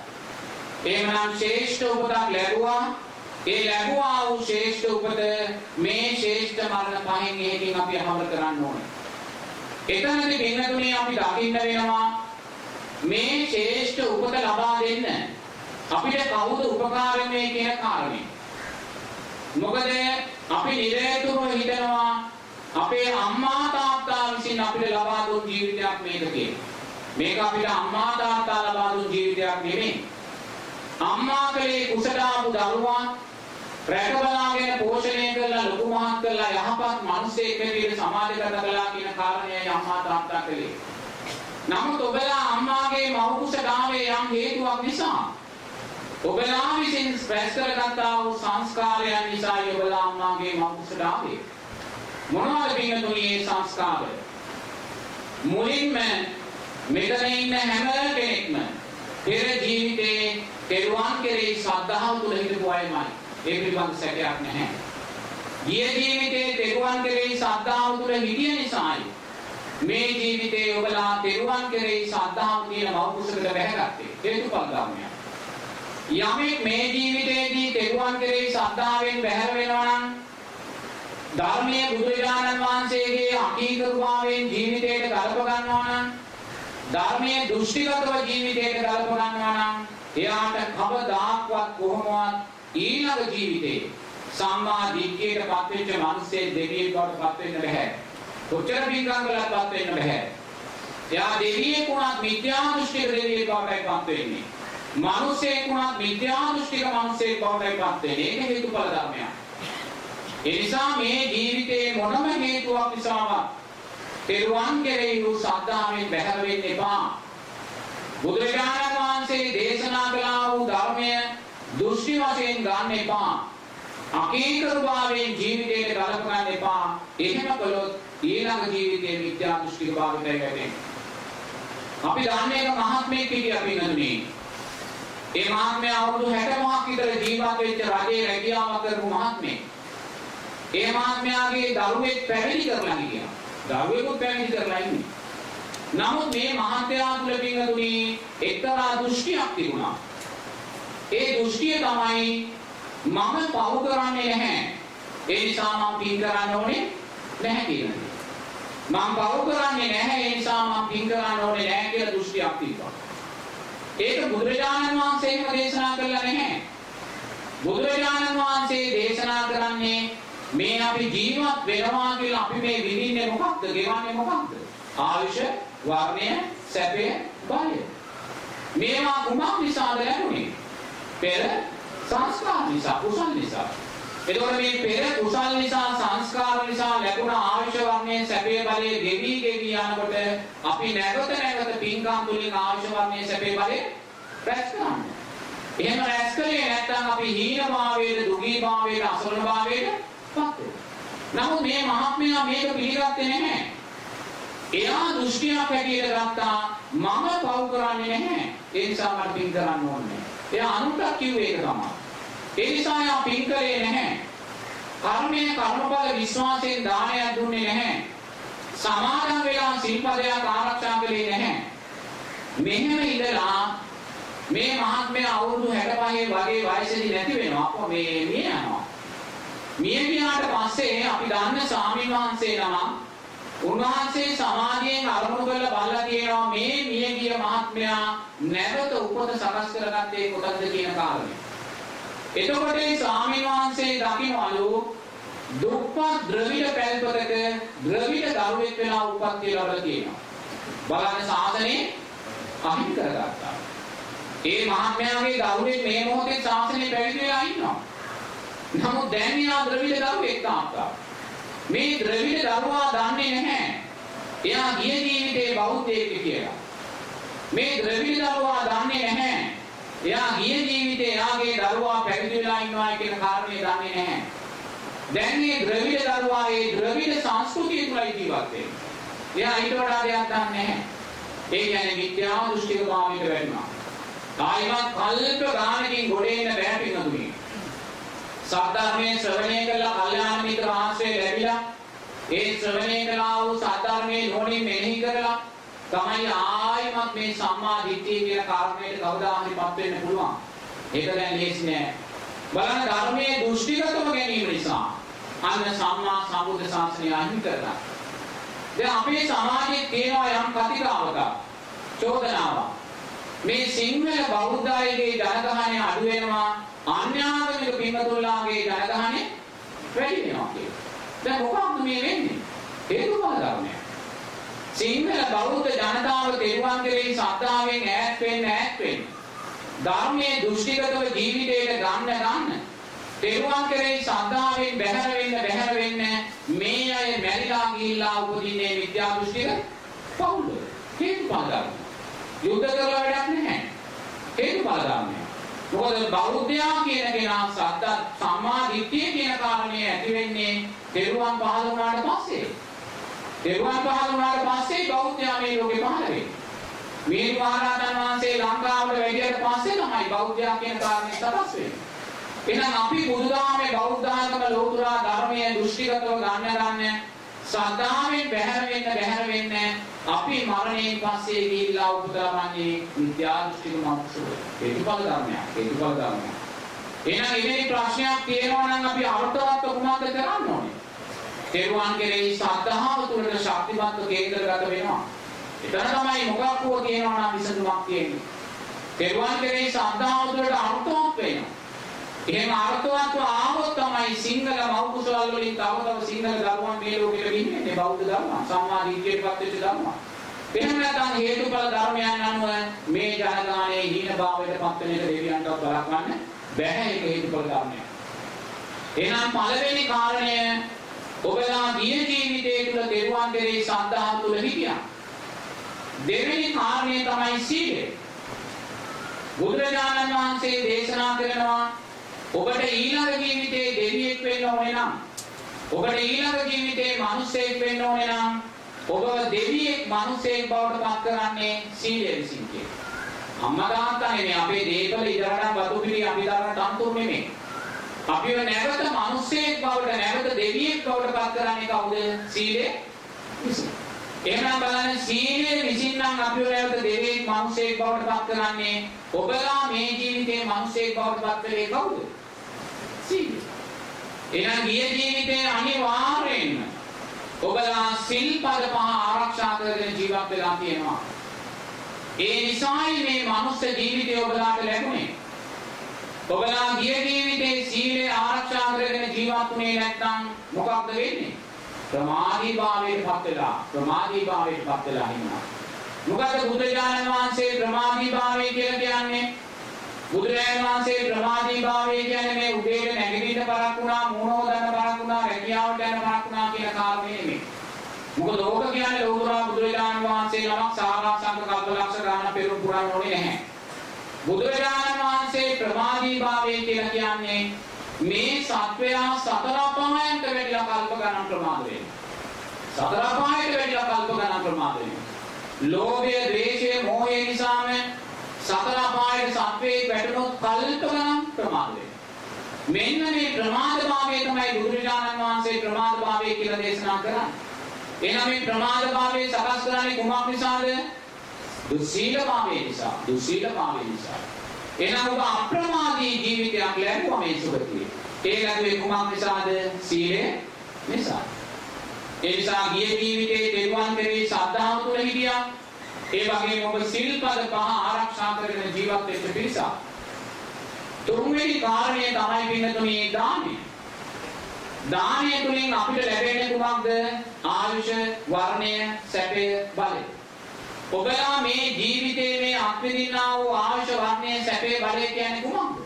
එහෙමනම් ශ්‍රේෂ්ඨ උපතක් ලැබුවා. ඒ ලැබුවා වූ ශ්‍රේෂ්ඨ උපත මේ ශ්‍රේෂ්ඨ මරණ පහෙන් එකකින් අපි අහවර කරන්න ඕනේ. එතනදී පින්වතුනි අපි දකින්න වෙනවා මේ ශ්‍රේෂ්ඨ උපත ලබා දෙන්න අපිට කවුද උපකාර වෙන්නේ කියන කාරණේ. මොකද අපි නිරේතුරුව හිතනවා අපේ අම්මා තාත්තා විසින් අපිට ලබා දුන් ජීවිතයක් මේක කියලා. මේක අපිට අම්මා තාත්තා ලබා දුන් ජීවිතයක් නෙමෙයි. අම්මා කලේ කුසට ආපු දරුවා රැකබලාගෙන පෝෂණය කරලා ලොකු මහත් කරලා යහපත් මිනිසෙක් වෙන්න සමාජගත කළා කියන කාරණයයි අම්මා තාත්තා කලේ. නමුත් ඔබලා අම්මාගේ මව් කුසට ආවේ යම් හේතුවක් නිසා ඔබලා විසින් ස්ප්‍රෙස් කරගත්තා වූ සංස්කාරයන් නිසා ඔබලා අම්මාගේ මව් කුසට ආවේ. මොනවද පින්වතුනි මේ සංස්කාරය? මුලින්ම මෙතන ඉන්න හැම කෙනෙක්ම පෙර ජීවිතේ තෙරුවන් කෙරෙහි ශ්‍රද්ධාව තුල හිටපු අයමයි. ඒ පිළිබඳ සැකයක් නැහැ. ගිය ජීවිතේ තෙරුවන් කෙරෙහි ශ්‍රද්ධාව තුල හිටිය නිසායි මේ ජීවිතේ ඔබලා තෙරුවන් කෙරෙහි ශ්‍රද්ධාව තියෙන මව් කුසකට බැහැගත්තේ. හේතුඵල ධර්මයක්. යමෙක් මේ ජීවිතයේදී තෙරුවන් කෙරෙහි ශ්‍රද්ධාවෙන් බැහැර වෙනවා නම් ධර්මයේ බුදුරජාණන් වහන්සේගේ අකීකරුභාවයෙන් ජීවිතයට ගලප ගන්නවා නම් ධර්මයේ දෘෂ්ටිගතව ජීවිතයට ගලප ගන්නවා නම් එයාට කවදාක්වත් කොහොමවත් ඊළඟ ජීවිතේ සම්මා දිට්ඨියටපත් වෙච්ච මිනිස්සේ දෙවියෙක් බවට පත් වෙන්න බෑ. කොච්චර පින්කම් කළාටපත් වෙන්න බෑ. එයා දෙවියෙක් වුණත් මිත්‍යා දෘෂ්ටික දෙවියෙක් බවටයි පත් වෙන්නේ. මිනිසෙක් වුණත් මිත්‍යා දෘෂ්ටික මිනිසෙක් බවටයි පත් වෙන්නේ. ඒක හේතුඵල ධර්මයක්. ඒ නිසා මේ ජීවිතේ මොනම හේතුවක් නිසාවත් තෙරුවන් කෙරෙහි වූ ශ්‍රද්ධාවෙන් බැහැර වෙන්න එපා. බුදුරජාණන් වහන්සේ දේශනා කළා වූ ධර්මය දෘෂ්ටි වශයෙන් ගන්න එපා. අකීකරුභාවයෙන් ජීවිතයට ගලප ගන්න එපා. එහෙම කළොත් ඊළඟ ජීවිතයේ මිත්‍යා දෘෂ්ටික භාවයට වැටෙන්නේ. අපි දන්නේ එක මහත්මයෙක් හිටියා පින්නතුනේ. ඒ මහත්මයා අවුරුදු 60ක් විතර ජීවත් වෙච්ච රජේ රැකියාවක් කරපු මහත්මයෙක්. ඒ මහත්මයාගේ දරුවෙක් පැවිදි කරලා ගියා. දරුවෙකුත් පැවිදි කරලා ඉන්නේ. නමුත් මේ මහත්මයා තුළ පින්නතුනේ එක්තරා දෘෂ්ටියක් තිබුණා. ඒ දෘෂ්ටිය තමයි මම පව් කරන්නේ නැහැ. ඒ නිසා මම පින් කරන්න ඕනේ නැහැ කියලා. මම පව් කරන්නේ නැහැ ඒ නිසා මම පින් කරන්න ඕනේ නැහැ කියලා දෘෂ්ටියක් තිබ්බා. ඒක බුදුරජාණන් වහන්සේම දේශනා කළා නැහැ. බුදුරජාණන් වහන්සේ දේශනා කරන්නේ මේ අපි ජීවත් වෙනවා කියලා අපි මේ විඳින්නේ මොකක්ද? ගෙවන්නේ මොකක්ද? ආයුෂ, වර්ණය, සැපය, බලය. මේවා කුමක් නිසාද ලැබුණේ? පෙර සංස්කාර නිසා, කුසල නිසා. එතකොට මේ පෙර කුසල නිසා, සංස්කාර නිසා ලැබුණ ආයුෂ, වර්ණය, සැපය, බලය ගෙවි යනකොට අපි නැවත පින්කම් තුලින් ආයුෂ, වර්ණය, සැපය, බලය රැස් කරනවා. එහෙම රැස් කළේ නැත්නම් අපි හීනභාවයට, දුගීභාවයට, අසරණභාවයට පත් වෙනවා. නමුත් මේ මහත්මයා මේක පිළිගත්තේ නැහැ. එයා දෘෂ්ටියක් හැටියට ගත්තා මම පව් කරන්නේ නැහැ. ඒ නිසා මට පින් කරන්න ඕනේ. එයා අනුන්ට කිව්වේ ඒක තමයි. ඒ නිසා එයා පින් කරේ නැහැ. කර්මයේ කර්මඵල විශ්වාසයෙන් දානයක් දුන්නේ නැහැ. සමාදන් වෙලා සිල්පදයක් ආරක්ෂා කළේ නැහැ. මෙහෙම ඉඳලා මේ මහත්මයා අවුරුදු 65 වගේ වයසේදී නැති වෙනවා. අපෝ මේ මිය යනවා. මිය ගියාට පස්සේ අපි දන්න ස්වාමීන් වහන්සේ නම උන්වහන්සේ සමාධියෙන් අරමුණු කරලා බලලා තියෙනවා මේ මිය ගිය මහත්මයා නැවත උපත සකස් කරගත්තේ කොතනද කියන කාරණය. එතකොට මේ ස්වාමීන් වහන්සේ දකින්නවලු දුප්පත් ද්‍රවිඩ පැල්පතක ද්‍රවිඩ දරුවෙක් වෙලා උපත් ලැබලා තියෙනවා. බලන්න සාසනේ අහිමි කරගත්තා. ඒ මහත්මයාගේ දරුවෙක් මේ මොහොතේ සාසනේ පැවිදි වෙලා ඉන්නවා. නමුත් දැන් යා ද්‍රවිඩ දරුවෙක් තාත්තා. මේ ද්‍රවිඩ දරුවා දන්නේ නැහැ. එයා ගිය ජීවිතේ බෞද්ධයෙක් කියලා. මේ ද්‍රවිඩ දරුවා දන්නේ නැහැ. එයා ගිය ජීවිතේ එයාගේ දරුවා පැවිදි වෙලා ඉන්නවා කියන කාරණේ දන්නේ නැහැ. දැන් මේ ද්‍රවිඩ දරුවා ඒ ද්‍රවිඩ සංස්කෘතිය තුළ ජීවත් වෙනවා. එයා ඊට වඩා දෙයක් දන්නේ නැහැ. ඒ කියන්නේ මිත්‍යා දෘෂ්ටික භාවයට වැටෙනවා. කායිමත් කල්ප ගානකින් ගොඩ එන්න බෑ පින්නතුනි. සද්ධර්මයේ ශ්‍රවණය කළා කල්යාණ මිත්‍ර ආශ්‍රය ලැබිලා ඒ ශ්‍රවණය කළා වූ සද්ධර්මයේ නොනින් මෙනෙහි කරලා තමයි ආයිමත් මේ සම්මා දිට්ඨිය කියන කාරණයට කවදා හරිපත් වෙන්න පුළුවන්. ඒක දැන් ලේසි නෑ. බලන්න ධර්මයේ දෘෂ්ටිගතව ගැනීම නිසා අන්න සම්මා සම්බුද්ධ ශාසනය අහිමි කරලා. දැන් අපේ සමාජයේ තියෙනවා යම් කතිකාවක චෝදනාවක්. මේ සිංහල බෞද්ධ අයගේ ජනගහනය අඩු වෙනවා අන්‍යාගමික පින්වතුන්ලාගේ ජනගහනය වැඩි වෙනවා කියලා. දැන් මොකක්ද මේ වෙන්නේ? හේතුඵල ධර්මය. සිංහල බෞද්ධ ජනතාව තෙරුවන් කෙරෙහි ශ්‍රද්ධාවෙන් ඈත් වෙන්න. ධර්මයේ දෘෂ්ටිගතව ජීවිතයට ගන්න. තෙරුවන් කෙරෙහි ශ්‍රද්ධාවෙන් බැහැර වෙන්න මේ අය මැරිලා ගිහිල්ලා උපදින්නේ මිත්‍යා දෘෂ්ටික පවුල. හේතුඵල ධර්මය. යුද්ධ කරලා වැඩක් නැහැ. හේතුඵල ධර්මය. මොකද බෞද්ධයා කියන කෙනා සත්‍ය සම්මා දිට්ඨිය කියන කාරණේ ඇති වෙන්නේ තෙරුවන් පහළ වුණාට පස්සේ. තෙරුවන් පහළ වුණාට පස්සේ බෞද්ධයා මේ ලෝකේ පහළ වෙන්නේ. මේ මහරහතන් වහන්සේ ලංකාවට වැඩියට පස්සේ තමයි බෞද්ධයා කියන කාරණේ සකස් වෙන්නේ. එහෙනම් අපි බුදුදහමේ බෞද්ධ ආගම ලෝතුරා ධර්මයේ දෘෂ්ටිගතව ගන්න සද්ධාවෙන් බැහැර වෙන්න අපි මරණයෙන් පස්සේ ගිහිල්ලා උපදවන්නේ විද්‍යා දෘෂ්ටික මාර්ගය. හේතුඵල ධර්මයක්. එහෙනම් ඉතින් ප්‍රශ්නයක් තියෙනවා නම් අපි අර්ථවත් කුමක්ද කරන්න ඕනේ? තෙරුවන් කෙරෙහි ශ්‍රද්ධාව තුළට ශක්තිමත්ව කේන්ද්‍රගත වෙනවා. එතන තමයි මොකක් හෝ කියනවා නම් විසඳුමක් තියෙන්නේ. තෙරුවන් කෙරෙහි ශ්‍රද්ධාව තුළට අර්ථවත් වෙනවා. එහෙම අර්ථවත්ව ආවොත් තමයි සිංහල මව් කුසල් වලින් තව සිංහල දරුවන් මේ ලෝකෙට ගිහින්නේ බෞද්ධ ධර්ම සම්මා දිට්ඨියටපත් වෙච්ච ධර්ම. එහෙම නැත්නම් හේතුඵල ධර්මයන් අනුව මේ ජනගානයේ හීන භාවයටපත් වෙන එක දෙවියන්ට බලක්වන්න බැහැ. ඒක හේතුඵල ධර්මයක්. එහෙනම් පළවෙනි කාරණය ඔබලා ගිය ජීවිතයේ තුල තෙරුවන් කෙරෙහි ශ්‍රද්ධාව තුල හිටියා. දෙවෙනි කාරණය තමයි සීලය. බුදුරජාණන් වහන්සේ දේශනා කරනවා ඔබට ඊළඟ ජීවිතේ දෙවියෙක් වෙන්න ඕනේ නම් ඔබට ඊළඟ ජීවිතේ මිනිසෙක් වෙන්න ඕනේ නම් ඔබ දෙවියෙක් මිනිසෙක් බවට පත් කරන්නේ සීලය විසින් කියලා. අම්මා තාත්තා නෙමෙයි අපේ දේපල ඉදරණ වතු පිළි අපි දරන තන්තුරු නෙමෙයි. අපිව නැවත මිනිසෙක් බවට නැවත දෙවියෙක් බවට පත් කරන්නේ කවුද? සීලය විසින්. එහෙනම් බලන්න සීලය විසින් නම් අපිව නැවත දෙවියෙක් මිනිසෙක් බවට පත් කරන්නේ ඔබලා මේ ජීවිතේ මිනිසෙක් බවට පත් කරේ කවුද? සීලය. එහෙනම් ගිය ජීවිතේ අනිවාර්යෙන්ම ඔබලා සිල්පද පහ ආරක්ෂා කරගෙන ජීවත් වෙලා තියෙනවා. ඒ නිසායි මේ මනුස්ස ජීවිතය ඔබලාට ලැබුණේ. ඔබලා ගිය ජීවිතේ සීලය ආරක්ෂා කරගෙන ජීවත් වුණේ නැත්නම් මොකක්ද වෙන්නේ? ප්‍රමාදීභාවයටපත් වෙලා ඉන්නවා. මොකද බුදුරජාණන් වහන්සේ ප්‍රමාදීභාවය කියලා කියන්නේ? බුදුරජාණන් වහන්සේ ප්‍රමාදීභාවය කියන්නේ මේ උදේට නැගිටින්න පරක් වුණා, මූණ හොදන්න පරක් වුණා, රැකියාවට යන්න පරක් වුණා කියන කාරණේ නෙමෙයි. මොකද ඕක කියන්නේ ලෝතුරා බුදුරජාණන් වහන්සේ නමක් සාරාංශක කල්පලක්ෂ ගාන පෙරම් පුරන්න ඕනේ නැහැ. බුදුරජාණන් වහන්සේ ප්‍රමාදීභාවය කියලා කියන්නේ මේ සත්වයා සතර අපායන්ට වැටිලා කල්ප ගණන් ප්‍රමාද වෙනවා. සතර අපායට වැටිලා කල්ප ගණන් ප්‍රමාද වෙනවා. ලෝභය, ද්වේෂය, මෝහය නිසාම සතර අපායට සත්වයේ වැටුණොත් කල්ප ගණන් ප්‍රමාද වෙනවා. මෙන්න මේ ප්‍රමාදභාවය තමයි බුදුරජාණන් වහන්සේ ප්‍රමාදභාවය කියලා දේශනා කරන්නේ. එහෙනම් මේ ප්‍රමාදභාවය සකස් කරන්නේ කුමක් නිසාද? දුස්සීලභාවය නිසා. එහෙනම් ඔබ අප්‍රමාදී ජීවිතයක් ලැබුවා මේ සුගතියේ. ඒ ලැබුවේ කුමක් නිසාද? සීලය නිසා. ඒ නිසා ගිය ජීවිතයේ දෙවියන් කෙරෙහි ශ්‍රද්ධාව තුළ හිටියා. ඒ වගේම ඔබ සිල්පද පහ ආරක්ෂා කරගෙන ජීවත් වෙච්ච පිරිසක්. තුන්වෙනි කාරණය තමයි පින්නතුනේ දානය. දානය තුලින් අපිට ලැබෙන්නේ කුමක්ද? ආයුෂ, වර්ණය, සැපය, බලය. ඔබලා මේ ජීවිතයේ මේ අත්විඳින්නා වූ ආයුෂ, වර්ණය, සැපය, බලය කියන්නේ කුමක්ද?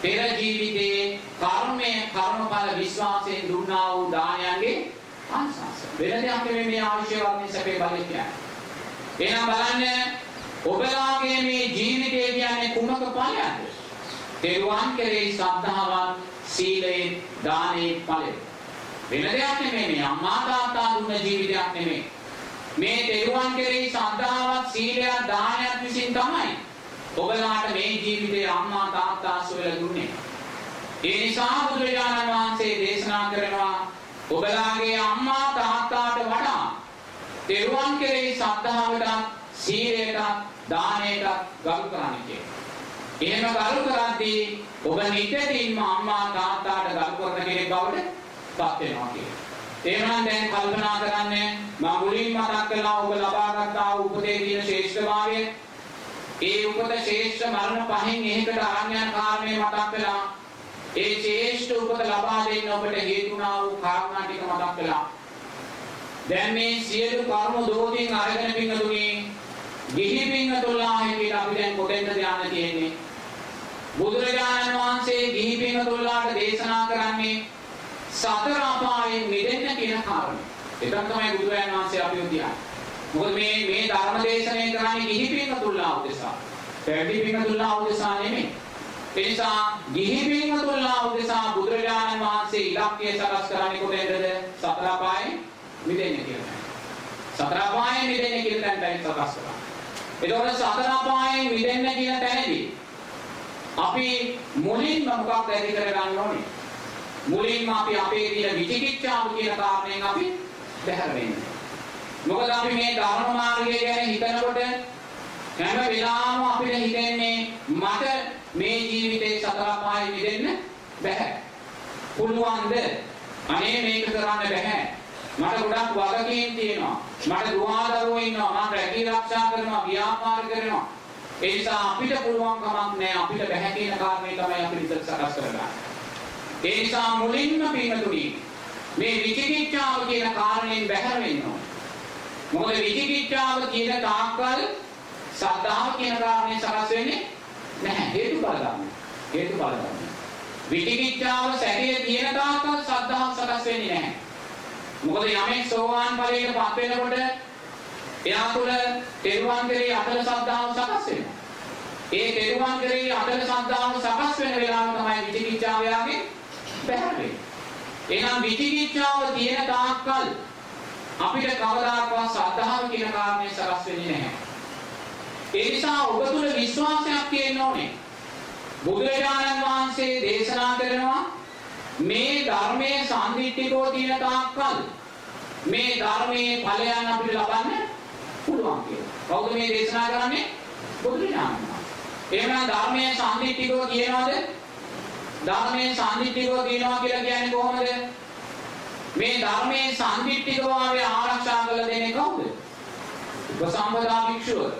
පෙර ජීවිතයේ කර්මඵල විශ්වාසයෙන් දුන්නා වූ දානයන්ගේ අංශස. වෙන දෙයක් නෙමෙයි මේ ආයුෂ, වර්ණය, සැපය, බලය කියන්නේ. එහෙනම් බලන්න ඔබලාගේ මේ ජීවිතය කියන්නේ කුමක ඵලයක්ද? තෙරුවන් කෙරෙහි ශ්‍රද්ධාවත්, සීලයෙන්, දානයෙන් ඵලය. වෙන දෙයක් නෙමෙයි මේ අම්මා තාත්තා දුන්න ජීවිතයක් නෙමෙයි. මේ තෙරුවන් කෙරෙහි ශ්‍රද්ධාවත්, සීලයත්, දානයත් විසින් තමයි ඔබලාට මේ ජීවිතේ අම්මා තාත්තා සොයලා දුන්නේ. ඒ නිසා බුදුරජාණන් වහන්සේ දේශනා කරනවා ඔබලාගේ අම්මා තාත්තාට වඩා තෙරුවන් කෙරෙහි ශ්‍රද්ධාවට, සීලයට, දානයට ගරු කරන්න කියලා. එහෙම ගරු කරද්දී ඔබ නිතරම අම්මා තාත්තාට ගරු කරන කෙනෙක් බවට පත් වෙනවා කියලා. එහෙනම් දැන් කල්පනා කරන්න මම මුලින් මතක් කළා ඔබ ලබාගත් උපතේ තියෙන ශ්‍රේෂ්ඨභාවය. ඒ උපත ශ්‍රේෂ්ඨ මරණ පහෙන් එහෙකට අරන් යන කාරණේ මතක් කළා. ඒ ශ්‍රේෂ්ඨ උපත ලබා දෙන්න ඔබට හේතුණා වූ කාරණා ටික මතක් කළා. දැන් මේ සියලු කර්ම දෝෂින් අරගෙන පින්නතුනේ ගිහි පින්නතුල්ලා කියලා අපි දැන් කොටෙන්ද ධ්‍යාන තියෙන්නේ. බුදුරජාණන් වහන්සේ ගිහි පින්නතුල්ලාට දේශනා කරන්නේ සතර අපායෙන් මිදෙන්න කියන කාරණේ. ඒක තමයි බුදුරජාණන් වහන්සේ අපිව කියන්නේ. මොකද මේ ධර්ම දේශනාව කරන්නේ ගිහි පින්නතුල්ලා උදෙසා. පැවිදි පින්නතුල්ලා උදෙසා නෙමෙයි. ඒ නිසා ගිහි පින්නතුල්ලා උදෙසා බුදුරජාණන් වහන්සේ ඉලක්කය සකස් කරන්නේ කොතෙන්ද? සතර අපායෙන් මිදෙන්න කියලා. සතර අපායෙන් මිදෙන්න කියලා තැනයි සකස් කරන්නේ. ඒතකොට සතර අපායෙන් මිදෙන්න කියන තැනදී අපි මුලින්ම මොකක්ද ඇති කරගන්න ඕනේ? මුලින්ම අපි අපේ තියෙන විචිකිච්ඡාව කියන කාරණයෙන් අපි බැහැර වෙන්නේ. මොකද අපි මේ ධර්ම මාර්ගය ගැන හිතනකොට හැම වෙලාවම අපිට හිතෙන්නේ මට මේ ජීවිතේ සතර පායි මිදෙන්න බැහැ. පුළුවන්ද? අනේ මේක කරන්න බැහැ. මට ගොඩක් වගකීම් තියෙනවා. මට දුවදරුවෝ ඉන්නවා. මම රැකී ආරක්ෂා කරනවා, ව්‍යාපාර කරනවා. ඒ නිසා අපිට පුළුවන් කමක් නැහැ. අපිට බැහැ කියන කාරණේ තමයි අපි ඉස්සර සකස් කරගන්නේ. ඒ නිසා මුලින්ම පින්නතුනි මේ විචිකිච්ඡාව කියන කාරණයෙන් බැහැර වෙන්න ඕනේ. මොකද විචිකිච්ඡාව කියන තාක්කල් සද්ධාව කියන කාරණේ සකස් වෙන්නේ නැහැ. හේතුඵල ධර්ම. හේතුඵල ධර්ම. විචිකිච්ඡාව සැකයේ තියෙන තාක්කල් සද්ධාව සකස් වෙන්නේ නැහැ. මොකද යමෙක් සෝවාන් ඵලයට පත් වෙනකොට එයා තුළ තෙරුවන් කෙරෙහි අතල සද්ධාව සකස් වෙනවා. ඒ තෙරුවන් කෙරෙහි අතල සද්ධාව සකස් වෙන වෙලාව තමයි විචිකිච්ඡාව යාගේ බැහැර වෙන්නේ. එහෙනම් විචිකිච්ඡාව තියෙන තාක්කල් අපිට කවදාකවත් සද්ධාව කියන කාරණේ සකස් වෙන්නේ නැහැ. ඒ නිසා ඔබ තුළ විශ්වාසයක් තියෙන්න ඕනේ. බුදුරජාණන් වහන්සේ දේශනා කරනවා මේ ධර්මයේ සම්දිට්ඨිකව තියෙන තාක්කල් මේ ධර්මයේ ඵලයන් අපිට ලබන්න පුළුවන් කියලා. කවුද මේ දේශනා කරන්නේ? බුදුරජාණන් වහන්සේ. එහෙනම් ධර්මයේ සම්දිට්ඨිකව කියනවාද? ධර්මයේ සම්දිට්ඨිකව කියනවා කියලා කියන්නේ කොහොමද? මේ ධර්මයේ සම්දිට්ඨිකව ආරක්ෂා කරලා දෙන්නේ කවුද? උපසම්පදා භික්ෂුව.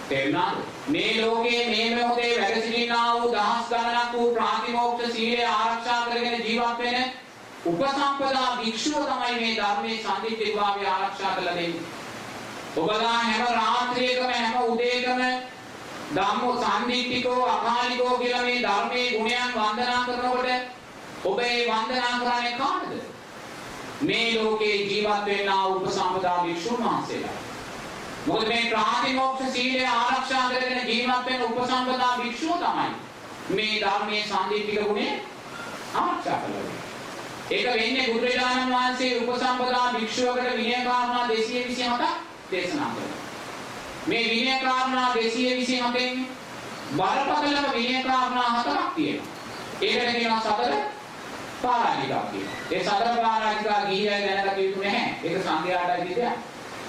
තේරුණාද? මේ ලෝකයේ මේ මොහොතේ වැඩ සිටිනා වූ දහස් ගණනක් වූ ප්‍රාතිමෝක්ෂ සීලය ආරක්ෂා කරගෙන ජීවත් වෙන උපසම්පදා භික්ෂුව තමයි මේ ධර්මයේ සම්දිට්ඨිකව ආරක්ෂා කරලා දෙන්නේ. ඔබලා හැම රාත්‍රියකම හැම උදේකම ධම්මෝ සම්දිට්ඨිකෝ අකාලිකෝ කියලා මේ ධර්මයේ ගුණයන් වන්දනා කරනකොට ඔබ ඒ වන්දනා කරන්නේ කාටද? මේ ලෝකේ ජීවත් වෙනා උපසම්පදා භික්ෂුන් වහන්සේලා. මොකද මේ ප්‍රාතිමෝක්ෂ සීලය ආරක්ෂා කරගෙන ජීවත් වෙන උපසම්පදා භික්ෂුව තමයි මේ ධර්මයේ සම්දිට්ඨික ගුණය ආරක්ෂා කරන්නේ. ඒක වෙන්නේ බුදුරජාණන් වහන්සේ උපසම්පදා භික්ෂුවකට විනය කාරණා 227ක් දේශනා කළා. මේ විනය කාරණා 227න් බරපතලම විනය කාරණා 4ක් තියෙනවා. ඒකට කියනවා සතර පාරාජිකා කියලා. ඒ සතර පාරාජිකා ගිහියයි දැනගත යුතු නැහැ. ඒක සංඝයාටයි දෙයක්.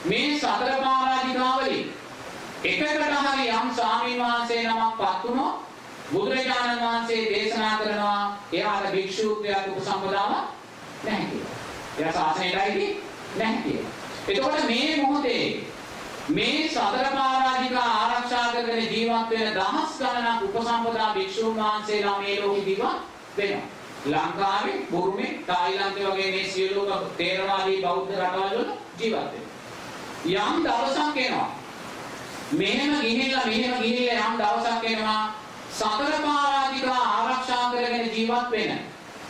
මේ සතර පාරාජිකාවලින් එකකට හරි යම් ස්වාමීන් වහන්සේ නමක් පත් වුණොත් බුදුරජාණන් වහන්සේ දේශනා කරනවා එයාට භික්ෂුත්වයට උපසම්පදාව නැහැ කියලා. එයා ශාසනයටයි නැහැ කියලා. එතකොට මේ මොහොතේ මේ සතර පාරාජිකා ආරක්ෂා කරගෙන ජීවත් වෙන දහස් ගණනක් උපසම්පදා භික්ෂුන් වහන්සේලා මේ ලෝකෙ ජීවත් වෙනවා. ලංකාවේ, බුරුමේ, තායිලන්තේ වගේ මේ සියලු තේරවාදී බෞද්ධ රටවල් වල ජීවත් වෙනවා. යම් දවසක් එනවා මෙහෙම ගිහිල්ලා යම් දවසක් එනවා සතර පාරාජිකා ආරක්ෂා කරගෙන ජීවත් වෙන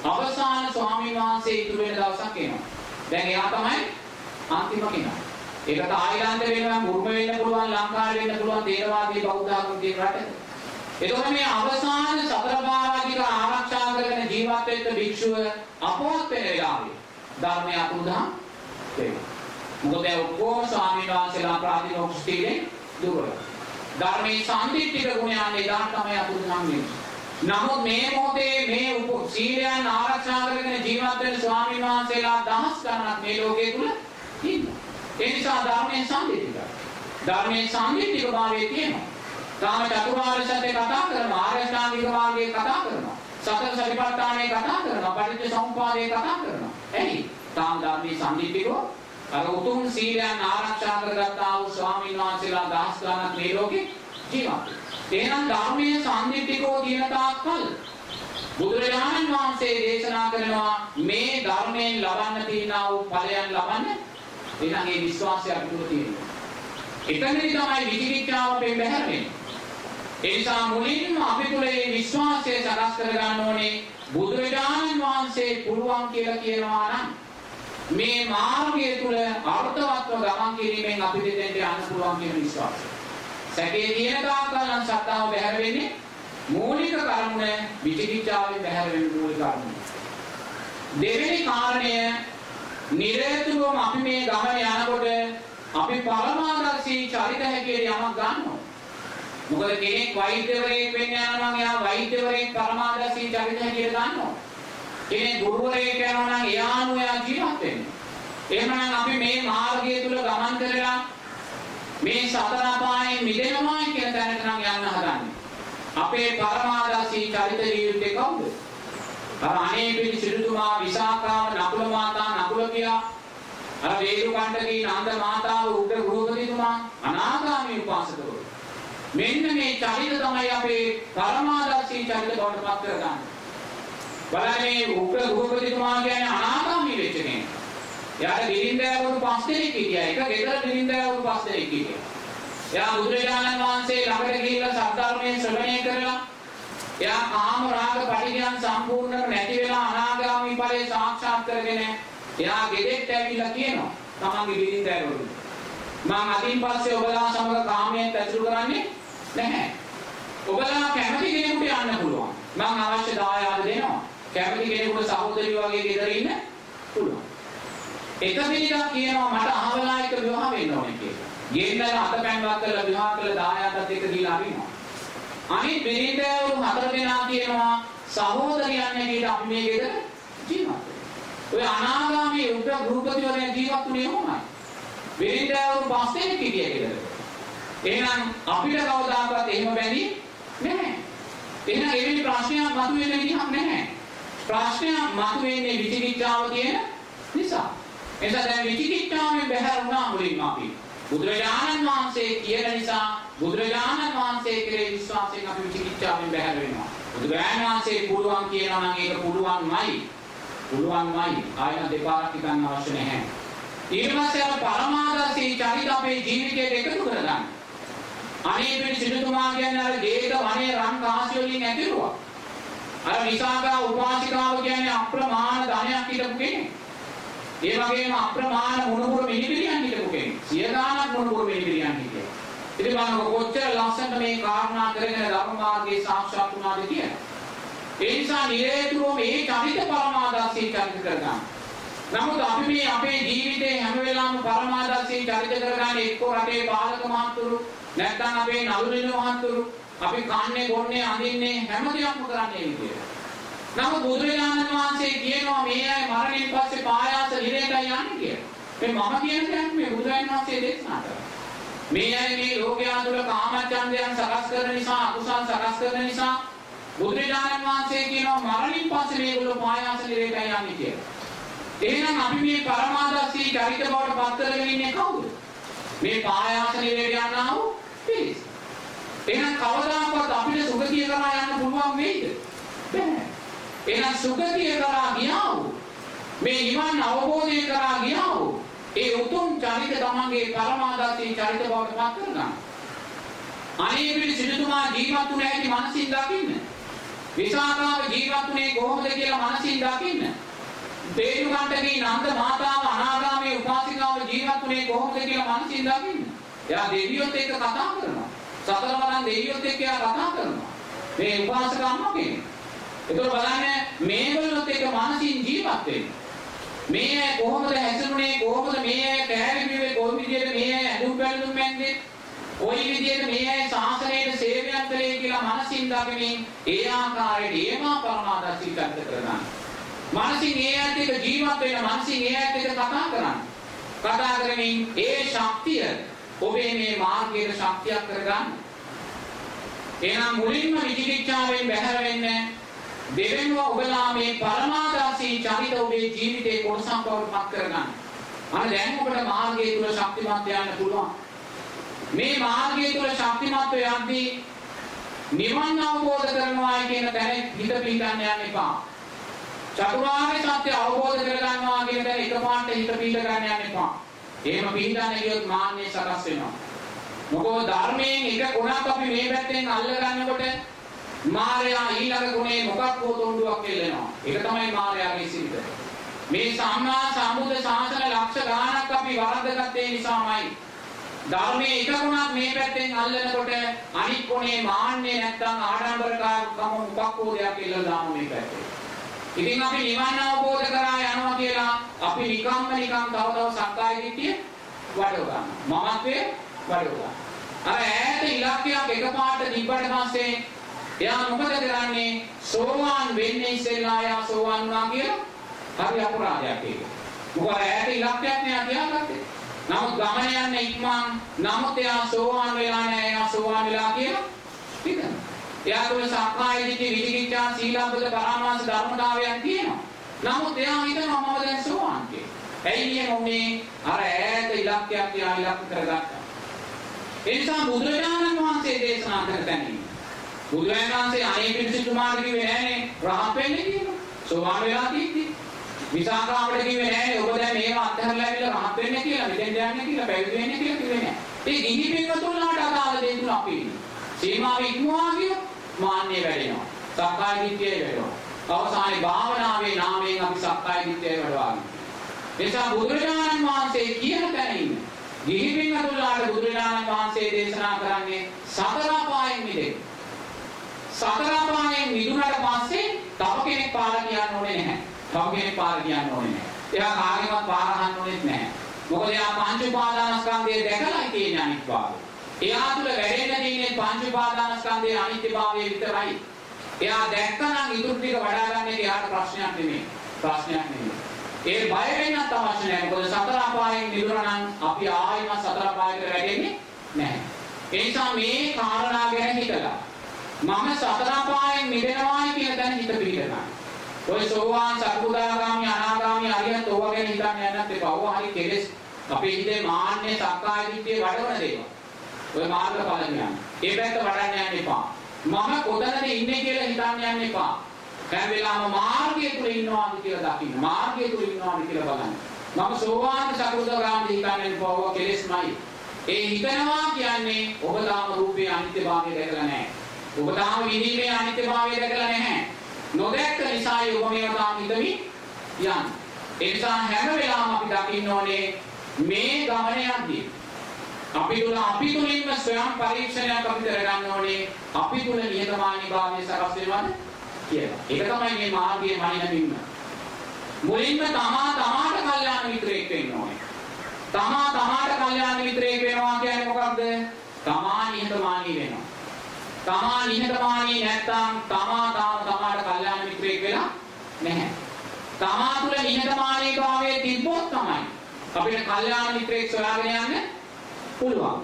අවසාන ස්වාමීන් වහන්සේ ඉතුරු වෙන දවසක් එනවා. දැන් එයා තමයි අන්තිම කෙනා. ඒක තායිලන්තේ වෙනවා, බුරුම වෙන්න පුළුවන්, ලංකාවේ වෙන්න පුළුවන්, තේරවාදී බෞද්ධ ආගමික රටක. එතකොට මේ අවසාන සතර පාරාජිකා ආරක්ෂා කරගෙන ජීවත් වෙච්ච භික්ෂුව අපවත් වෙන වෙලාවේ ධර්මය අතුරුදහන් වෙනවා. මොකද ඔක්කොම ස්වාමීන් වහන්සේලා ප්‍රාතිමෝක්ෂ සීලෙන් දුර්වල. ධර්මයේ සම්දිට්ඨික ගුණයන් එදා තමයි අතුරුදහන් වෙන්නේ. නමුත් මේ මොහොතේ මේ සීලයන් ආරක්ෂා කරගෙන ජීවත් වෙන ස්වාමීන් වහන්සේලා දහස් ගණනක් මේ ලෝකයේ තුල ඉන්නවා. ඒ නිසා ධර්මයේ සම්දිට්ඨිකයි. ධර්මයේ සම්දිට්ඨික භාවයේ තියෙනවා. තාම චතුරාර්ය සත්‍ය කතා කරනවා, ආර්ය ශ්‍රාන්තික මාර්ගයේ කතා කරනවා, සතර සතිපට්ඨානයේ කතා කරනවා, පටිච්ච සමුප්පාදයේ කතා කරනවා. එයි තාම ධර්මයේ සම්දිට්ඨිකව අර උතුම් සීලයන් ආරක්ෂා කරගත්තා වූ ස්වාමීන් වහන්සේලා දහස් ගණනක් මේ ලෝකේ ජීවත් වෙනවා. එහෙනම් ධර්මයේ සම්දිට්ඨිකව තියෙන තාක්කල් බුදුරජාණන් වහන්සේ දේශනා කරනවා මේ ධර්මයෙන් ලබන්න තියෙනා වූ ඵලයන් ලබන්න එහෙනම් ඒ විශ්වාසය අපිට තියෙනවා. එතනදී තමයි විචිකිච්ඡාව අපෙන් බැහැර වෙන්නේ. ඒ නිසා මුලින්ම අපි තුළ මේ විශ්වාසය සකස් කරගන්න ඕනේ. බුදුරජාණන් වහන්සේ පුළුවන් කියලා කියනවා නම් මේ මාර්ගය තුල අර්ථවත්ව ගමන් කිරීමෙන් අපිට දෙන්න යන්න පුළුවන් කියන විශ්වාසය. සැකේ තියෙන තාක්කල් නම් සත්‍තාව බැහැර වෙන්නේ මූලික කරුණ විචිකිච්ඡාවෙන් බැහැර වෙන මූලික කරුණ. දෙවෙනි කාරණය නිරේතුරුවම අපි මේ ගමන යනකොට අපි පරමාදර්ශී චරිත හැටියට යමක් ගන්නවා. මොකද කෙනෙක් වෛද්‍යවරයෙක් වෙන්න යනවා නම් එයා වෛද්‍යවරයෙක් පරමාදර්ශී චරිත හැටියට ගන්නවා. කෙනෙක් ගුරුවරයෙක් යනවා නම් එයාම එයා ජීවත් වෙන්නේ. එහෙනම් අපි මේ මාර්ගය තුල ගමන් කරලා මේ සතර අපායෙන් මිදෙනවා කියන තැනට නම් යන්න හදන්නේ. අපේ පරමාදර්ශී චරිත ජීවිතේ කවුද? අර අනේ පිළි සිටුතුමා, විසාකාව, නකුල මාතා, නකුල පියා, අර වේලුකණ්ඩකී නන්ද මාතාව, උග්‍ර ගෘහපතිතුමා, අනාගාමී උපාසකවරු. මෙන්න මේ චරිත තමයි අපේ පරමාදර්ශී චරිත බවට පත් කරගන්නේ. බලන්නේ උග්‍ර ගෘහපතිතුමා කියන්නේ අනාගාමී වෙච්ච කෙනෙක්. එයාට බිරින්දෑවරු 5 දෙනෙක් හිටියා. එක ගෙදර බිරින්දෑවරු 5 දෙනෙක් හිටියා. එයා බුදුරජාණන් වහන්සේ ළඟට ගිහිල්ලා සද්ධර්මයෙන් ශ්‍රවණය කරලා එයා කාම රාග පටිඝයන් සම්පූර්ණව නැති වෙලා අනාගාමී ඵලයේ සාක්ෂාත් කරගෙන එයා ගෙදෙට්ට ඇවිල්ලා කියනවා තමන්ගේ බිරින්දෑවරු මම අදින් පස්සේ ඔබලා සමග කාමයෙන් ඇසුරු කරන්නේ නැහැ. ඔබලා කැමති කෙනෙකුට යන්න පුළුවන්. මම අවශ්‍ය දායාද දෙනවා. කැමති කෙනෙකුට සහෝදරිය වගේ ගෙදර ඉන්න පුළුවන්. එක පිළිගක් කියනවා මට අහවලා එක විවාහ වෙන්න ඕනේ කියලා. ගෙන්නලා අතපැන්වක් කරලා විවාහ කරලා දායාදත් එක දීලා අරිනවා. අනිත් බිරිඳවරු 4 දෙනා කියනවා සහෝදරියන් හැටියට අපි මේ ගෙදර ජීවත් වෙනවා. ඔය අනාගාමී උග්‍ර ගෘහපතිවරයා ජීවත් වුණේ කොහොමද? බිරිඳවරු 5 දෙනෙක් හිටියේ ගෙදර. එහෙනම් අපිට කවදාකවත් එහෙම බැඳි නැහැ. එහෙනම් එවැනි ප්‍රශ්නයක් මතුවෙන්න විදිහක් නැහැ. ප්‍රශ්නයක් මතුවෙන්නේ විචිකිච්ඡාව තියෙන නිසා. එතකොට දැන් විචිකිච්ඡාවෙන් බැහැර වුණා මුලින්ම අපි. බුදුරජාණන් වහන්සේ කියන නිසා බුදුරජාණන් වහන්සේ කෙරේ විශ්වාසයෙන් අපි විචිකිච්ඡාවෙන් බැහැර වෙනවා. බුදුරජාණන් වහන්සේ පුළුවන් කියනවා නම් ඒක පුළුවන්මයි. පුළුවන්මයි. ආයෙත් දෙපාරක් හිතන්න අවශ්‍ය නැහැ. ඊට පස්සේ අපි පරමාදර්ශී චරිත අපේ ජීවිතයට එකතු කරගන්න. අනේ පිළි සිටුතුමා කියන්නේ අර ගේක වනේ රන් කාසි වලින් ඇතිරුවා. අර විසාකා උපාසිකාව කියන්නේ අප්‍රමාණ ධනයක් හිටපු කෙනෙක්. ඒ වගේම අප්‍රමාණ මුණුපුර මිනිපිරියන් හිටපු කෙනෙක්. සිය ගාණක් මුණුපුර මිනිපිරියන් හිටියා. ඉතින් බලන්න කොච්චර ලස්සනට මේ කාරණා කරගෙන ධර්ම මාර්ගයේ සාක්ෂාත් වුණාද කියලා. ඒ නිසා නිරේතුරුව මේ චරිත පරමාදර්ශී චරිත කරගන්න. නමුත් අපි මේ අපේ ජීවිතේ හැම වෙලාවෙම පරමාදර්ශී චරිත කරගන්න එක්ක රටේ පාලක මහත්තුරු නැත්නම් අපේ නළුනිල මහත්තුරු අපි කන්නේ බොන්නේ අඳින්නේ හැම දෙයක්ම කරන්නේ විදියට. නමුත් බුදුරජාණන් වහන්සේ කියනවා මේ අය මරණයෙන් පස්සේ පායාස නිරේතයි යන්නේ කියලා. මේ මම කියන දෙයක් මේ බුදුරජාණන් වහන්සේ දේශනා කරා. මේ අය මේ ලෝකයා තුල කාමච්ඡන්දයන් සකස් කරන නිසා අකුසල් සකස් කරන නිසා බුදුරජාණන් වහන්සේ කියනවා මරණයෙන් පස්සේ මේගොල්ලෝ පායාස නිරේතයි යන්නේ කියලා. එහෙනම් අපි මේ පරමාදර්ශී චරිත බවට පත් කරගෙන ඉන්නේ කවුද? මේ පායාස නිරේත යනවා වූ පිරිස. එහෙනම් කවදාකවත් අපිට සුගතිය කරා යන්න පුළුවන් වෙයිද? බැහැ. එහෙනම් සුගතිය කරා ගියා වූ මේ නිවන් අවබෝධය කරා ගියා වූ ඒ උතුම් චරිත තමන්ගේ පරමාදර්ශී චරිත බවට පත් කරගන්න. අනේ පිළි සිටුතුමා ජීවත් වුණේ ඇති මනසින් දකින්න. විසාකාව ජීවත් වුණේ කොහොමද කියලා මනසින් දකින්න. වේලුකණ්ඩකී නන්ද මාතාව අනාගාමී උපාසිකාව ජීවත් වුණේ කොහොමද කියලා මනසින් දකින්න. එයා දෙවියොත් එක්ක කතා කරනවා. සතරවරන් දෙවියොත් එක්ක එයා කතා කරනවා. මේ උපාසක අම්මා කෙනෙක්. ඒතර බලන්න මේගොල්ලොත් එක්ක මනසින් ජීවත් වෙන්න. මේ අය කොහොමද හැසිරුනේ කොහොමද මේ අය කෑවිවිවේ කොයි විදියට මේ අය ඇඳුම් පැළඳුම් මැන්දේ කොයි විදියට මේ අය ශාසනයේ සේවයක් කළේ කියලා මනසින් දකිමින් ඒ ආකාරයට ඒමා පරමාදර්ශී චරිත කරගන්න. මනසින් ඒ ඇත්ත එක ජීවත් වෙන මනසින් ඒ ඇත්ත එක කතා කරන්න. කතා කරමින් ඒ ශක්තිය ඔබේ මේ මාර්ගයේ ශක්තියක් කරගන්න. එහෙනම් මුලින්ම විචිකිච්ඡාවෙන් බැහැර වෙන්න. දෙවෙනිව ඔබලා මේ පරමාදර්ශී චරිත ඔබේ ජීවිතේ කොටසක් බවට පත් කරගන්න. අන්න දැන් ඔබට මාර්ගයේ තුල ශක්තිමත් යන්න පුළුවන්. මේ මාර්ගයේ තුල ශක්තිමත් යද්දී නිවන් අවබෝධ කරනවා කියන තැන හිත පිහිටන්න යන්න එපා. චතුරාර්ය සත්‍ය අවබෝධ කරගන්නවා කියන තැන එකපාරට හිත පිහිට ගන්න යන්න එපා. එහෙම පිහිටන්න ගියොත් මාන්නේ සකස් වෙනවා. මොකද ධර්මයෙන් එක ගුණක් අපි මේ පැත්තෙන් අල්ල ගන්නකොට මාර්යා ඊළඟ ගුණේ මොකක් හෝ තොණ්ඩුවක් එල්ලෙනවා. ඒක තමයි මාර්යාගේ සිරිත. මේ සම්මා සම්බුද්ධ ශාසන ලක්ෂ ගාණක් අපි වරද්දගත්තේ නිසාමයි. ධර්මයේ එක ගුණක් මේ පැත්තෙන් අල්ලනකොට අනිත් ගුණේ මාන්නේ නැත්තම් ආඩම්බරකාරකම මොකක් හෝ දෙයක් එල්ලලා දාමු මේ පැත්තේ. ඉතින් අපි නිවන් අවබෝධ කරා යනවා කියලා අපි නිකම්ම තව සක්කාය දිට්ඨිය වඩව ගන්නවා. මමත්වයේ වඩව ගන්නවා. අර ඈත ඉලක්කයක් එකපාරට දිබ්බට පස්සේ එයා මොකද කරන්නේ? සෝවාන් වෙන්නේ ඉස්සෙල්ලා එයා සෝවාන් වුණා කියලා හරි අපරාධයක් ඒක. මොකද ඈත ඉලක්කයක් නෑ තියාගත්තේ. නමුත් ගමන යන්නේ ඉක්මන්. නමුත් එයා සෝවාන් වෙලා නෑ. එයා සෝවාන් වෙලා කියලා හිතනවා. එයා තුළ සක්කාය දිට්ඨි විචිකිච්ඡා සීලබ්බත පරාමාස ධර්මතාවයන් තියෙනවා. නමුත් එයා හිතනවා මම දැන් සෝවාන් කියලා. ඇයි මේ අර ඈත ඉලක්කයක් තියා ඉලක්ක කරගත්තා. ඒ නිසා බුදුරජාණන් වහන්සේ දේශනා කරන තැනින් බුදුරජාණන් වහන්සේ අනේ පිළිසිතුමාට කිව්වේ නෑනේ රහත් වෙන්න කියලා. සෝවාන් වෙලා තියෙද්දි විසාකාවට කිව්වේ නෑනේ ඔබ දැන් මේවා අත්හැරලා ඇවිල්ලා රහත් වෙන්න කියලා මෙතෙන් යන්න කියලා පැවිදි වෙන්න කියලා කිව්වේ නෑ. ඒ ගිහි පින්වතුන්ලාට අදාළ දේ තුන අපි ඉන්නේ. සීමාව ඉක්මවා ගියොත් මාන්නේ වැඩෙනවා. සක්කාය දිට්ඨිය වැඩෙනවා. අවසානයේ භාවනාවේ නාමයෙන් අපි සක්කාය දිට්ඨිය වඩවා ගන්නවා. එසා බුදුරජාණන් වහන්සේ කියන තැන ඉන්න. ගිහි පින්වතුන්ලාට බුදුරජාණන් වහන්සේ දේශනා කරන්නේ සතර අපායෙන් මිදෙන්න. සතර අපායෙන් මිදුණාට පස්සේ තව කෙනෙක් පාර කියන්න ඕනේ නැහැ. තව කෙනෙක් පාර කියන්න ඕනේ නැහැ. එයා කාගෙවත් පාර අහන්න ඕනෙත් නැහැ. මොකද එයා පංච උපාදානස්කන්ධය දැකලායි තියෙන අනිත්‍යභාවය. එයා තුල වැඩෙන්න තියෙන්නේ පංච උපාදානස්කන්ධයේ අනිත්‍යභාවය විතරයි. එයා දැක්කනම් ඉතුරු ටික වඩා ගන්න එක එයාට ප්‍රශ්නයක් නෙමෙයි. ප්‍රශ්නයක් නෙමෙයි. ඒ බය වෙන්නත් අවශ්‍ය නැහැ. මොකද සතර අපායෙන් මිදුණා නම් අපි ආයෙම සතර අපායට වැටෙන්නේ නැහැ. ඒ නිසා මේ කාරණා ගැන හිතලා මම සතර අපායෙන් මිදෙනවායි කියන තැන හිත පිළිගන්න. ඔය සෝවාන් සකෘදාගාමි අනාගාමි අරියත් ඕවා ගැන හිතන්න යන්නත් එපා. ඕවා හරි කෙලෙස් අපේ හිතේ මාන්නේ සක්කාය දිට්ඨිය වඩවන දේවල්. ඔය මාර්ගඵල ඥාන. ඒ පැත්ත වඩන්න යන්න එපා. මම කොතනද ඉන්නේ කියලා හිතන්න යන්න එපා. හැම වෙලාවම මාර්ගය තුල ඉන්නවාද කියලා දකින්න. මාර්ගය තුල ඉන්නවාද කියලා බලන්න. මම සෝවාන් සකෘදාගාමි හිතන්නේ පොව කෙලෙස්මයි. ඒ හිතනවා කියන්නේ ඔබ තාම රූපේ අනිත්‍යභාවය දැකලා නැහැ. ඔබ තාම විඳීමේ අනිත්‍යභාවය දැකලා නැහැ. නොදැක්ක නිසායි ඔබ මේවා තාම හිතමින් යන්නේ. ඒ නිසා හැම වෙලාවම අපි දකින්න ඕනේ මේ ගමන යද්දී අපි තුලින්ම ස්වයං පරීක්ෂණයක් අපි කරගන්න ඕනේ. අපි තුල නිහතමානීභාවය සකස් වෙනවද කියලා. ඒක තමයි මේ මාර්ගයේ මනිනමින්ම. මුලින්ම තමාට කල්යාණ මිත්‍රයෙක් වෙන්න ඕනේ. තමාට කල්යාණ මිත්‍රයෙක් වෙනවා කියන්නේ මොකක්ද? තමා නිහතමානී වෙනවා. තමා නිහතමානී නැත්නම් තමාට කල්යාණ මිත්‍රයෙක් වෙලා නැහැ. තමා තුළ නිහතමානීභාවයේ තිබ්බොත් තමයි අපිට කල්යාණ මිත්‍රයෙක් සොයාගෙන යන්න පුළුවන්.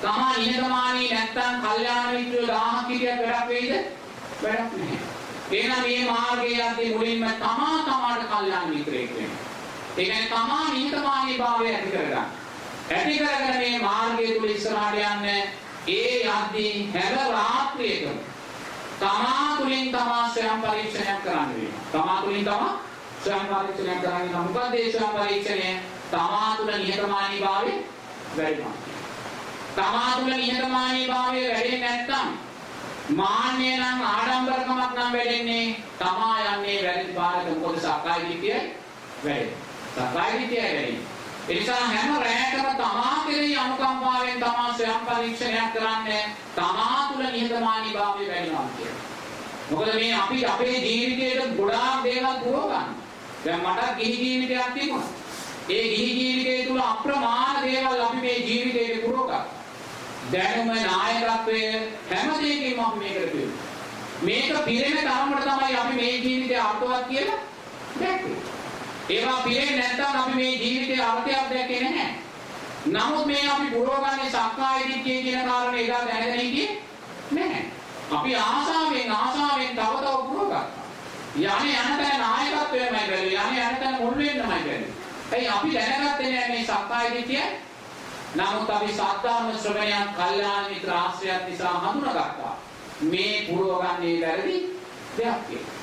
තමා නිහතමානී නැත්නම් කල්යාණ මිත්‍රයෝ 1000ක් හිටියත් වැඩක් වෙයිද? වැඩක් නැහැ. එහෙනම් මේ මාර්ගයේ යද්දී මුලින්ම තමාට කල්යාණ මිත්‍රයෙක් වෙන්න. ඒ කියන්නේ තමා නිහතමානීභාවය ඇති කරගන්න. ඇති කරගෙන මේ මාර්ගය තුල ඉස්සරහට යන්න ඒ යද්දී හැම රාත්‍රියකම තමා තුලින් තමා ස්වයං පරීක්ෂණයක් කරන්න වෙනවා. තමා තුලින් තමා ස්වයං පරීක්ෂණයක් කරන්නේ මොකද? ඒ ස්වයං පරීක්ෂණය තමා තුල නිහතමානීභාවය වැඩිනවා. තමා තුල නිහතමානීභාවය වැඩෙන්නේ නැත්නම් මාන්නය නම් ආඩම්බරකමක් නම් වැඩෙන්නේ තමා යන්නේ වැරදි පාරට. මොකද සක්කාය දිට්ඨිය වැඩෙන්නේ. සක්කාය දිට්ඨිය වැඩෙන්නේ. ඒ නිසා හැම රැයකම තමා කෙරෙහි අනුකම්පාවෙන් තමා ස්වයං පරීක්ෂණයක් කරන්නේ තමා තුළ නිහතමානීභාවය වැඩිනවා කියන්නේ. මොකද මේ අපි අපේ ජීවිතේට ගොඩාක් දේවල් පුරව ගන්න. දැන් මට ගිහි ජීවිතයක් තිබුණා. ඒ ගිහි ජීවිතය තුළ අප්‍රමාණ දේවල් අපි මේ ජීවිතේට පුරව ගත්තා. දැනුම නායකත්වය හැම දෙයකින්ම අපි මේකට පිරුණා. මේක පිරෙන තරමට තමයි අපි මේ ජීවිතය අර්ථවත් කියලා දැක්කේ. ඒවා පිරෙන්නේ නැත්නම් අපි මේ ජීවිතයේ අර්ථයක් දැකේ නැහැ. නමුත් මේ අපි පුරවගන්නේ සක්කාය දිට්ඨිය කියන කාරණේ එදා දැනගෙන හිටියේ නැහැ. අපි ආසාවෙන් තව පුරවගත්තා. යන්නේ යනතන නායකත්වයමයි බැලුවේ. යන්නේ යනතන මුල් වෙන්නමයි බැලුවේ. ඒ අපි දැනගත්තේ නැහැ මේ සක්කාය දිට්ඨිය. නමුත් අපි සද්ධාර්ම ශ්‍රවණයන් කල්යාණ මිත්‍ර ආශ්‍රයත් නිසා හඳුනාගත්තා. මේ පුරවගන්නේ වැරදි දෙයක් කියලා.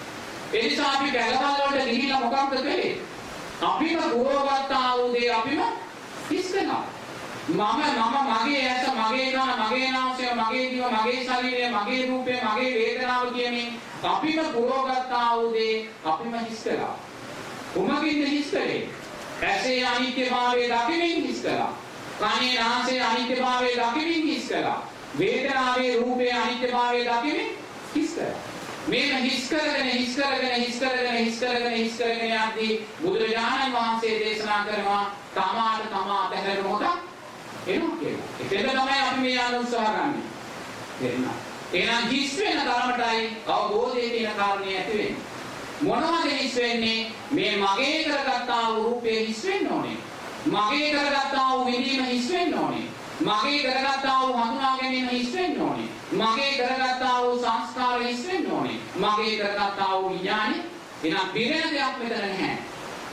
ඒ නිසා අපි බැලවල් වලට ගිහිල්ලා මොකක්ද කළේ? අපිම පුරවගත්තා වූ දේ අපිම හිස්කනවා. මගේ ඇස, මගේ කන, මගේ නාසය, මගේ දිව, මගේ ශරීරය, මගේ රූපය, මගේ වේදනාව කියමින් අපිම පුරවගත්තා වූ දේ අපිම හිස්කලා. කොමකින්ද හිස්කලේ? ඇසේ අනිත්‍යභාවය දකිමින් හිස්කලා. කනේ නාසයේ අනිත්‍යභාවය දකිමින් හිස්කලා. වේදනාවේ රූපයේ අනිත්‍යභාවය දකිමින් හිස්කලා. මේක හිස් කරගෙන යද්දී බුදුරජාණන් වහන්සේ දේශනා කරනවා තමා අතහැර මොකක් එනවා කියලා. ඒකෙන්ද තමයි අපි මේ යන්න උත්සාහ කරන්නේ. තේරෙනවද? එහෙනම් හිස් වෙන තරමටයි අවබෝධයේ තියෙන කාරණේ ඇති වෙන්නේ. මොනවද හිස් වෙන්නේ? මේ මගේ කරගත්තා වූ රූපේ හිස් වෙන්න ඕනේ. මගේ කරගත්තා වූ විඳීම හිස් වෙන්න ඕනේ. මගේ කරගත්තා වූ හඳුනා ගැනීම හිස් වෙන්න ඕනේ. මගේ කරගත්තා වූ සංස්කාර හිස් වෙන්න ඕනේ. මගේ කරගත්තා වූ විඥානෙ එනම් පිරෙන දෙයක් මෙතන නැහැ.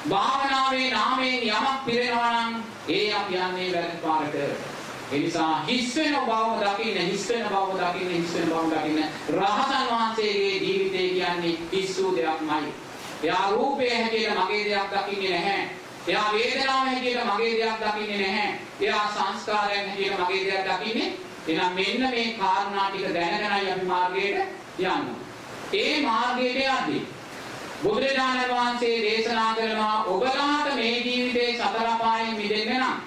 භාවනාවේ නාමයෙන් යමක් පිරෙනවා නම් ඒ අපි යන්නේ වැරදි පාරට. ඒ නිසා හිස් වෙන බවම දකින්න, හිස් වෙන බවම දකින්න, හිස් වෙන බවම දකින්න. රහතන් වහන්සේගේ ජීවිතය කියන්නේ හිස් වූ දෙයක්මයි. එයා රූපේ හැටියට මගේ දෙයක් දකින්නේ නැහැ. එයා වේදනාව හැටියට මගේ දෙයක් දකින්නේ නැහැ. එයා සංස්කාරයන් හැටියට මගේ දෙයක් දකින්නේ. එහෙනම් මෙන්න මේ කාරණා ටික දැනගෙනයි අපි මාර්ගයට යන්නේ. ඒ මාර්ගයට යද්දී බුදුරජාණන් වහන්සේ දේශනා කරනවා ඔබලාට මේ ජීවිතේ සතර අපායෙන් මිදෙන්න නම්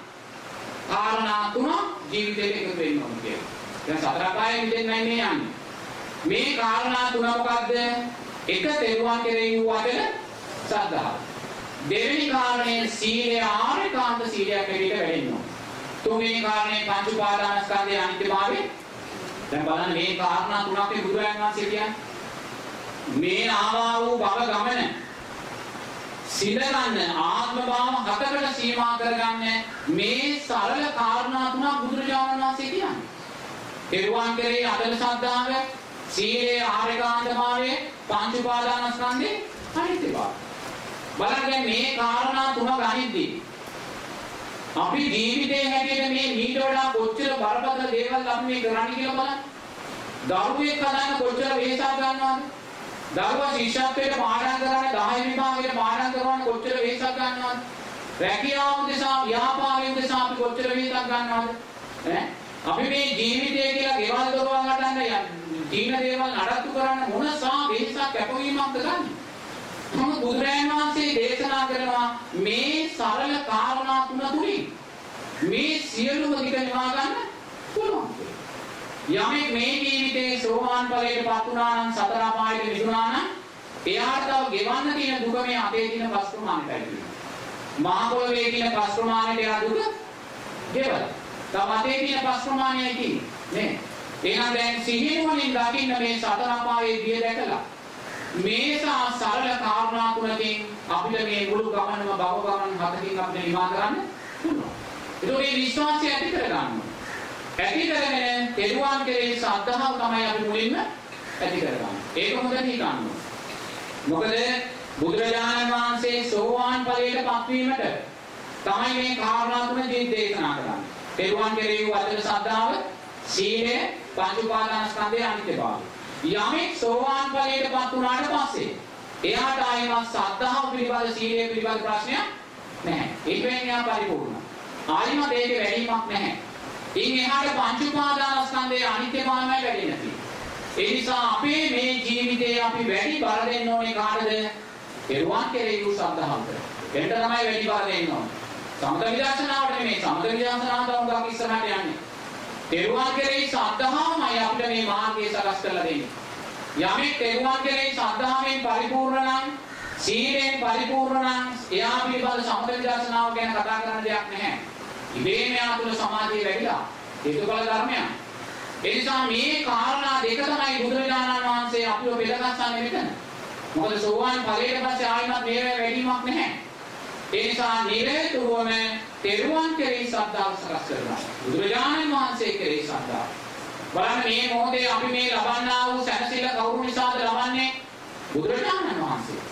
කාරණා තුන ජීවිතේට එකතු වෙන්න ඕනේ කියලා. දැන් සතර අපායෙන් මිදෙන්නයි මේ යන්නේ. මේ කාරණා තුන මොකද්ද? එක තෙරුවන් කෙරෙහි වූ වදන ශ්‍රද්ධාව. දෙවෙනි කාරණය සීලය ආරේකාන්ත සීලයක් හැටියට වැඩෙන්න ඕනේ. තුන්වෙනි කාරණය පංච උපාදානස්කන්ධයේ අනිත්‍යභාවය. දැන් බලන්න මේ කාරණා තුනක් බුදුරජාණන් වහන්සේ කියන්නේ මේ ආවා වූ භව ගමන සිඳ ගන්න ආත්ම භාව හතකට සීමා කරගන්න මේ සරල කාරණා තුනක් බුදුරජාණන් වහන්සේ කියන්නේ. තෙරුවන් කෙරෙහි අදල ශ්‍රද්ධාව, සීලේ ආරේකාන්තභාවය, පංච උපාදානස්කන්ධේ අනිත්‍යභාවය. බලන්න මේ කාරණා තුන ගනිද්දී අපි ජීවිතේ හැටියට මේ මීට වඩා කොච්චර බරපතල දේවල් අපි මේ කරන්නේ කියලා බලන්න. දරුවෙක් හදන්න කොච්චර වෙහෙසක් ගන්නවද? දරුවා ශිෂ්‍යත්වයට පාඩම් කරන්නේ 10 විභාගයට පාඩම් කරන කොච්චර වෙහෙසක් ගන්නවද? රැකියාව උදෙසා ව්‍යාපාරය උදෙසා අපි කොච්චර වෙහෙසක් ගන්නවද? ඈ අපි මේ ජීවිතය කියලා ගෙවල් දොරවල් හදන්න තීන දේවල් නඩත්තු කරන්න මොනසා වෙහෙසක් කැපවීමක්ද ගන්නේ? මොකද බුදුරජාණන් වහන්සේ දේශනා කරනවා මේ සරල කාරණා තුන තුලින් මේ සියලුම ටික නිවා ගන්න පුළුවන්. යමෙක් මේ ජීවිතේ සෝවාන් ඵලයටපත් වුණා නම් සතර අපායට මිදුණා නම් එයාට තව ගෙවන්න තියෙන දුක මේ අතේ තියෙන පස් ප්‍රමාණයටයි කියනවා. මහා පොළවේ තියෙන පස් ප්‍රමාණයට එයා දුක ගෙවලා. තව අතේ තියෙන පස් ප්‍රමාණයයි කියන්නේ. නේ. එහෙනම් දැන් සිහිනුවණින් දකින්න මේ සතර අපායේ දිය දැකලා මේ සරල කාරණා තුනකින් අපිට මේ මුළු ගමනම භව ගමන හතකින් අපිට නිවා කරන්න පුළුවන්. ඒක මේ විශ්වාසය ඇති කරගන්න. ඇති කරගෙන තෙරුවන් කෙරෙහි ශ්‍රද්ධාව තමයි අපි මුලින්ම ඇති කරගන්නේ. ඒක හොඳට හිතන්න. මොකද බුදුරජාණන් වහන්සේ සෝවාන් ඵලයට පත්වීමට තමයි මේ කාරණා තුන දේශනා කරන්නේ. තෙරුවන් කෙරෙහි වදන ශ්‍රද්ධාව, සීලය, පංච උපාදානස්කන්ධයේ අනිත්‍යභාවය. යමෙක් සෝවාන් ඵලයට පත් වුණාට පස්සේ එයාට ආයෙමත් ශ්‍රද්ධාව පිළිබඳ සීලය පිළිබඳ ප්‍රශ්නයක් නැහැ. ඒක වෙන්නේ පරිපූර්ණ. ආයෙමත් ඒකේ වැඩිමක් නැහැ. ඉන් එහාට පංච උපාදානස්කන්ධයේ අනිත්‍යභාවය වැඩි නැති. ඒ නිසා අපේ මේ ජීවිතේ අපි වැඩි බර දෙන්න ඕනේ කාටද? තෙරුවන් කෙරෙහි වූ ශ්‍රද්ධාවට. එන්න තමයි වැඩි බර දෙන්න ඕනේ. සමත විදර්ශනාවට නෙමෙයි. සමත විදර්ශනාවට උගක් ඉස්සරහට යන්නේ. තෙරුවන් කෙරෙහි ශ්‍රද්ධාවමයි අපිට මේ මාර්ගය සකස් කරලා දෙන්නේ. යමෙක් තෙරුවන් කෙරෙහි ශ්‍රද්ධාවෙන් පරිපූර්ණ නම්, සීලෙන් පරිපූර්ණ නම්, එයා පිළිබඳ සමත විදර්ශනාව ගැන කතා කරන්න දෙයක් නැහැ. ඉබේම යා තුළ සමාධිය වැඩිලා හේතුඵල ධර්මයක්. ඒ නිසා මේ කාරණා දෙක තමයි බුදුරජාණන් වහන්සේ අපිව බෙදගස්සන්නේ මෙතන. මොකද සෝවාන් ඵලයට පස්සේ ආයිමත් මේව වැඩිමක් නැහැ. ඒ නිසා නිරේතුරුවම තෙරුවන් කෙරෙහි ශ්‍රද්ධාව සකස් කරනවා. බුදුරජාණන් වහන්සේ කෙරෙහි ශ්‍රද්ධාව. බලන්න මේ මොහොතේ අපි මේ ලබන්නා වූ සැනසෙල්ල කවුරු නිසාද ලබන්නේ? බුදුරජාණන් වහන්සේ.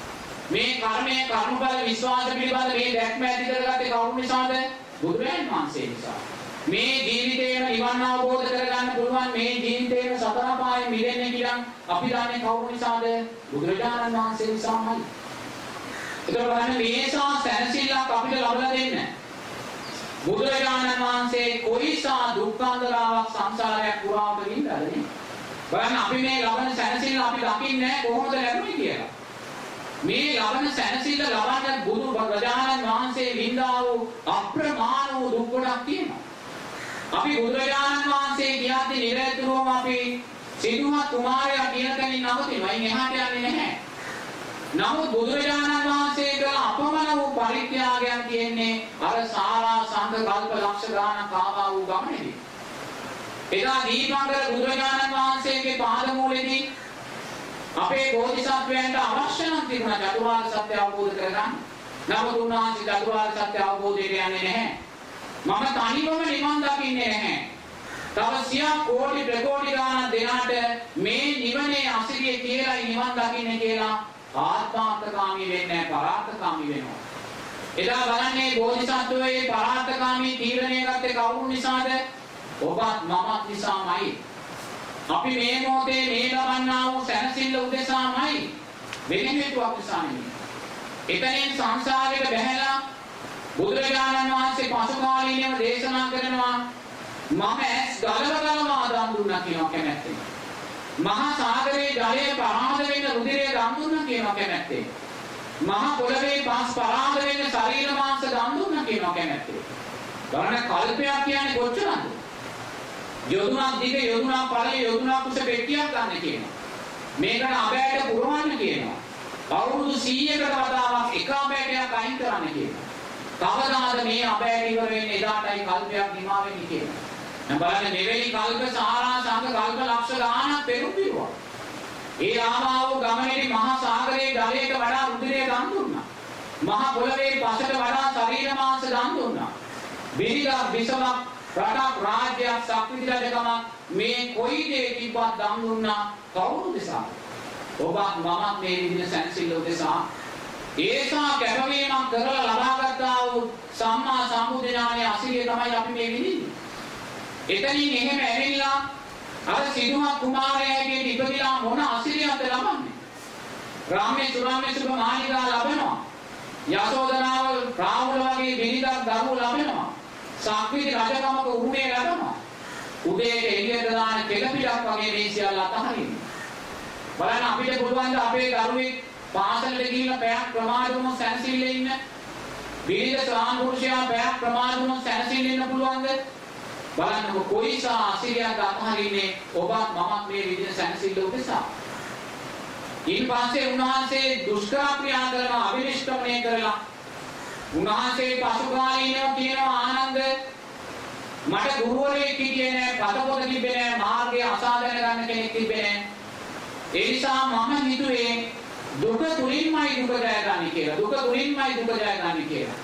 මේ කර්මයේ කර්මඵල විශ්වාස පිළිබඳ මේ දැක්ම ඇති කරගත්තේ කවුරු නිසාද? බුදුරජාණන් වහන්සේ නිසා. මේ ජීවිතේම නිවන් අවබෝධ කරගන්න පුළුවන් මේ ජීවිතේම සතර පායෙන් මිදෙන්න කියලා අපි දන්නේ කවුරු නිසාද? බුදුරජාණන් වහන්සේ නිසාමයි. ඒක බලන්න මේසා සැනසෙල්ලක් අපිට ලබා දෙන්න. බුදුරජාණන් වහන්සේ කොයිසා දුක්ඛාන්තරාවක් සංසාරයක් පුරාම විඳලානේ. බලන්න අපි මේ ලබන සැනසෙල්ල අපි දකින්නේ කොහොමද ලැබුණේ කියලා. මේ ලබන සැනසෙල්ල ලබන්න බුදු රජාණන් වහන්සේ විඳා වූ අප්‍රමාණ වූ දුක් ගොඩක් තියෙනවා. අපි බුදුරජාණන් වහන්සේ කියද්දී නිරතුරුවම අපි සිදුහත් කුමාරයා කියන තැනින් නවතිනවා. අයින් එහාට යන්නේ නැහැ. නමුත් බුදුරජාණන් වහන්සේට අපමණ වූ පරිත්‍යාගයන් තියෙන්නේ අර සාරා සංඝ කල්ප ලක්ෂ ගානක් ආවා වූ ගමනේදී. එදා දීපංකර බුදුරජාණන් වහන්සේගේ පාද මූලෙදී අපේ බෝධිසත්වයන්ට අවශ්‍ය නම් තිබුණා චතුරාර්ය සත්‍ය අවබෝධ කරගන්න. නමුත් උන්වහන්සේ චතුරාර්ය සත්‍ය අවබෝධයට යන්නේ නැහැ. මම තනිවම නිවන් දකින්නේ නැහැ. තව සියක් කෝටි ප්‍රකෝටි ගාණක් දෙනාට මේ නිවනේ අසිරිය කියලා නිවන් දකින්නේ කියලා ආත්මාර්ථකාමී වෙන්නේ නැහැ, පරාර්ථකාමී වෙනවා. එදා බලන්නේ බෝධිසත්වයේ පරාර්ථකාමී තීරණය ගත්තේ කවුරු නිසාද? ඔබත් මමත් නිසාමයි. අපි මේ මොහොතේ මේ ලබන්නා වූ සැනසෙල්ල උදෙසාමයි, වෙන හේතුවක් නිසා නෙමෙයි. එතනින් සංසාරයට බැහැලා බුදුරජාණන් වහන්සේ පසු කාලීනව දේශනා කරනවා මම ඇස් ගලවලා දන් දුන්නා කියනවා කැමැත්තෙන්. මහා සාගරයේ ජලය පරාද වෙන රුධිරය දන් දුන්නා කියනවා කැමැත්තෙන්. මහා පොළවේ පස් පරාද වෙන ශරීර මාංශ දන් දුන්නා කියනවා කැමැත්තෙන්. බලන්න කල්පයක් කියන්නේ කොච්චරද? යොදුනක් දිග යොදුනක් පළල යොදුනක් කුස පෙට්ටියක් ගන්න කියනවා. මේකට අබෑට පුරවන්න කියනවා. අවුරුදු 100කට වතාවක් එක අබෑටයක් අයින් කරන්න කියනවා. කවදාද මේ අබෑට ඉවර වෙන්නේ? එදාටයි කල්පයක් නිමා වෙන්නේ කියනවා. දැන් බලන්න මෙවැනි කල්ප සාරා සංඝ කල්ප ලක්ෂ ගාණක් පෙරුම්පිරුවා. ඒ ආවා වූ ගමනේදී මහා සාගරයේ ජලයට වඩා රුධිරය දන් දුන්නා. මහා පොළවේ පසට වඩා ශරීර මාංශ දන් දුන්නා. බිරිඳක් විසමක් රටක් රාජ්‍යයක් සක්විති රජකමක් මේ කොයි දේ තිබ්බත් දන් දුන්නා කවුරු නිසා? ඔබත් මමත් මේ විදිහට සැනසෙල්ල උදෙසා ඒසා කැපවීමක් කරලා ලබාගත්තා වූ සම්මා සම්බුද්ධ ඥානයේ අසිරිය තමයි අපි මේ විඳින්නේ. එතනින් එහෙම ඇවිල්ලා අර සිදුමත් කුමාරයාගේ ඉපදිලා මොන අසිරියක්ද ලබන්නේ? රාමේ සුරාමේ සුභ මාලිගා ලබනවා. යසෝදරාව රාහුල වගේ බිරිඳක් දරුවෝ ලබනවා. සක්විති රජකමක උරුමය ලබනවා. උදේට එළියට දාන කෙළපිටක් වගේ මේ සියල්ල අතහරින්න. බලන්න අපිට පුළුවන් ද අපේ දරුවෙක් පාසලට ගිහිල්ලා පැයක් ප්‍රමාද වුණොත් සැනසෙල්ලේ ඉන්න? බිරිඳ ස්වාම පුරුෂයා පැයක් ප්‍රමාද වුණොත් සැනසෙල්ලේ ඉන්න පුළුවන්ද? බලන්න කොයිසා අසිරියක් අතහරින්නේ ඔබත් මමත් මේ විදිහට සැනසෙල්ල උදෙසා. ඊට පස්සේ උන්වහන්සේ දුෂ්කර ක්‍රියා කරන අවිනිෂ්ක්‍රමණය කරලා උන්වහන්සේ පසු කාලීනව කියනවා ආනන්ද මට ගුරුවරයෙක් හිටියේ නෑ, පතපොත තිබ්බේ නෑ, මාර්ගය අසාධන ගන්න කෙනෙක් තිබ්බේ නෑ. ඒ නිසා මම හිතුවේ දුක තුලින්මයි දුක ජය ගන්න කියලා. දුක තුලින්මයි දුක ජය ගන්න කියලා.